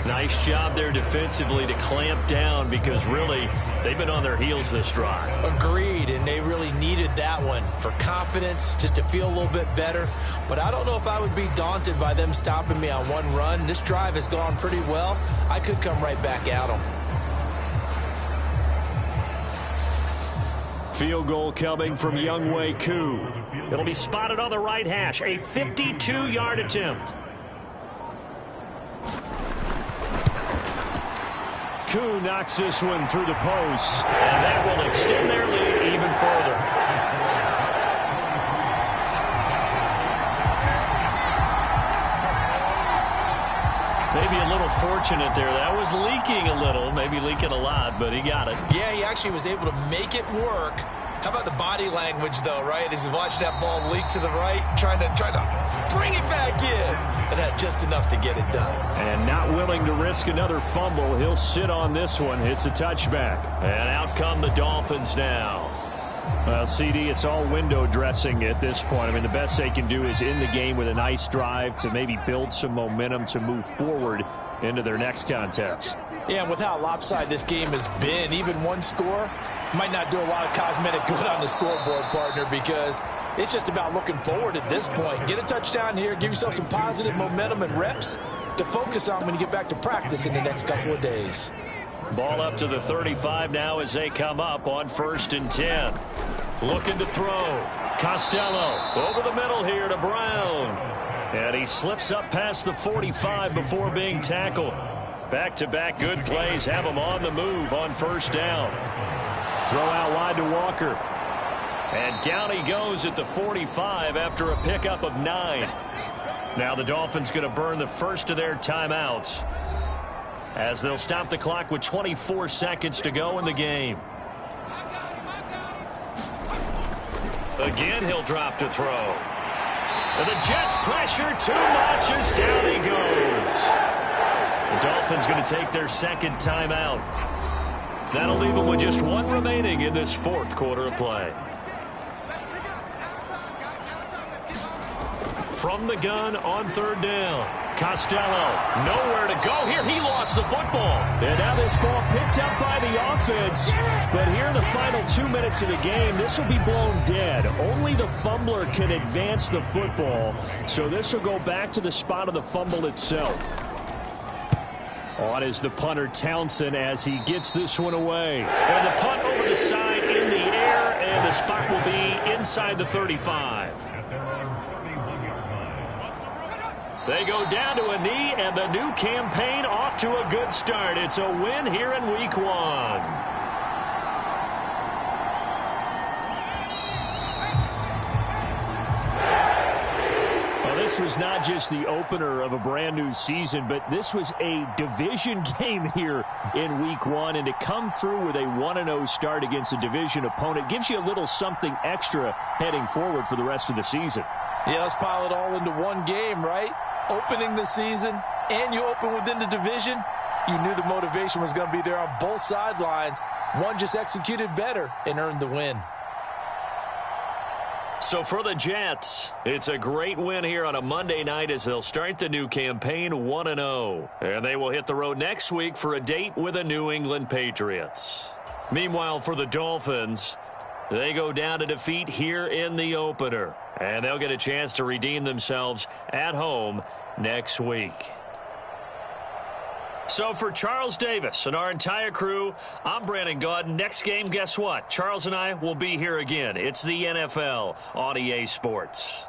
Nice job there defensively to clamp down because really they've been on their heels this drive. Agreed, and they really needed that one for confidence, just to feel a little bit better. But I don't know if I would be daunted by them stopping me on one run. This drive has gone pretty well. I could come right back at them. Field goal coming from Younghoe Koo. It'll be spotted on the right hash. A 52-yard attempt. Koo knocks this one through the post. And that will extend their lead even further. Maybe a little fortunate there. That was leaking a little, maybe leaking a lot, but he got it. Yeah, he actually was able to make it work How about the body language, though, right? As he's watching that ball leak to the right, trying to bring it back in. And had just enough to get it done. And not willing to risk another fumble. He'll sit on this one. It's a touchback. And out come the Dolphins now. Well, CD, it's all window dressing at this point. I mean, the best they can do is in the game with a nice drive to maybe build some momentum to move forward into their next contest. Yeah, and with how lopsided this game has been, even one score might not do a lot of cosmetic good on the scoreboard, partner, because it's just about looking forward at this point. Get a touchdown here, give yourself some positive momentum and reps to focus on when you get back to practice in the next couple of days. Ball up to the 35 now as they come up on 1st and 10. Looking to throw. Costello over the middle here to Brown. And he slips up past the 45 before being tackled. Back-to-back good plays have him on the move on 1st down. Throw out wide to Walker. And down he goes at the 45 after a pickup of 9. Now the Dolphins going to burn the first of their timeouts as they'll stop the clock with 24 seconds to go in the game. Again, he'll drop to throw. And the Jets pressure too much as down he goes. The Dolphins going to take their second timeout. That'll leave them with just one remaining in this 4th quarter of play. From the gun on 3rd down. Costello, nowhere to go here. He lost the football. And now this ball picked up by the offense. But here in the final 2 minutes of the game, this will be blown dead. Only the fumbler can advance the football. So this will go back to the spot of the fumble itself. On is the punter Townsend as he gets this one away. And the punt over the side in the air, and the spot will be inside the 35. They go down to a knee, and the new campaign off to a good start. It's a win here in Week 1. This was not just the opener of a brand new season, but this was a division game here in Week 1. And to come through with a 1-0 start against a division opponent gives you a little something extra heading forward for the rest of the season. Yeah, let's pile it all into one game, right? Opening the season, and you open within the division. You knew the motivation was going to be there on both sidelines. One just executed better and earned the win. So for the Jets, it's a great win here on a Monday night as they'll start the new campaign 1-0. And they will hit the road next week for a date with the New England Patriots. Meanwhile, for the Dolphins, they go down to defeat here in the opener. And they'll get a chance to redeem themselves at home next week. So for Charles Davis and our entire crew, I'm Brandon Gaudin. Next game, guess what? Charles and I will be here again. It's the NFL on EA Sports.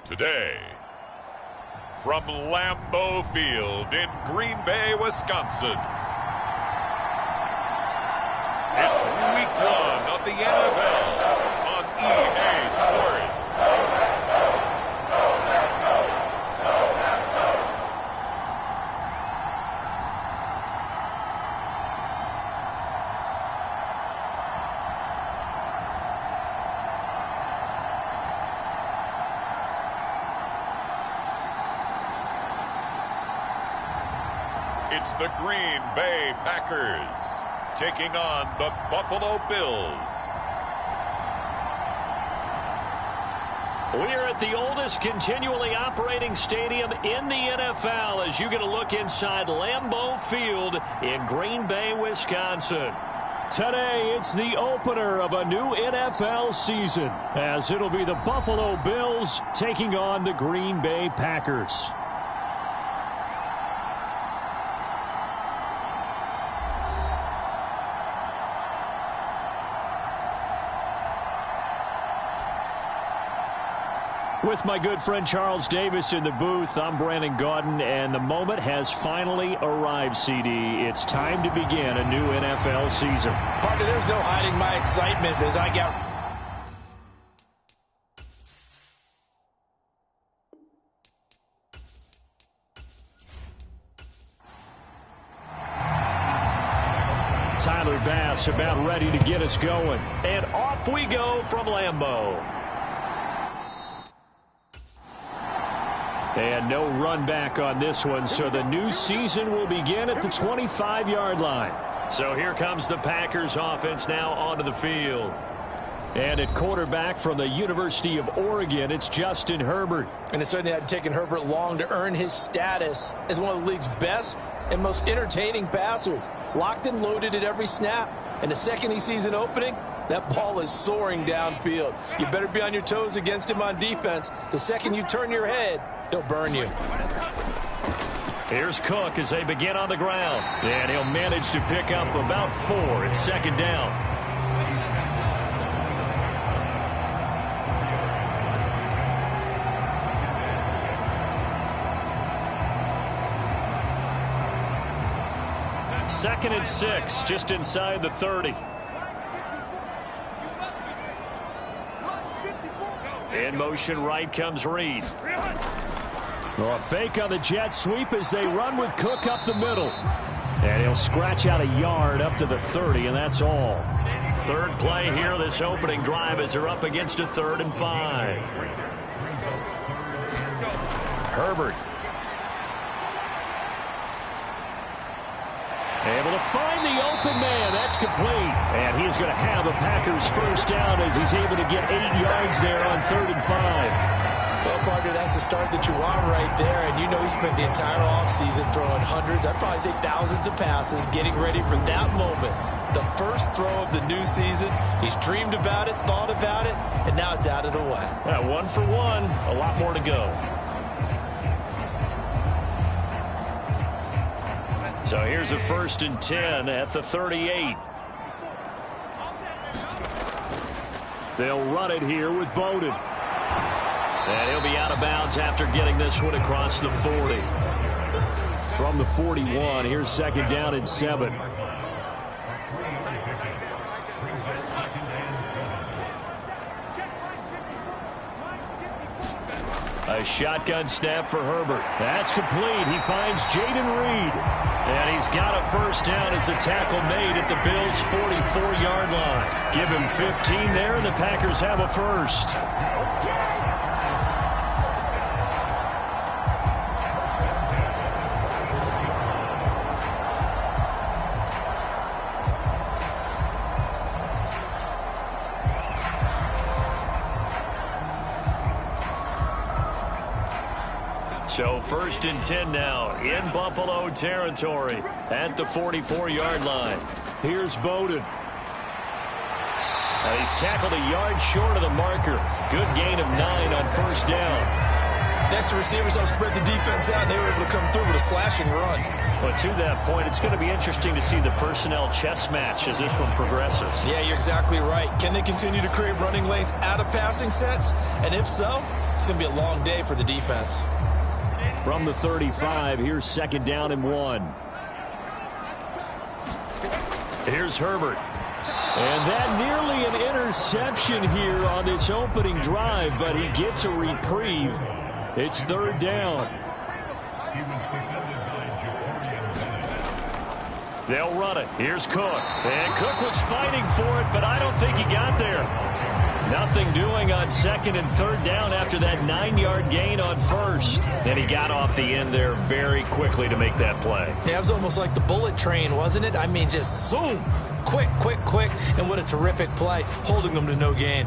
Today, from Lambeau Field in Green Bay, Wisconsin, it's Week 1 of the NFL on EA Sports. It's the Green Bay Packers taking on the Buffalo Bills. We are at the oldest continually operating stadium in the NFL as you get a look inside Lambeau Field in Green Bay, Wisconsin. Today, it's the opener of a new NFL season, as it'll be the Buffalo Bills taking on the Green Bay Packers. With my good friend Charles Davis in the booth, I'm Brandon Gaudin, and the moment has finally arrived, CD. It's time to begin a new NFL season. Partner, there's no hiding my excitement as I got... Tyler Bass about ready to get us going. And off we go from Lambeau. And no run back on this one, so the new season will begin at the 25-yard line. So here comes the Packers offense now onto the field. And at quarterback from the University of Oregon, it's Justin Herbert. And it certainly hadn't taken Herbert long to earn his status as one of the league's best and most entertaining passers. Locked and loaded at every snap. And the second he sees an opening, that ball is soaring downfield. You better be on your toes against him on defense. The second you turn your head, he'll burn you. Here's Cook as they begin on the ground. And he'll manage to pick up about 4. It's second down. Second and 6, just inside the 30. In motion right comes Reed. Well, a fake on the jet sweep as they run with Cook up the middle. And he'll scratch out a yard up to the 30, and that's all. Third play here this opening drive as they're up against a 3rd and 5. Herbert. Able to find the open man. That's complete. And he's going to have a Packers first down as he's able to get 8 yards there on 3rd and 5. Well, partner, that's the start that you want right there. And you know he spent the entire offseason throwing hundreds, I'd probably say thousands of passes, getting ready for that moment. The first throw of the new season. He's dreamed about it, thought about it, and now it's out of the way. 1 for 1, a lot more to go. So here's a 1st and 10 at the 38. They'll run it here with Bowden. And he'll be out of bounds after getting this one across the 40. From the 41, here's second down and 7. A shotgun snap for Herbert. That's complete. He finds Jaden Reed. And he's got a first down as the tackle made at the Bills' 44-yard line. Give him 15 there, and the Packers have a first. So 1st and 10 now in Buffalo territory at the 44-yard line. Here's Bowden. He's tackled a yard short of the marker. Good gain of 9 on first down. Next, the receivers help spread the defense out, and they were able to come through with a slashing run. But to that point, it's going to be interesting to see the personnel chess match as this one progresses. Yeah, you're exactly right. Can they continue to create running lanes out of passing sets? And if so, It's going to be a long day for the defense. From the 35, here's 2nd down and 1. Here's Herbert. And that nearly an interception here on this opening drive, but he gets a reprieve. It's 3rd down. They'll run it. Here's Cook. And Cook was fighting for it, but I don't think he got there. Nothing doing on 2nd and 3rd down after that 9-yard gain on 1st. And he got off the end there very quickly to make that play. Yeah, it was almost like the bullet train, wasn't it? I mean, just zoom. Quick, quick, quick. And what a terrific play, holding them to no gain.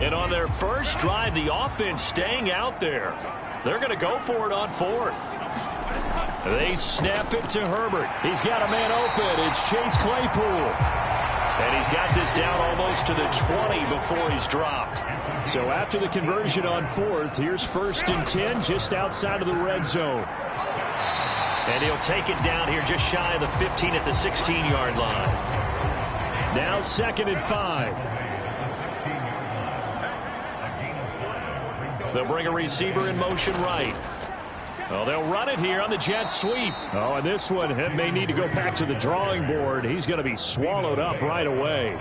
And on their first drive, the offense staying out there. They're going to go for it on 4th. They snap it to Herbert. He's got a man open. It's Chase Claypool. And he's got this down almost to the 20 before he's dropped. So after the conversion on 4th, here's 1st and 10 just outside of the red zone. And he'll take it down here just shy of the 15 at the 16-yard line. Now 2nd and 5. They'll bring a receiver in motion right. Oh, they'll run it here on the jet sweep. Oh, and this one may need to go back to the drawing board. He's going to be swallowed up right away.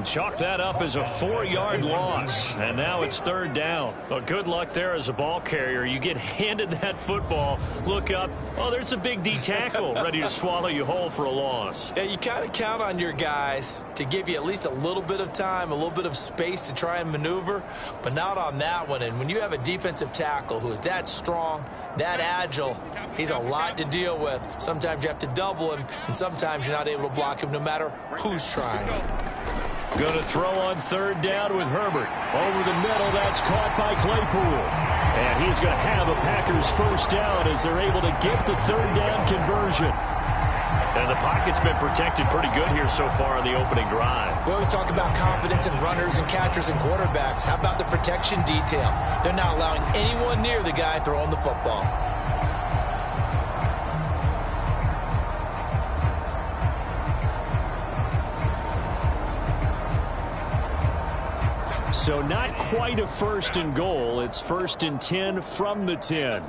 Chalk that up as a 4-yard loss, and now it's 3rd down. Well, good luck there as a ball carrier. You get handed that football, look up, oh, there's a big D tackle ready to swallow you whole for a loss. Yeah, you kind of count on your guys to give you at least a little bit of time, a little bit of space to try and maneuver, but not on that one. And when you have a defensive tackle who is that strong, that agile, he's a lot to deal with. Sometimes you have to double him, and sometimes you're not able to block him no matter who's trying. Going to throw on 3rd down with Herbert. Over the middle, that's caught by Claypool. And he's going to have a Packers 1st down as they're able to get the 3rd down conversion. And the pocket's been protected pretty good here so far on the opening drive. We always talk about confidence in runners and catchers and quarterbacks. How about the protection detail? They're not allowing anyone near the guy throwing the football. So not quite a 1st and goal. It's 1st and 10 from the 10.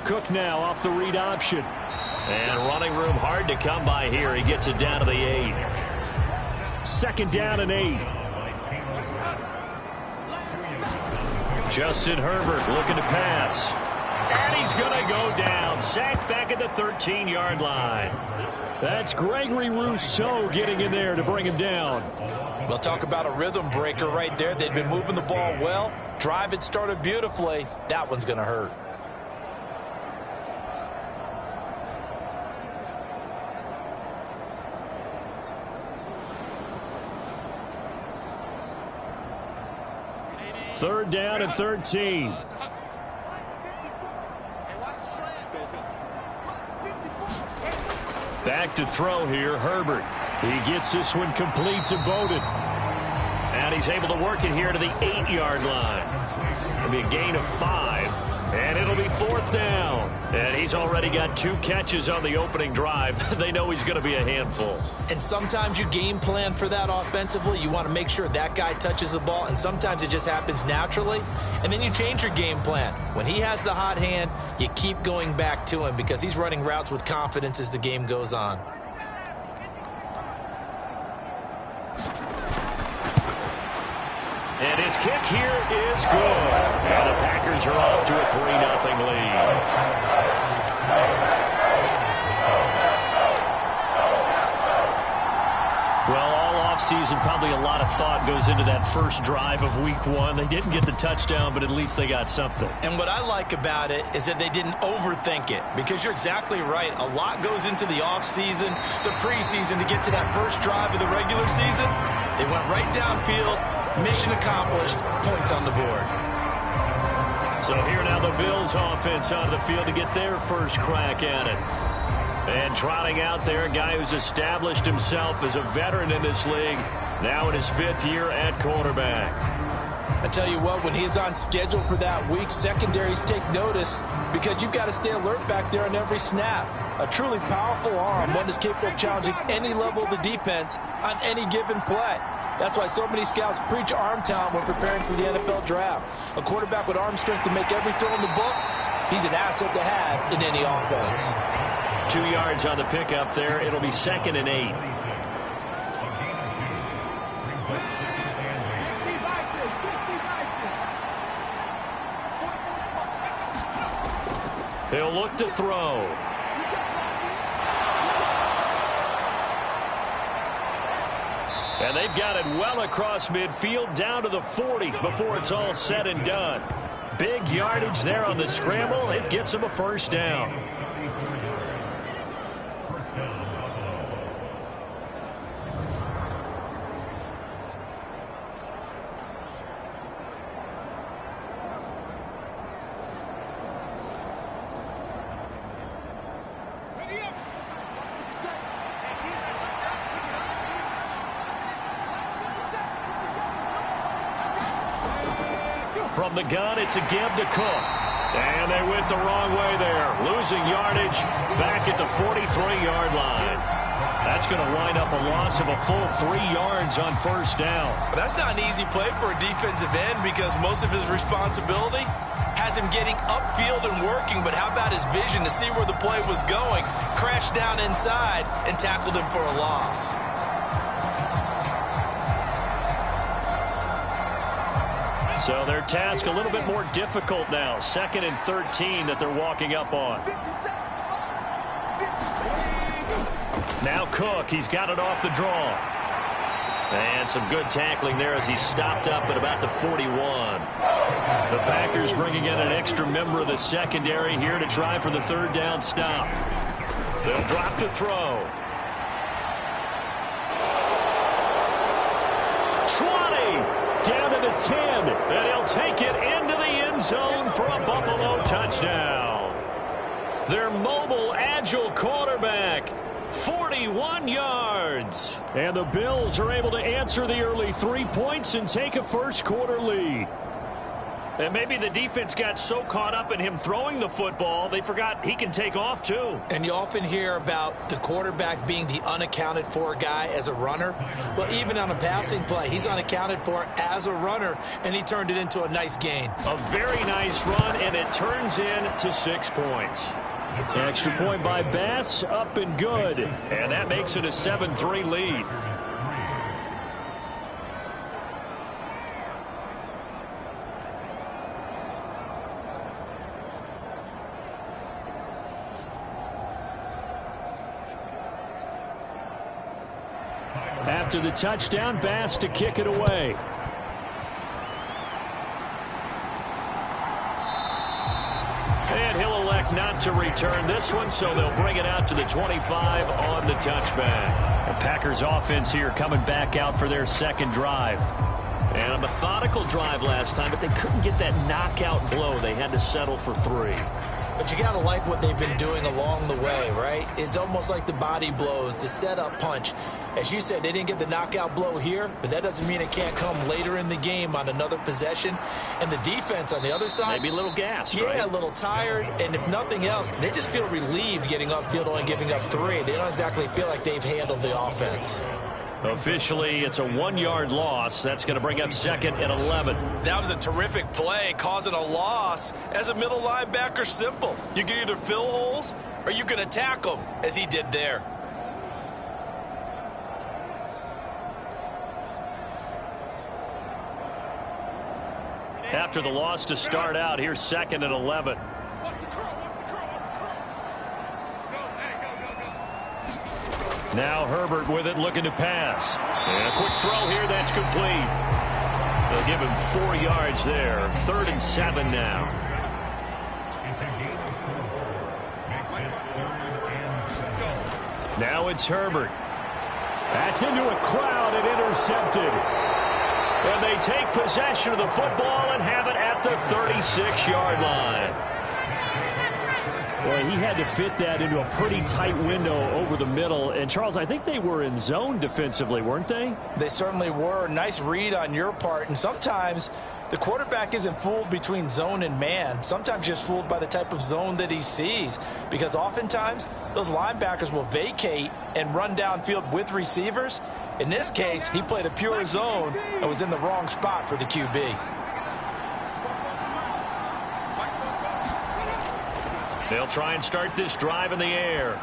Cook now off the read option. And running room hard to come by here. He gets it down to the 8. 2nd down and 8. Justin Herbert looking to pass. And he's going to go down. Sacked back at the 13-yard line. That's Gregory Rousseau getting in there to bring him down. We'll talk about a rhythm breaker right there. They've been moving the ball well. Drive it started beautifully. That one's going to hurt. Third down and 13. Back to throw here, Herbert. He gets this one complete to Bowden. And he's able to work it here to the 8-yard line. It'll be a gain of 5, and it'll be 4th down. And he's already got 2 catches on the opening drive. They know he's going to be a handful. And sometimes you game plan for that offensively. You want to make sure that guy touches the ball, and sometimes it just happens naturally. And then you change your game plan. When he has the hot hand, you keep going back to him because he's running routes with confidence as the game goes on. And his kick here is good. And the Packers are off to a 3-0 lead. Well, all offseason, probably a lot of thought goes into that first drive of Week 1. They didn't get the touchdown, but at least they got something. And what I like about it is that they didn't overthink it, because you're exactly right. A lot goes into the offseason, the preseason, to get to that first drive of the regular season. They went right downfield. Mission accomplished. Points on the board. So here now the Bills offense on the field to get their first crack at it. And trotting out there, a guy who's established himself as a veteran in this league, now in his 5th year at quarterback. I tell you what, when he's on schedule for that week, secondaries take notice because you've got to stay alert back there on every snap. A truly powerful arm, one that's capable of challenging any level of the defense on any given play. That's why so many scouts preach arm talent when preparing for the NFL draft. A quarterback with arm strength to make every throw in the book, he's an asset to have in any offense. 2 yards on the pickup there. It'll be 2nd and 8. He'll look to throw. And they've got it well across midfield down to the 40 before it's all said and done. Big yardage there on the scramble. It gets him a first down. From the gun, it's a give to Cook. And they went the wrong way there. Losing yardage back at the 43-yard line. That's going to wind up a loss of a full 3 yards on first down. But that's not an easy play for a defensive end because most of his responsibility has him getting upfield and working. But how about his vision to see where the play was going? Crashed down inside and tackled him for a loss. So their task a little bit more difficult now. 2nd and 13 that they're walking up on. Now Cook, he's got it off the draw. And some good tackling there as he stopped up at about the 41. The Packers bringing in an extra member of the secondary here to try for the 3rd down stop. They'll drop to throw. 20. Down to the 10, and he'll take it into the end zone for a Buffalo touchdown. Their mobile, agile quarterback, 41 yards. And the Bills are able to answer the early 3 points and take a first-quarter lead. And maybe the defense got so caught up in him throwing the football, they forgot he can take off too. And you often hear about the quarterback being the unaccounted for guy as a runner. Well, even on a passing play, he's unaccounted for as a runner, and he turned it into a nice gain. A very nice run, and it turns into 6 points. Extra point by Bass, up and good. And that makes it a 7-3 lead. After the touchdown, Bass to kick it away. And he'll elect not to return this one, so they'll bring it out to the 25 on the touchback. The Packers offense here coming back out for their 2nd drive. And a methodical drive last time, but they couldn't get that knockout blow. They had to settle for 3. But you got to like what they've been doing along the way, right? It's almost like the body blows, the setup punch. As you said, they didn't get the knockout blow here, but that doesn't mean it can't come later in the game on another possession. And the defense on the other side, maybe a little gassed, right? Yeah, a little tired. And if nothing else, they just feel relieved getting upfield, only giving up 3. They don't exactly feel like they've handled the offense. Officially, it's a 1-yard loss. That's going to bring up 2nd and 11. That was a terrific play, causing a loss. As a middle linebacker, simple. You can either fill holes or you can attack them, as he did there. After the loss to start out, here's 2nd and 11. Now Herbert with it, looking to pass. And a quick throw here, that's complete. They'll give him 4 yards there. 3rd and 7 now. Now it's Herbert. That's into a crowd and intercepted. And they take possession of the football and have it at the 36-yard line. Well, he had to fit that into a pretty tight window over the middle. And, Charles, I think they were in zone defensively, weren't they? They certainly were. Nice read on your part. And sometimes the quarterback isn't fooled between zone and man. Sometimes just fooled by the type of zone that he sees. Because oftentimes, those linebackers will vacate and run downfield with receivers. In this case, he played a pure zone and was in the wrong spot for the QB. They'll try and start this drive in the air.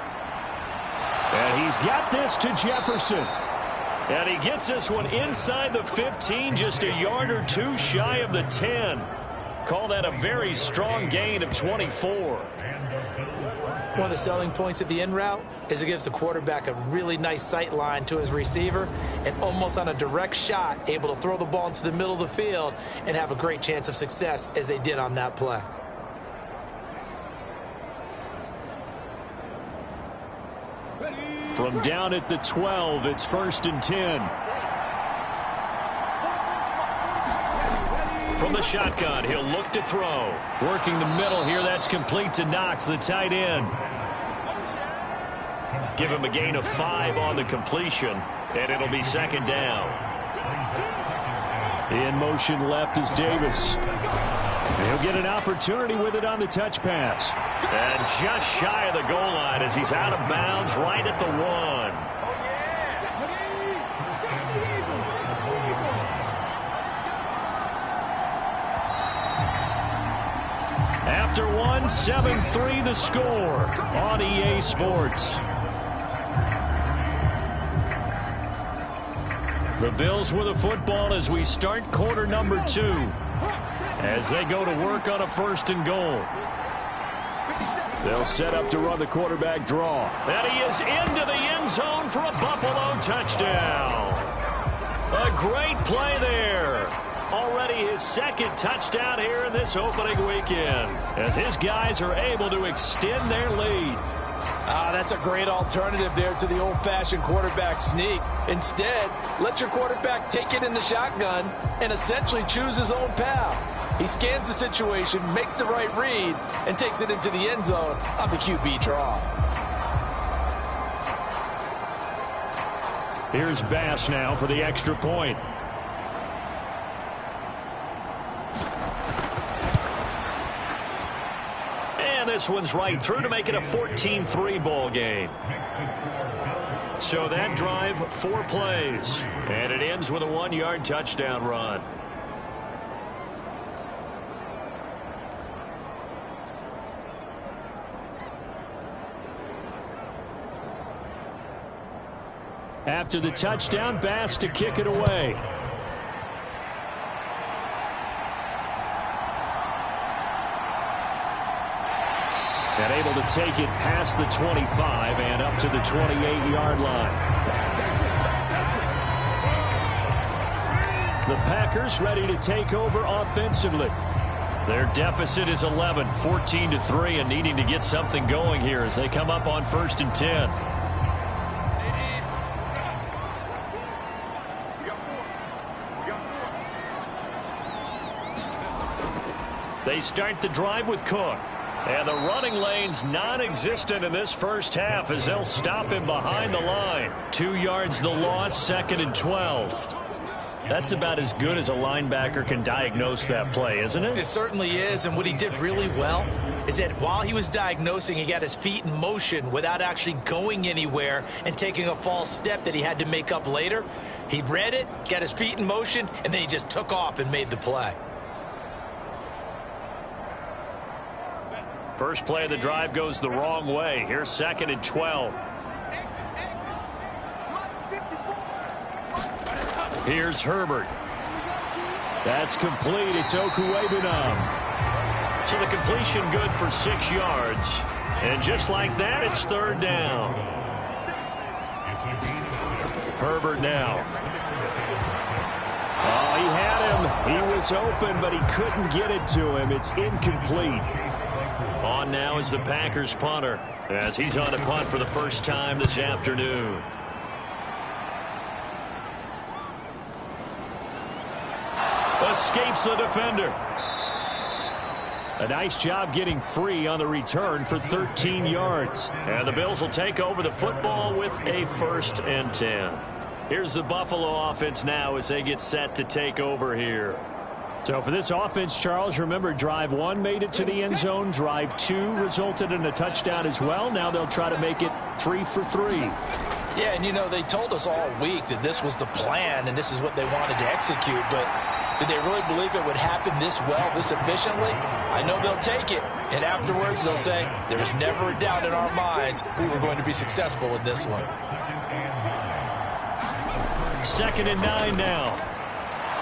And he's got this to Jefferson. And he gets this one inside the 15, just a yard or two shy of the 10. Call that a very strong gain of 24. One of the selling points of the in route is it gives the quarterback a really nice sight line to his receiver and almost on a direct shot able to throw the ball into the middle of the field and have a great chance of success as they did on that play. From down at the 12, it's 1st and 10. From the shotgun, he'll look to throw. Working the middle here, that's complete to Knox, the tight end. Give him a gain of 5 on the completion, and it'll be 2nd down. In motion left is Davis. He'll get an opportunity with it on the touch pass. And just shy of the goal line as he's out of bounds right at the 1. After 1, 7-3 the score on EA Sports. The Bills with the football as we start quarter number 2. As they go to work on a 1st and goal. They'll set up to run the quarterback draw. And he is into the end zone for a Buffalo touchdown. A great play there. Already his 2nd touchdown here in this opening weekend. As his guys are able to extend their lead. That's a great alternative there to the old-fashioned quarterback sneak. Instead, let your quarterback take it in the shotgun and essentially choose his own path. He scans the situation, makes the right read, and takes it into the end zone on the QB draw. Here's Bass now for the extra point. And this one's right through to make it a 14-3 ball game. So that drive, 4 plays. And it ends with a 1-yard touchdown run. After the touchdown, Bass to kick it away. And able to take it past the 25 and up to the 28-yard line. The Packers ready to take over offensively. Their deficit is 11, 14-3, and needing to get something going here as they come up on 1st and 10. They start the drive with Cook. And the running lane's non-existent in this first half as they'll stop him behind the line. 2 yards the loss, 2nd and 12. That's about as good as a linebacker can diagnose that play, isn't it? It certainly is, and what he did really well is that while he was diagnosing, he got his feet in motion without actually going anywhere and taking a false step that he had to make up later. He read it, got his feet in motion, and then he just took off and made the play. First play of the drive goes the wrong way. Here's 2nd and 12. Here's Herbert. That's complete. It's Okuwebunam. So the completion good for 6 yards. And just like that, it's 3rd down. Herbert now. Oh, he had him. He was open, but he couldn't get it to him. It's incomplete. On now is the Packers punter as he's on to punt for the first time this afternoon. Escapes the defender. A nice job getting free on the return for 13 yards. And the Bills will take over the football with a 1st and 10. Here's the Buffalo offense now as they get set to take over here. So for this offense, Charles, remember drive 1 made it to the end zone. Drive 2 resulted in a touchdown as well. Now they'll try to make it 3 for 3. Yeah, and you know, they told us all week that this was the plan and this is what they wanted to execute, but did they really believe it would happen this well, this efficiently? I know they'll take it, and afterwards they'll say, there's never a doubt in our minds we were going to be successful in this one. 2nd and 9 now.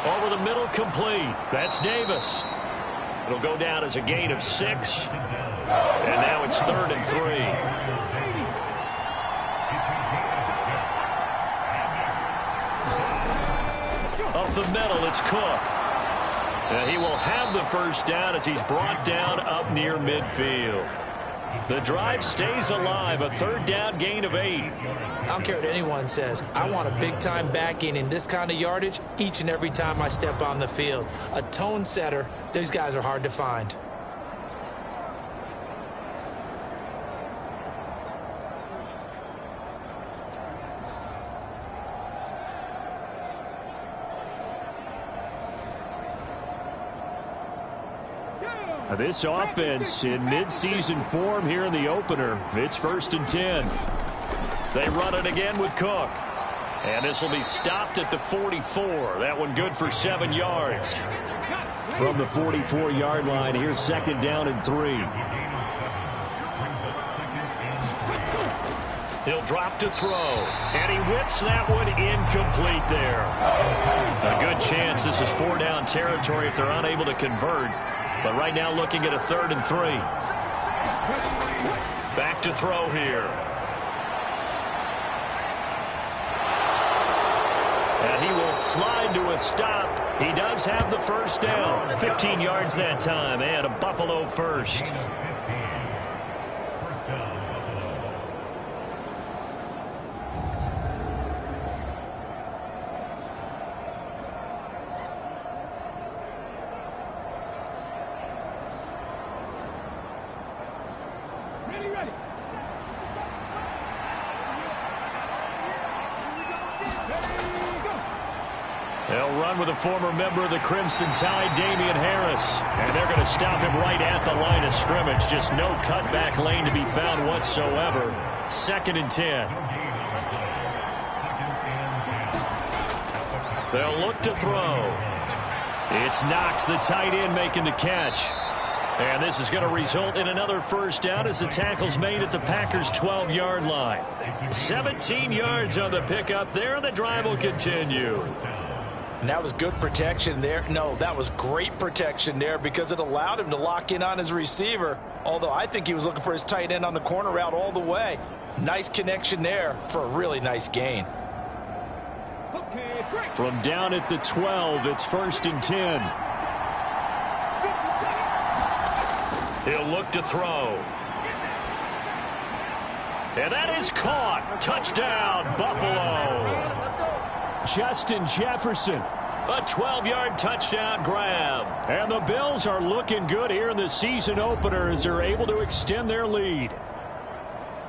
Over the middle, complete. That's Davis. It'll go down as a gain of 6. And now it's 3rd and 3. Up the middle, it's Cook. And he will have the 1st down as he's brought down up near midfield. The drive stays alive, a 3rd down gain of 8. I don't care what anyone says. I want a big-time backing in this kind of yardage each and every time I step on the field. A tone setter, these guys are hard to find. This offense in midseason form here in the opener. It's 1st and 10. They run it again with Cook. And this will be stopped at the 44. That one good for 7 yards. From the 44-yard line, here's 2nd down and 3. He'll drop to throw. And he whips that one incomplete there. A good chance this is 4-down territory if they're unable to convert. But right now looking at a 3rd and 3. Back to throw here. And he will slide to a stop. He does have the 1st down. 15 yards that time and a Buffalo 1st. They'll run with a former member of the Crimson Tide, Damian Harris. And they're going to stop him right at the line of scrimmage. Just no cutback lane to be found whatsoever. 2nd and 10. They'll look to throw. It's Knox, the tight end, making the catch. And this is going to result in another 1st down as the tackle's made at the Packers' 12-yard line. 17 yards on the pickup there, and the drive will continue. And that was good protection there. No, that was great protection there because it allowed him to lock in on his receiver. Although I think he was looking for his tight end on the corner route all the way. Nice connection there for a really nice gain. From down at the 12, it's 1st and 10. He'll look to throw. And that is caught. Touchdown, Buffalo. Justin Jefferson. A 12-yard touchdown grab. And the Bills are looking good here in the season opener as they're able to extend their lead.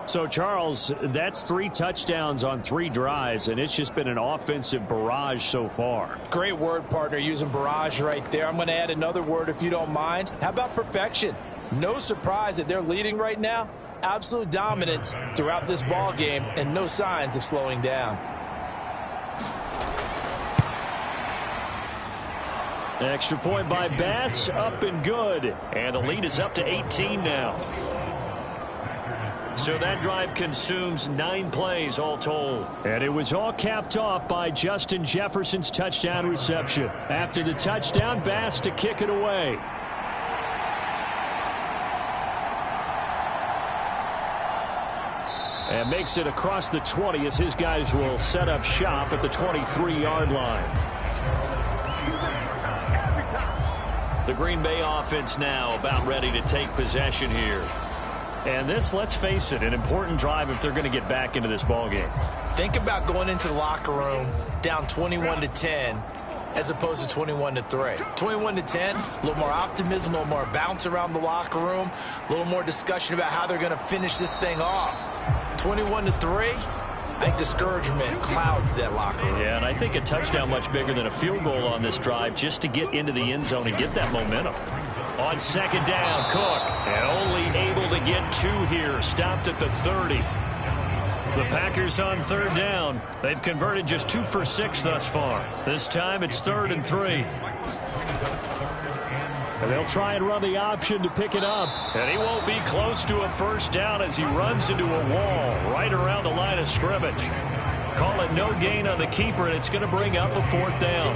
So, Charles, that's 3 touchdowns on 3 drives, and it's just been an offensive barrage so far. Great word, partner, using barrage right there. I'm going to add another word if you don't mind. How about perfection? No surprise that they're leading right now. Absolute dominance throughout this ball game and no signs of slowing down. Extra point by Bass, up and good. And the lead is up to 18 now. So that drive consumes 9 plays all told. And it was all capped off by Justin Jefferson's touchdown reception. After the touchdown, Bass to kick it away. And makes it across the 20 as his guys will set up shop at the 23-yard line. The Green Bay offense now about ready to take possession here. And this, let's face it, an important drive if they're going to get back into this ballgame. Think about going into the locker room down 21-10 as opposed to 21-3. 21-10, a little more optimism, a little more bounce around the locker room, a little more discussion about how they're going to finish this thing off. 21-3, I think discouragement clouds that locker room. Yeah, and I think a touchdown much bigger than a field goal on this drive just to get into the end zone and get that momentum. On second down, Cook, and only able to get 2 here, stopped at the 30. The Packers on third down. They've converted just 2 for 6 thus far. This time it's 3rd and 3. And they'll try and run the option to pick it up. And he won't be close to a first down as he runs into a wall right around the line of scrimmage. Call it no gain on the keeper, and it's going to bring up a 4th down.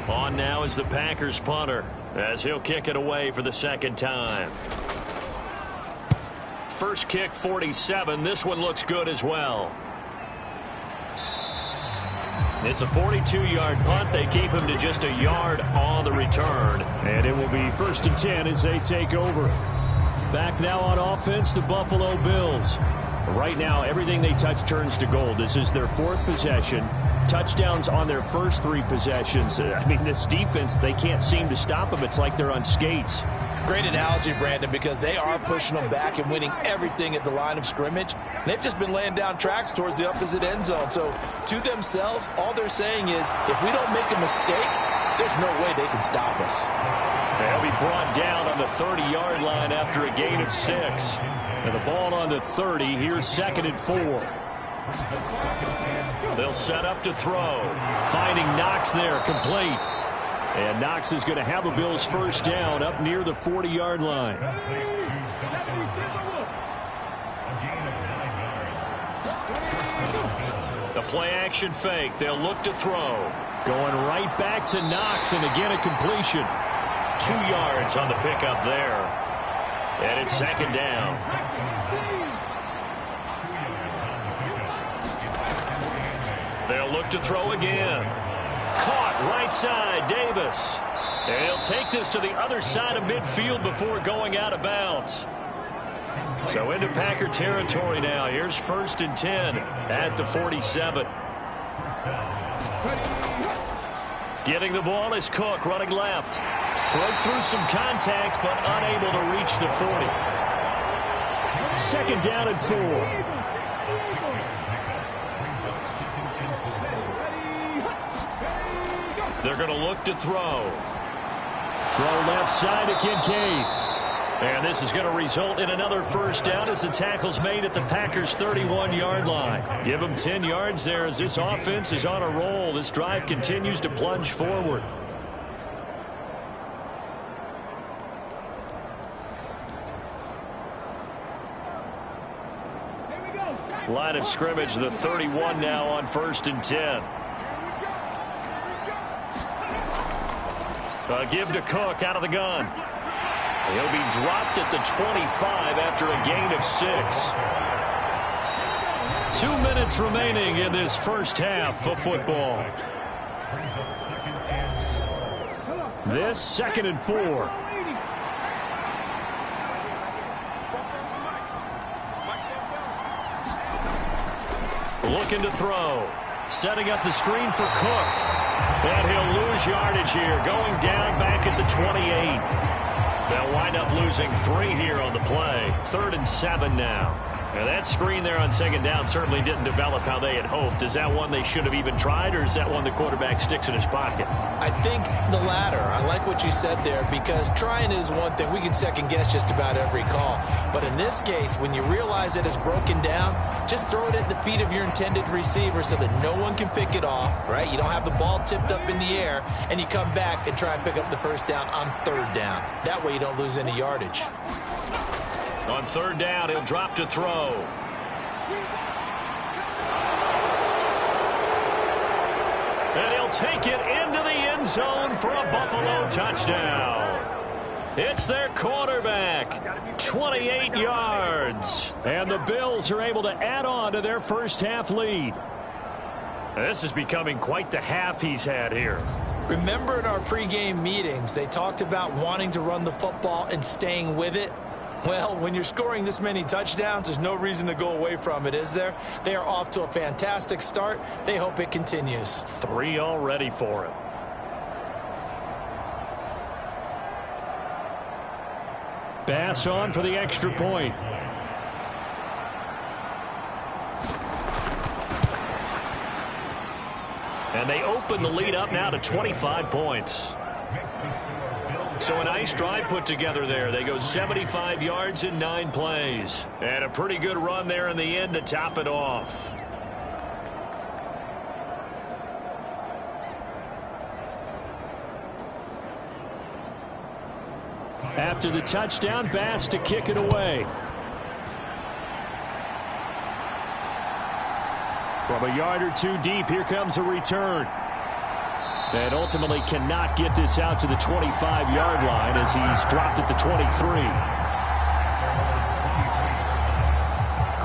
On now is the Packers punter as he'll kick it away for the 2nd time. First kick 47. This one looks good as well. It's a 42-yard punt. They keep him to just a yard on the return. And it will be 1st and 10 as they take over. Back now on offense, the Buffalo Bills. Right now, everything they touch turns to gold. This is their 4th possession. Touchdowns on their first 3 possessions. I mean, this defense, they can't seem to stop them. It's like they're on skates. Great analogy, Brandon, because they are pushing them back and winning everything at the line of scrimmage. They've just been laying down tracks towards the opposite end zone. So to themselves, all they're saying is, if we don't make a mistake, there's no way they can stop us. They'll be brought down on the 30-yard line after a gain of 6. And the ball on the 30. Here's 2nd and 4. They'll set up to throw. Finding Knox there, complete. And Knox is going to have a Bills first down up near the 40-yard line. The play-action fake. They'll look to throw. Going right back to Knox, and again a completion. 2 yards on the pickup there. And it's 2nd down. They'll look to throw again. Caught right side, Davis. And he'll take this to the other side of midfield before going out of bounds. So into Packer territory now. Here's 1st and 10 at the 47. Getting the ball is Cook running left. Broke through some contact, but unable to reach the 40. 2nd down and 4. They're going to look to throw. Throw left side to Kincaid. And this is going to result in another first down as the tackle's made at the Packers' 31-yard line. Give them 10 yards there as this offense is on a roll. This drive continues to plunge forward. Line of scrimmage, the 31 now on 1st and 10. A give to Cook out of the gun. He'll be dropped at the 25 after a gain of 6. 2 minutes remaining in this first half of football. This 2nd and 4. Looking to throw. Setting up the screen for Cook. And he'll lose yardage here. Going down back at the 28. They'll wind up losing 3 here on the play. 3rd and 7 now. And that screen there on 2nd down certainly didn't develop how they had hoped. Is that one they should have even tried, or is that one the quarterback sticks in his pocket? I think the latter. I like what you said there, because trying is one thing. We can second guess just about every call. But in this case, when you realize that it's broken down, just throw it at the feet of your intended receiver so that no one can pick it off, right? You don't have the ball tipped up in the air, and you come back and try and pick up the first down on 3rd down. That way you don't lose any yardage. On 3rd down, he'll drop to throw. And he'll take it into the end zone for a Buffalo touchdown. It's their quarterback. 28 yards. And the Bills are able to add on to their first half lead. This is becoming quite the half he's had here. Remember in our pregame meetings, they talked about wanting to run the football and staying with it? Well, when you're scoring this many touchdowns, there's no reason to go away from it, is there? They are off to a fantastic start. They hope it continues. 3 already for him. Bass on for the extra point. And they open the lead up now to 25 points. So a nice drive put together there. They go 75 yards in 9 plays. And a pretty good run there in the end to top it off. After the touchdown, Bass to kick it away. From a yard or 2 deep, here comes a return. And ultimately cannot get this out to the 25-yard line as he's dropped at the 23.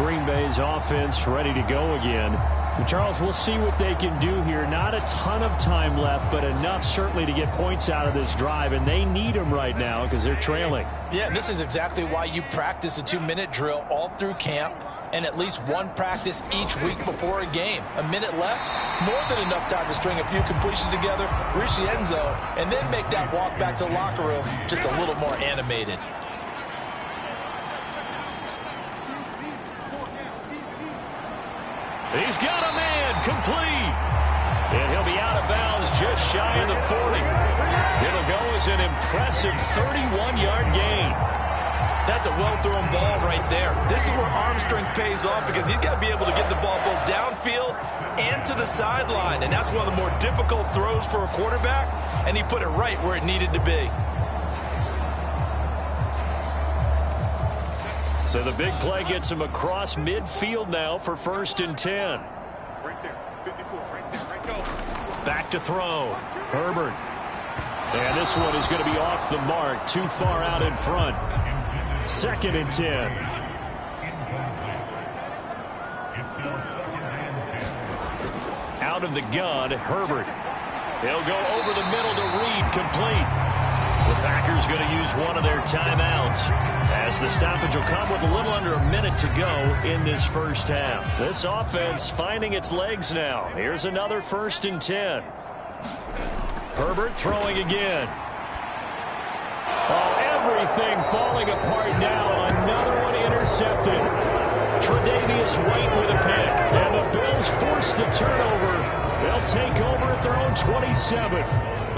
Green Bay's offense ready to go again. And Charles, we'll see what they can do here. Not a ton of time left, but enough certainly to get points out of this drive. And they need them right now because they're trailing. Yeah, and this is exactly why you practice a 2-minute drill all through camp and at least one practice each week before a game. A minute left, more than enough time to string a few completions together, reach the end zone, and then make that walk back to the locker room just a little more animated. He's got a man complete. And he'll be out of bounds just shy of the 40. It'll go as an impressive 31-yard gain. That's a well-thrown ball right there. This is where arm strength pays off because he's got to be able to get the ball both downfield and to the sideline. And that's one of the more difficult throws for a quarterback. And he put it right where it needed to be. So the big play gets him across midfield now for 1st and 10. Right there. 54, right there. Right go. Back to throw. Herbert. And this one is going to be off the mark. Too far out in front. 2nd and 10. Out of the gun, Herbert. He'll go over the middle to Reed, complete. The Packers going to use one of their timeouts as the stoppage will come with a little under a minute to go in this first half. This offense finding its legs now. Here's another 1st and 10. Herbert throwing again. Oh, everything falling apart now. Another one intercepted. Tre'Davious White with a pick. And the Bills force the turnover. They'll take over at their own 27.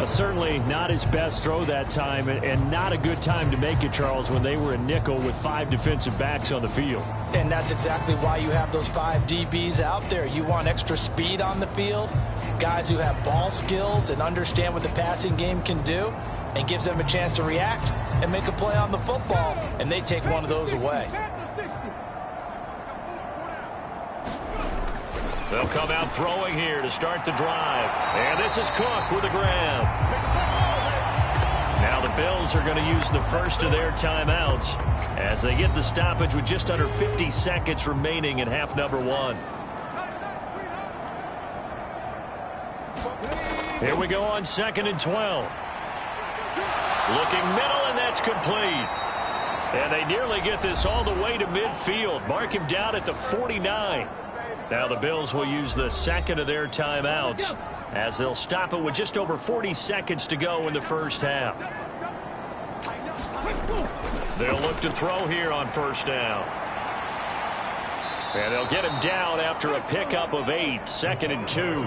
Certainly not his best throw that time, and not a good time to make it, Charles, when they were a nickel with 5 defensive backs on the field. And that's exactly why you have those 5 DBs out there. You want extra speed on the field, guys who have ball skills and understand what the passing game can do, and gives them a chance to react and make a play on the football, and they take one of those away. They'll come out throwing here to start the drive. And this is Cook with a grab. Now the Bills are going to use the first of their timeouts as they get the stoppage with just under 50 seconds remaining in half number 1. Here we go on 2nd and 12. Looking middle, and that's complete. And they nearly get this all the way to midfield. Mark him down at the 49. Now the Bills will use the 2nd of their timeouts as they'll stop it with just over 40 seconds to go in the first half. They'll look to throw here on 1st down. And they'll get him down after a pickup of 8, 2nd and 2.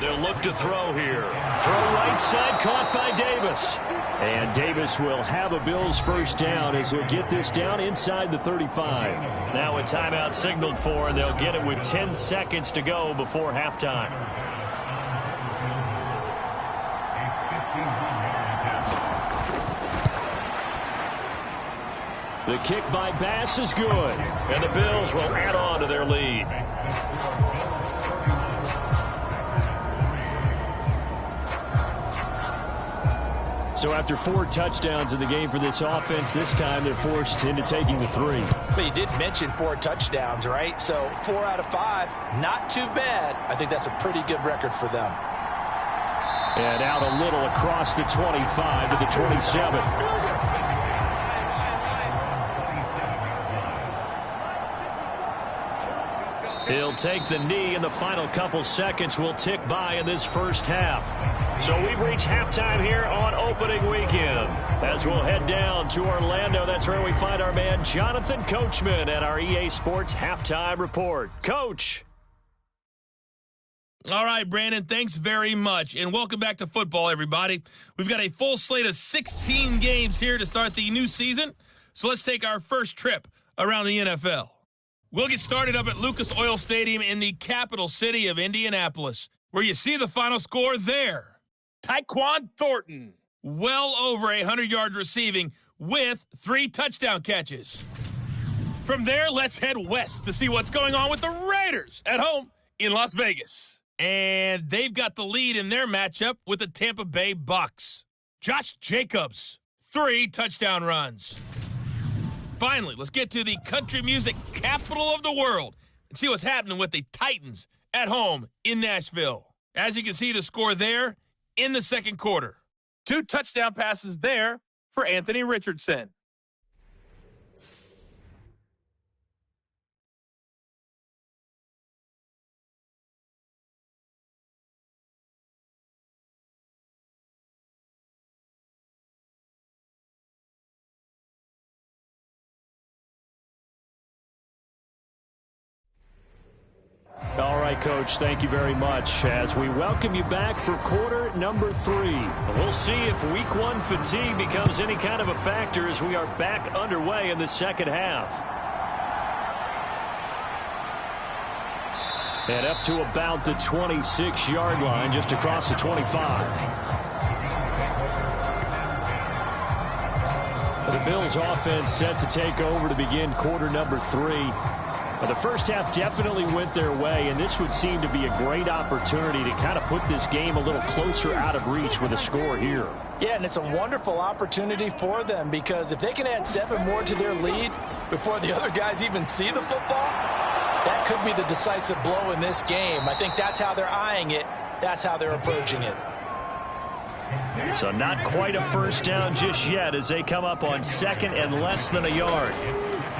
They'll look to throw here. Throw right side, caught by Davis. And Davis will have a Bills 1st down as he'll get this down inside the 35. Now a timeout signaled for, and they'll get it with 10 seconds to go before halftime. The kick by Bass is good. And the Bills will add on to their lead. So after 4 touchdowns in the game for this offense, this time they're forced into taking the 3. But you did mention 4 touchdowns, right? So 4 out of 5, not too bad. I think that's a pretty good record for them. And out a little across the 25 to the 27. He'll take the knee, and the final couple seconds will tick by in this first half. So we've reached halftime here on opening weekend. As we'll head down to Orlando, that's where we find our man Jonathan Coachman at our EA Sports Halftime Report. Coach. All right, Brandon, thanks very much, and welcome back to football, everybody. We've got a full slate of 16 games here to start the new season, so let's take our first trip around the NFL. We'll get started up at Lucas Oil Stadium in the capital city of Indianapolis, where you see the final score there. Tyquan Thornton, well over 100 yards receiving with 3 touchdown catches. From there, let's head west to see what's going on with the Raiders at home in Las Vegas. And they've got the lead in their matchup with the Tampa Bay Bucks. Josh Jacobs, 3 touchdown runs. Finally, let's get to the country music capital of the world and see what's happening with the Titans at home in Nashville. As you can see, the score there in the second quarter. 2 touchdown passes there for Anthony Richardson. All right, Coach, thank you very much. As we welcome you back for quarter number 3. We'll see if week 1 fatigue becomes any kind of a factor as we are back underway in the second half. And up to about the 26-yard line, just across the 25. The Bills offense set to take over to begin quarter number 3. But the first half definitely went their way, and this would seem to be a great opportunity to kind of put this game a little closer out of reach with a score here. Yeah, and it's a wonderful opportunity for them because if they can add 7 more to their lead before the other guys even see the football, that could be the decisive blow in this game. I think that's how they're eyeing it. That's how they're approaching it. So not quite a first down just yet as they come up on second and less than a yard.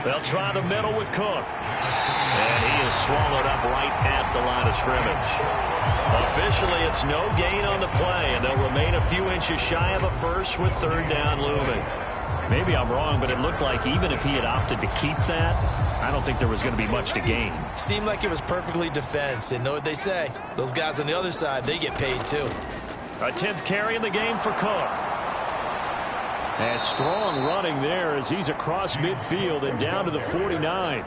They'll try the middle with Cook. And he is swallowed up right at the line of scrimmage. Officially, it's no gain on the play, and they'll remain a few inches shy of a first with 3rd down looming. Maybe I'm wrong, but it looked like even if he had opted to keep that, I don't think there was going to be much to gain. Seemed like it was perfectly defense, and know what they say. Those guys on the other side, they get paid too. A 10th carry in the game for Cook. And strong running there as he's across midfield and down to the 49.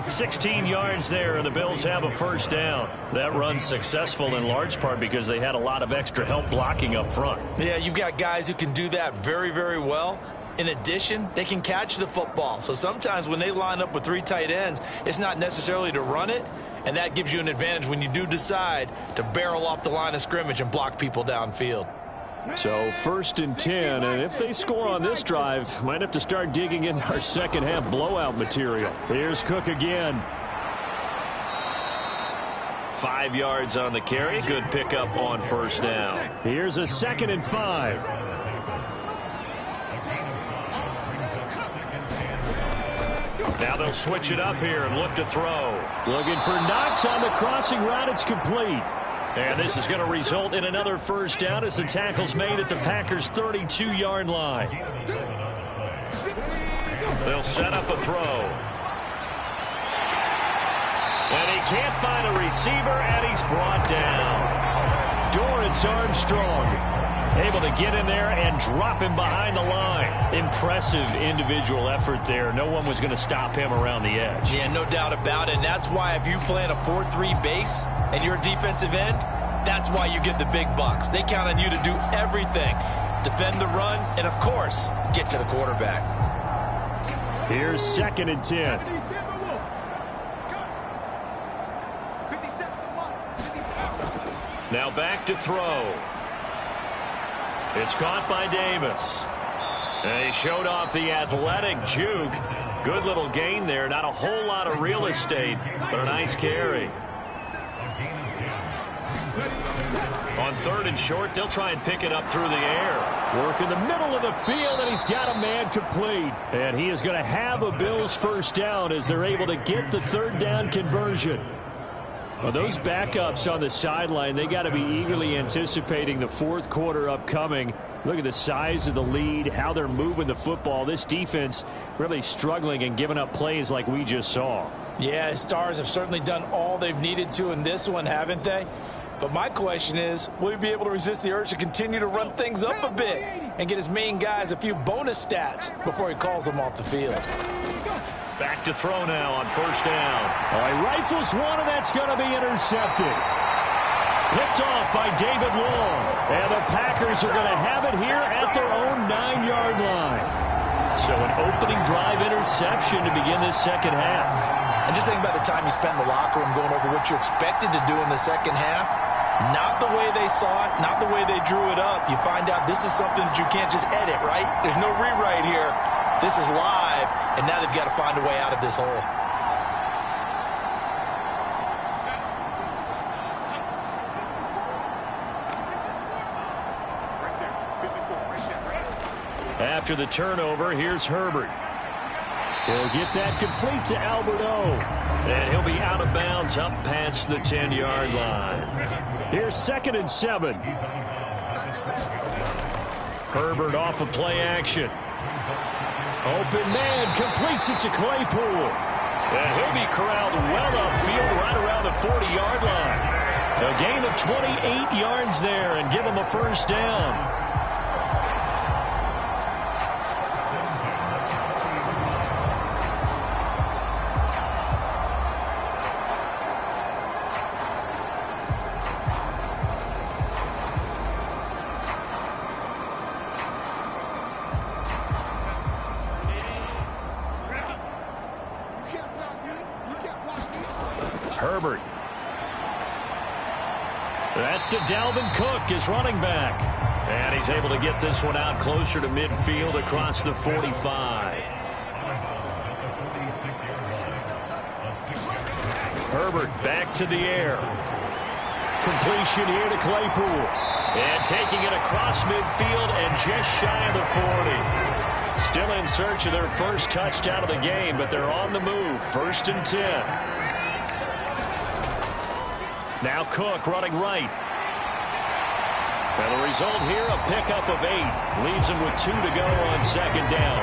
16 yards there, and the Bills have a first down. That run's successful in large part because they had a lot of extra help blocking up front. Yeah, you've got guys who can do that very, very well. In addition, they can catch the football. So sometimes when they line up with 3 tight ends, it's not necessarily to run it, and that gives you an advantage when you do decide to barrel off the line of scrimmage and block people downfield. So 1st and 10, and if they score on this drive, might have to start digging in our second half blowout material. Here's Cook again. 5 yards on the carry. Good pickup on first down. Here's a 2nd and 5. Now they'll switch it up here and look to throw. Looking for Knox on the crossing route. It's complete. And this is going to result in another first down as the tackle's made at the Packers' 32-yard line. They'll set up a throw. And he can't find a receiver, and he's brought down. Dorrance Armstrong able to get in there and drop him behind the line. Impressive individual effort there. No one was going to stop him around the edge. Yeah, no doubt about it. And that's why if you play in a 4-3 base and you're a defensive end, that's why you get the big bucks. They count on you to do everything. Defend the run and, of course, get to the quarterback. Here's 2nd and 10. Now back to throw. It's caught by Davis. And he showed off the athletic juke. Good little gain there. Not a whole lot of real estate, but a nice carry. On 3rd and short, they'll try and pick it up through the air. Work in the middle of the field, and he's got a man complete. And he is going to have a Bills first down as they're able to get the 3rd down conversion. Well, those backups on the sideline, they got to be eagerly anticipating the 4th quarter upcoming. Look at the size of the lead, how they're moving the football. This defense really struggling and giving up plays like we just saw. Yeah, Stars have certainly done all they've needed to in this one, haven't they? But my question is, will he be able to resist the urge to continue to run things up a bit and get his main guys a few bonus stats before he calls them off the field? Back to throw now on 1st down. Oh, he rifles one, and that's going to be intercepted. Picked off by David Long. And the Packers are going to have it here at their own 9-yard line. So an opening drive interception to begin this second half. And just think about the time you spend in the locker room going over what you expected to do in the second half. Not the way they saw it, not the way they drew it up. You find out this is something that you can't just edit, right? There's no rewrite here. This is live, and now they've got to find a way out of this hole. After the turnover, here's Herbert. He'll get that complete to Alberto. And he'll be out of bounds up past the 10-yard line. Here's 2nd and 7. Herbert off of play action. Open man completes it to Claypool. And he'll be corralled well upfield right around the 40-yard line. A gain of 28 yards there and give him a first down. Herbert. That's to Dalvin Cook, his running back. And he's able to get this one out closer to midfield across the 45. Herbert back to the air. Completion here to Claypool. And taking it across midfield and just shy of the 40. Still in search of their first touchdown of the game, but they're on the move. 1st and 10. Now Cook running right. And the result here, a pickup of 8. Leaves him with 2 to go on 2nd down.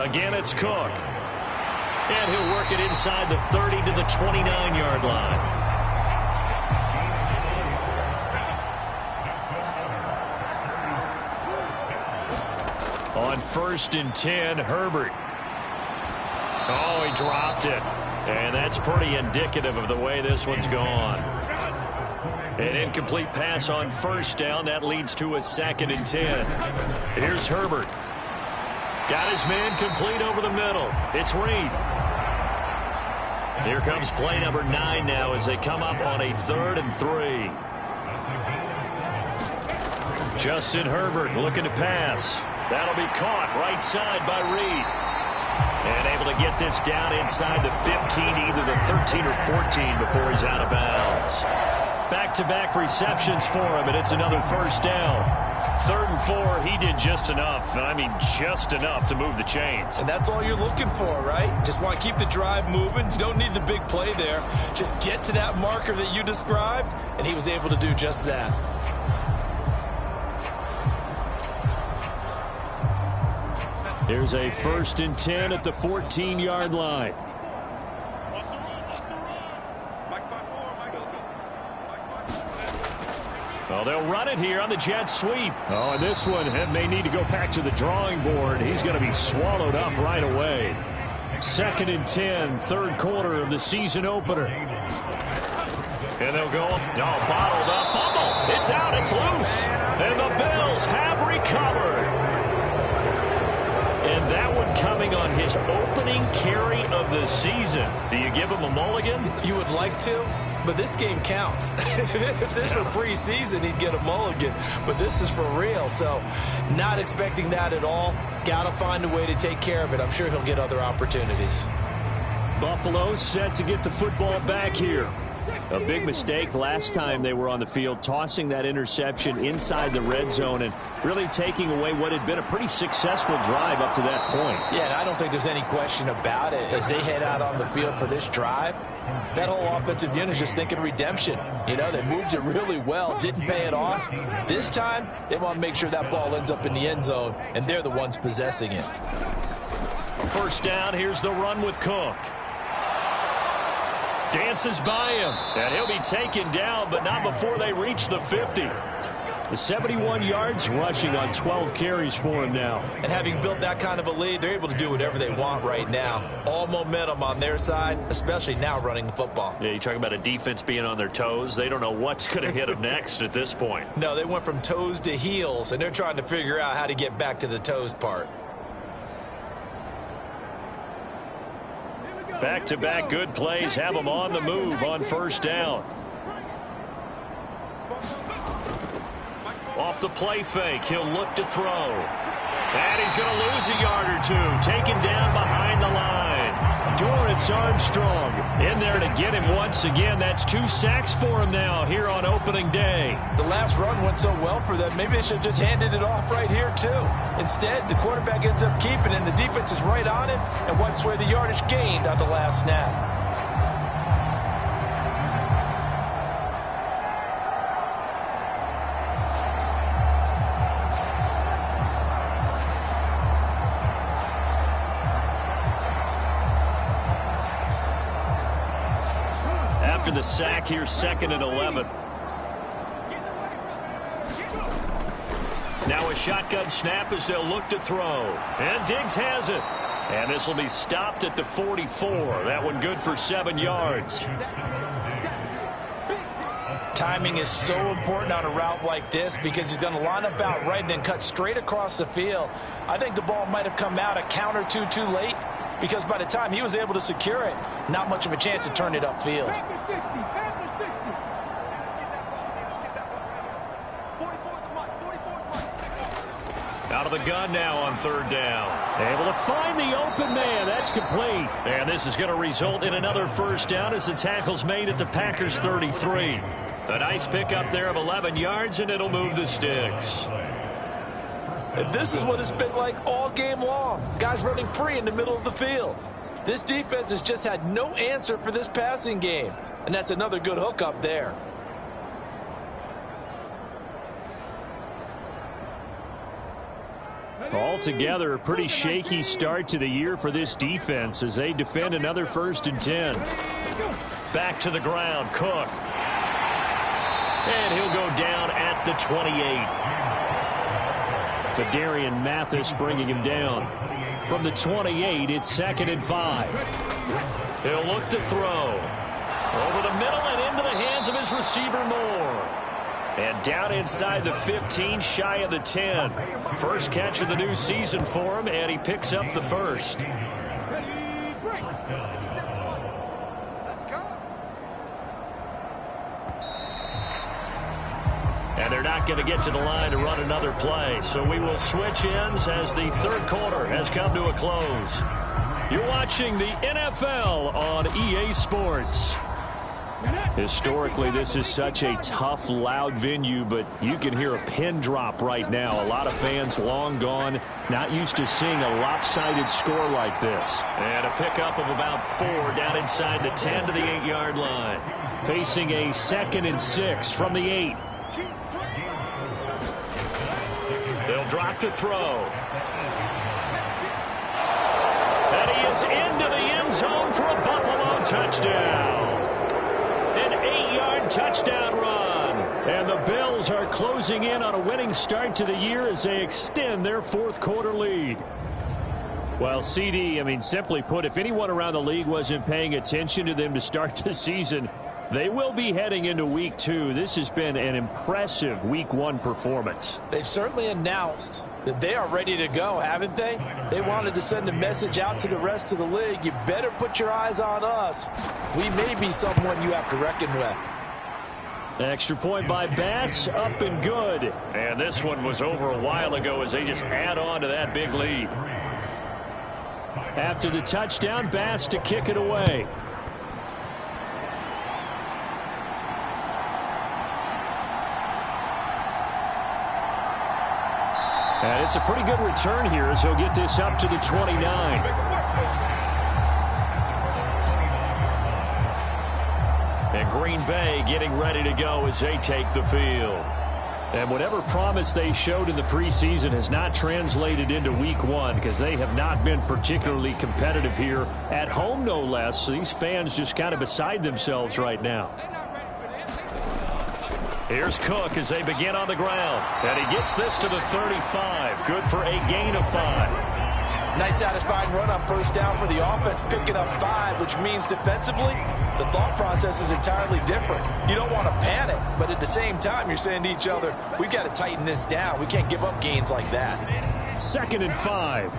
Again, it's Cook. And he'll work it inside the 30 to the 29-yard line. On 1st and 10, Herbert. Oh, he dropped it. And that's pretty indicative of the way this one's gone. An incomplete pass on 1st down. That leads to a 2nd and 10. Here's Herbert. Got his man complete over the middle. It's Reed. Here comes play number 9 now as they come up on a 3rd and 3. Justin Herbert looking to pass. That'll be caught right side by Reed. And able to get this down inside the 15, either the 13 or 14 before he's out of bounds. Back-to-back receptions for him, and it's another first down. 3rd and 4, he did just enough. I mean, just enough to move the chains. And that's all you're looking for, right? Just want to keep the drive moving. You don't need the big play there. Just get to that marker that you described, and he was able to do just that. Here's a 1st and 10 at the 14-yard line. Well, they'll run it here on the jet sweep. Oh, and this one may need to go back to the drawing board. He's going to be swallowed up right away. 2nd and 10, 3rd quarter of the season opener. And they'll go, bottled up, fumble. It's out, it's loose. And the Bills have recovered. And that one coming on his his opening carry of the season. Do you give him a mulligan? You would like to, but this game counts. If this were preseason, he'd get a mulligan, but this is for real. So not expecting that at all. Got to find a way to take care of it. I'm sure he'll get other opportunities. Buffalo set to get the football back here. A big mistake last time they were on the field, tossing that interception inside the red zone and really taking away what had been a pretty successful drive up to that point. Yeah, and I don't think there's any question about it. As they head out on the field for this drive, that whole offensive unit is just thinking redemption. You know, they moved it really well, didn't pay it off. This time, they want to make sure that ball ends up in the end zone, and they're the ones possessing it. First down, here's the run with Cook. Dances by him, and he'll be taken down, but not before they reach the 50. The 71 yards rushing on 12 carries for him now. And having built that kind of a lead, they're able to do whatever they want right now. All momentum on their side, especially now running the football. Yeah, you're talking about a defense being on their toes. They don't know what's going to hit them next at this point. No, they went from toes to heels, and they're trying to figure out how to get back to the toes part. Back-to-back good plays have them on the move on first down. Off the play fake, he'll look to throw. And he's going to lose a yard or two, taken down behind the line. Dorrance Armstrong in there to get him once again. That's 2 sacks for him now here on opening day. The last run went so well for them, maybe they should have just handed it off right here, too. Instead, the quarterback ends up keeping it, and the defense is right on it and wipes away the yardage gained on the last snap. After the sack, here's 2nd and 11. Now a shotgun snap as they'll look to throw. And Diggs has it. And this will be stopped at the 44. That one good for 7 yards. Timing is so important on a route like this because he's going to line up out right and then cut straight across the field. I think the ball might have come out a count or two too late because by the time he was able to secure it, not much of a chance to turn it upfield. Out of the gun now on 3rd down. Able to find the open man. That's complete. And this is going to result in another first down as the tackle's made at the Packers' 33. A nice pickup there of 11 yards, and it'll move the sticks. And this is what it's been like all game long. Guys running free in the middle of the field. This defense has just had no answer for this passing game. And that's another good hookup there. Altogether, a pretty shaky start to the year for this defense as they defend another 1st and 10. Back to the ground, Cook. And he'll go down at the 28. Fadarian Mathis bringing him down. From the 28, it's 2nd and 5. He'll look to throw. Over the middle and into the hands of his receiver Moore. And down inside the 15, shy of the 10. First catch of the new season for him, and he picks up the first. And they're not going to get to the line to run another play. So we will switch ends as the 3rd quarter has come to a close. You're watching the NFL on EA Sports. Historically, this is such a tough, loud venue, but you can hear a pin drop right now. A lot of fans long gone, not used to seeing a lopsided score like this. And a pickup of about 4 down inside the 10 to the 8-yard line. Facing a 2nd and 6 from the 8. They'll drop to throw. And he is into the end zone for a Buffalo touchdown. An 8-yard touchdown run. And the Bills are closing in on a winning start to the year as they extend their 4th quarter lead. Well, CD, simply put, if anyone around the league wasn't paying attention to them to start the season, They will be heading into Week 2. This has been an impressive Week 1 performance. They've certainly announced that they are ready to go, haven't they? They wanted to send a message out to the rest of the league. You better put your eyes on us. We may be someone you have to reckon with. Extra point by Bass, up and good. And this one was over a while ago as they just add on to that big lead. After the touchdown, Bass to kick it away. And it's a pretty good return here as he'll get this up to the 29. And Green Bay getting ready to go as they take the field. And whatever promise they showed in the preseason has not translated into Week 1 because they have not been particularly competitive here at home, no less. So these fans just kind of beside themselves right now. Here's Cook as they begin on the ground. And he gets this to the 35. Good for a gain of 5. Nice satisfying run on first down for the offense, picking up 5, which means defensively, the thought process is entirely different. You don't want to panic, but at the same time, you're saying to each other, we've got to tighten this down. We can't give up gains like that. 2nd and 5.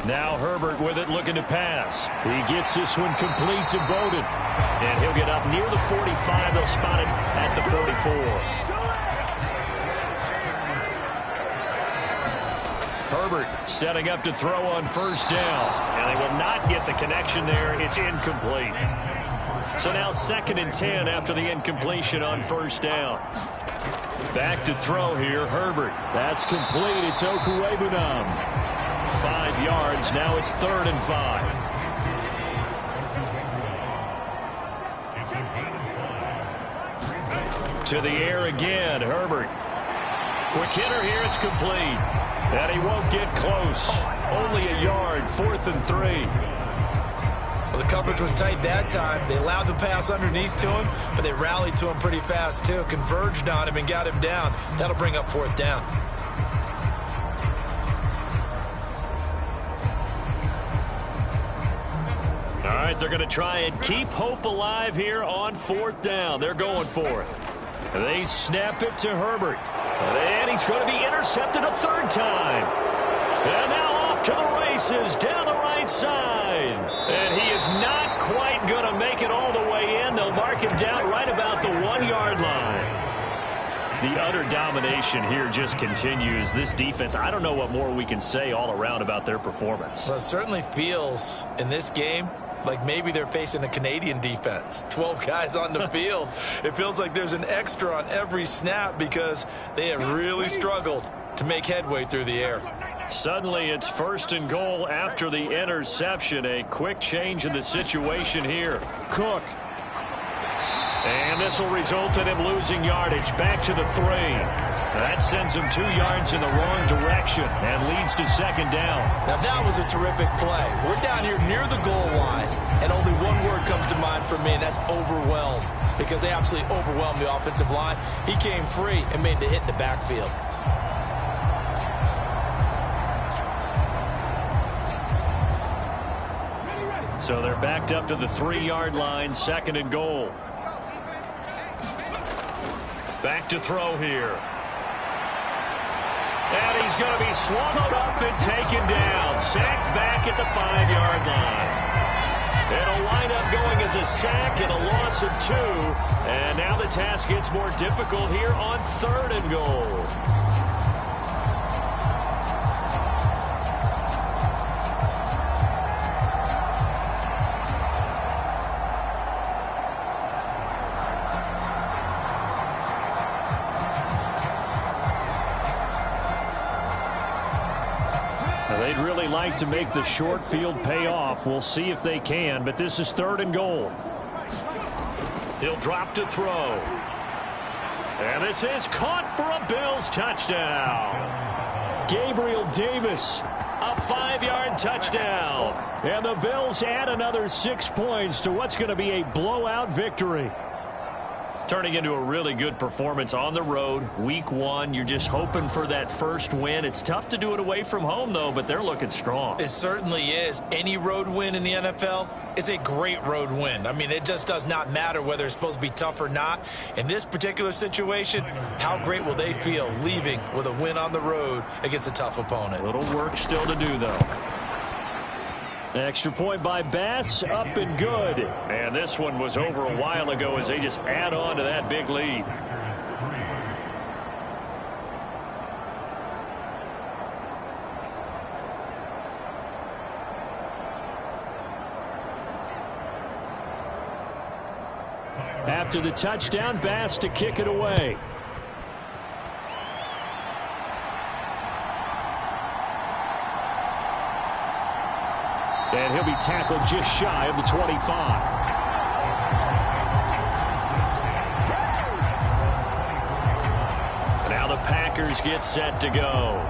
Now Herbert with it, looking to pass. He gets this one complete to Bowden. And he'll get up near the 45. They'll spot it at the 44. Herbert setting up to throw on first down. And they will not get the connection there. It's incomplete. So now 2nd and 10 after the incompletion on first down. Back to throw here, Herbert. That's complete. It's Okwuegbunam. 5 yards. Now it's 3rd and 5. To the air again, Herbert. Quick hitter here, it's complete. And he won't get close. Only a yard, 4th and 3. Well, the coverage was tight that time. They allowed the pass underneath to him, but they rallied to him pretty fast, too. Converged on him and got him down. That'll bring up 4th down. All right, they're going to try and keep hope alive here on 4th down. They're going for it. They snap it to Herbert. And he's going to be intercepted a 3rd time. And now off to the races down the right side. And he is not quite going to make it all the way in. They'll mark him down right about the 1-yard line. The utter domination here just continues. This defense, I don't know what more we can say all around about their performance. Well, it certainly feels in this game like maybe they're facing a Canadian defense. 12 guys on the field. It feels like there's an extra on every snap because they have really struggled to make headway through the air. Suddenly it's 1st and goal after the interception. A quick change in the situation here. Cook. And this will result in him losing yardage. Back to the 3. That sends him 2 yards in the wrong direction and leads to 2nd down. Now that was a terrific play. We're down here near the goal line, and only one word comes to mind for me, and that's overwhelmed, because they absolutely overwhelmed the offensive line. He came free and made the hit in the backfield. So they're backed up to the 3-yard line, 2nd and goal. Back to throw here. And he's going to be swallowed up and taken down. Sacked back at the 5-yard line. It'll wind up going as a sack and a loss of 2. And now the task gets more difficult here on 3rd and goal. They'd really like to make the short field pay off. We'll see if they can, but this is 3rd and goal. He'll drop to throw. And this is caught for a Bills touchdown. Gabriel Davis. A 5-yard touchdown. And the Bills add another 6 points to what's going to be a blowout victory. Turning into a really good performance on the road. Week 1, you're just hoping for that first win. It's tough to do it away from home, though, but they're looking strong. It certainly is. Any road win in the NFL is a great road win. I mean, it just does not matter whether it's supposed to be tough or not. In this particular situation, how great will they feel leaving with a win on the road against a tough opponent? A little work still to do, though. Extra point by Bass, up and good. And this one was over a while ago as they just add on to that big lead. After the touchdown, Bass to kick it away. And he'll be tackled just shy of the 25. Now the Packers get set to go.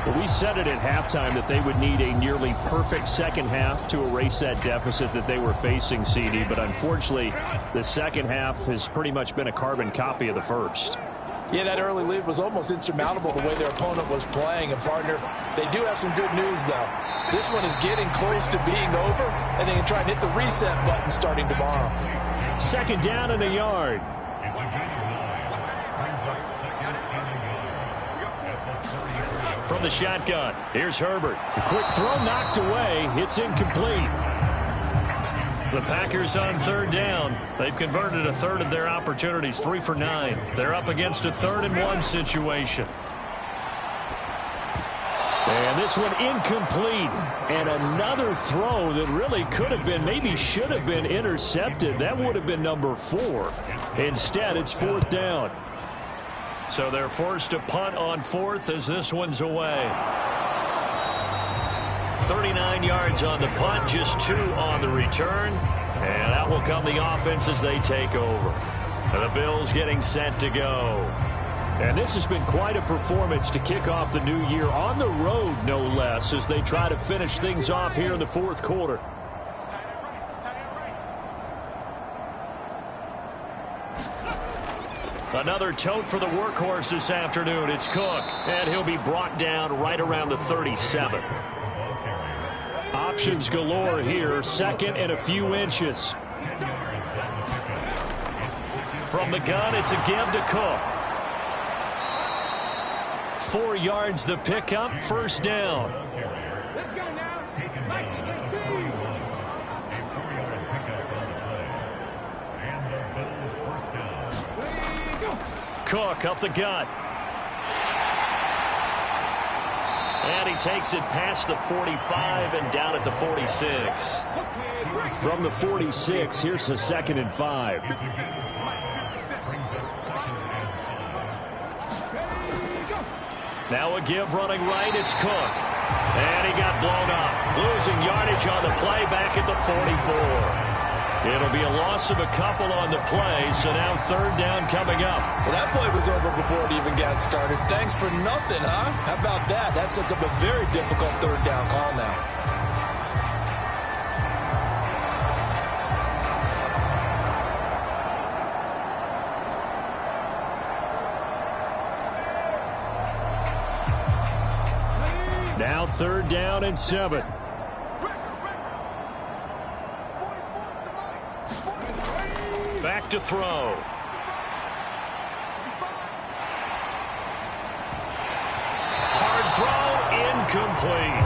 Well, we said it at halftime that they would need a nearly perfect second half to erase that deficit that they were facing, CD. But unfortunately, the second half has pretty much been a carbon copy of the first. Yeah, that early lead was almost insurmountable the way their opponent was playing. And, partner, they do have some good news, though. This one is getting close to being over, and they can try and hit the reset button starting tomorrow. Second down and a yard. From the shotgun, here's Herbert. A quick throw knocked away. It's incomplete. The Packers on third down. They've converted a third of their opportunities, 3 for 9. They're up against a 3rd-and-1 situation. And this one incomplete. And another throw that really could have been, maybe should have been intercepted. That would have been number 4. Instead, it's 4th down. So they're forced to punt on 4th as this one's away. 39 yards on the punt, just 2 on the return. And out will come the offense as they take over. And the Bills getting set to go. And this has been quite a performance to kick off the new year on the road, no less, as they try to finish things off here in the 4th quarter. Another tote for the workhorse this afternoon. It's Cook, and he'll be brought down right around the 37. Options galore here, 2nd and a few inches. From the gun, it's a give to Cook. 4 yards the pickup, 1st down. Cook up the gut. And he takes it past the 45 and down at the 46. From the 46, here's the 2nd and 5. Now a give running right, it's Cook. And he got blown up. Losing yardage on the play back at the 44. It'll be a loss of a couple on the play, so now 3rd down coming up. Well, that play was over before it even got started. Thanks for nothing, huh? How about that? That sets up a very difficult 3rd down call now. Now 3rd down and 7. Back to throw. Hard throw, incomplete.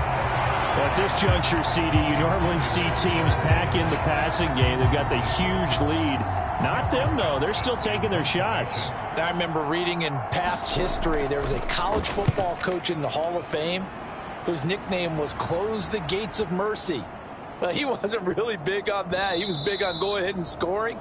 At this juncture, CD, you normally see teams pack in the passing game. They've got the huge lead. Not them, though. They're still taking their shots. I remember reading in past history, there was a college football coach in the Hall of Fame whose nickname was Close the Gates of Mercy. Well, he wasn't really big on that. He was big on going ahead and scoring.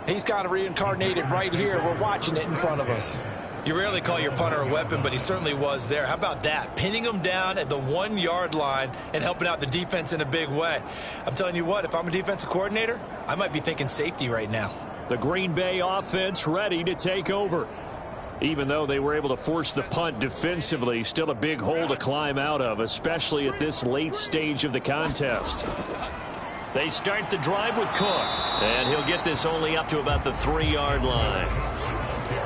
He's kind of reincarnated right here. We're watching it in front of us. You rarely call your punter a weapon, but he certainly was there. How about that? Pinning him down at the 1-yard line and helping out the defense in a big way. I'm telling you what, if I'm a defensive coordinator, I might be thinking safety right now. The Green Bay offense ready to take over. Even though they were able to force the punt defensively, still a big hole to climb out of, especially at this late stage of the contest. They start the drive with Cook, and he'll get this only up to about the 3-yard line.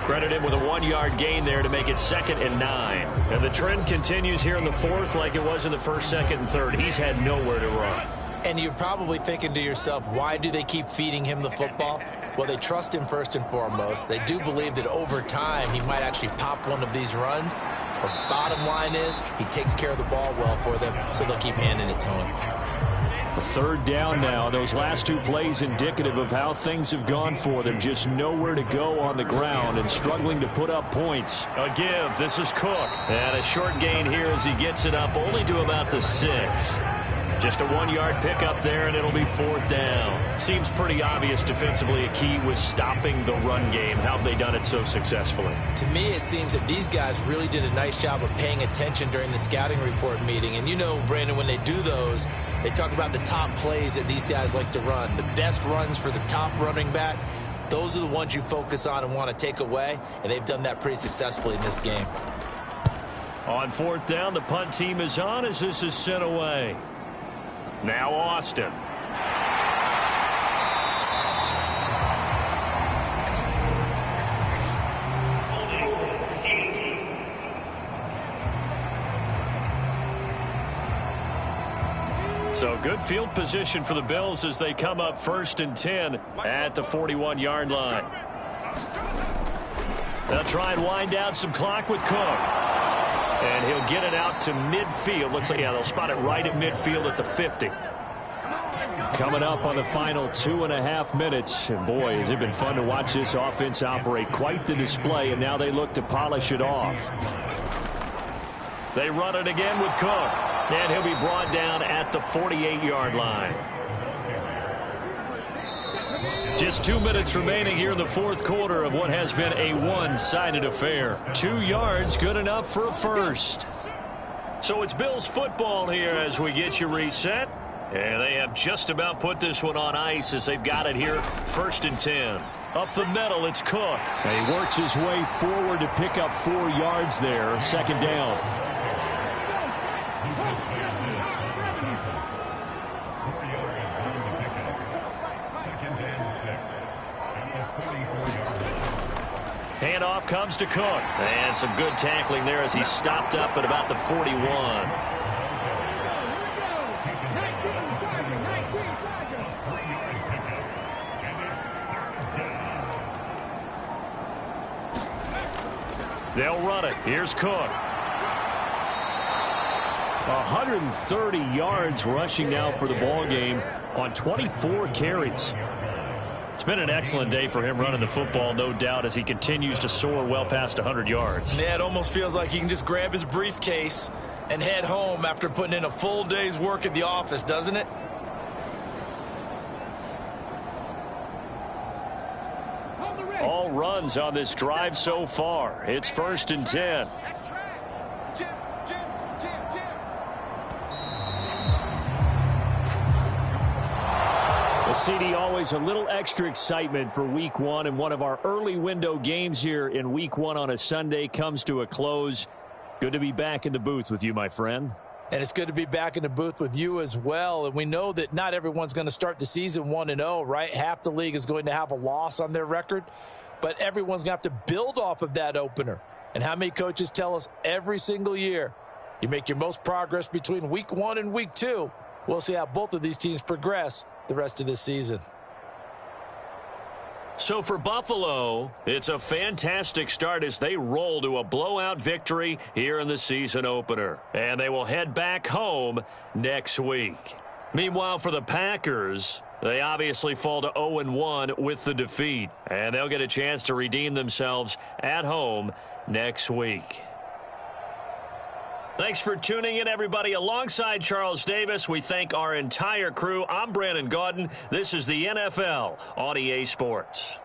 Credit him with a 1-yard gain there to make it 2nd and 9. And the trend continues here in the 4th like it was in the 1st, 2nd, and 3rd. He's had nowhere to run. And you're probably thinking to yourself, why do they keep feeding him the football? Well, they trust him first and foremost. They do believe that over time he might actually pop one of these runs. But bottom line is he takes care of the ball well for them, so they'll keep handing it to him. A 3rd down now. Those last 2 plays indicative of how things have gone for them. Just nowhere to go on the ground and struggling to put up points. A give. This is Cook. And a short gain here as he gets it up only to about the 6. Just a 1-yard pickup there, and it'll be 4th down. Seems pretty obvious defensively a key was stopping the run game. How have they done it so successfully? To me, it seems that these guys really did a nice job of paying attention during the scouting report meeting. And you know, Brandon, when they do those, they talk about the top plays that these guys like to run. The best runs for the top running back, those are the ones you focus on and want to take away. And they've done that pretty successfully in this game. On 4th down, the punt team is on as this is sent away. Now Austin. So good field position for the Bills as they come up 1st and 10 at the 41-yard line. They'll try and wind down some clock with Cook. And he'll get it out to midfield. Looks like, yeah, they'll spot it right at midfield at the 50. Coming up on the final 2.5 minutes. And boy, has it been fun to watch this offense operate. Quite the display, and now they look to polish it off. They run it again with Cook. And he'll be brought down at the 48-yard line. Just 2 minutes remaining here in the 4th quarter of what has been a one-sided affair. 2 yards, good enough for a first. So it's Bills football here as we get you reset. And they have just about put this one on ice as they've got it here 1st and 10. Up the middle, it's Cook. And he works his way forward to pick up 4 yards there. 2nd down. Handoff comes to Cook. And some good tackling there as he stopped up at about the 41. They'll run it. Here's Cook. 130 yards rushing now for the ball game on 24 carries. It's been an excellent day for him running the football, no doubt, as he continues to soar well past 100 yards. Yeah, it almost feels like he can just grab his briefcase and head home after putting in a full day's work at the office, doesn't it? All runs on this drive so far. It's 1st and 10. CD, always a little extra excitement for week 1, and one of our early window games here in week 1 on a Sunday comes to a close. Good to be back in the booth with you, my friend. And it's good to be back in the booth with you as well. And we know that not everyone's going to start the season 1-0, right? Half the league is going to have a loss on their record, but everyone's going to have to build off of that opener. And how many coaches tell us every single year, you make your most progress between week 1 and week 2. We'll see how both of these teams progress the rest of this season. So for Buffalo, it's a fantastic start as they roll to a blowout victory here in the season opener. And they will head back home next week. Meanwhile, for the Packers, they obviously fall to 0-1 with the defeat. And they'll get a chance to redeem themselves at home next week. Thanks for tuning in, everybody. Alongside Charles Davis, we thank our entire crew. I'm Brandon Gaudin. This is the NFL on EA Sports.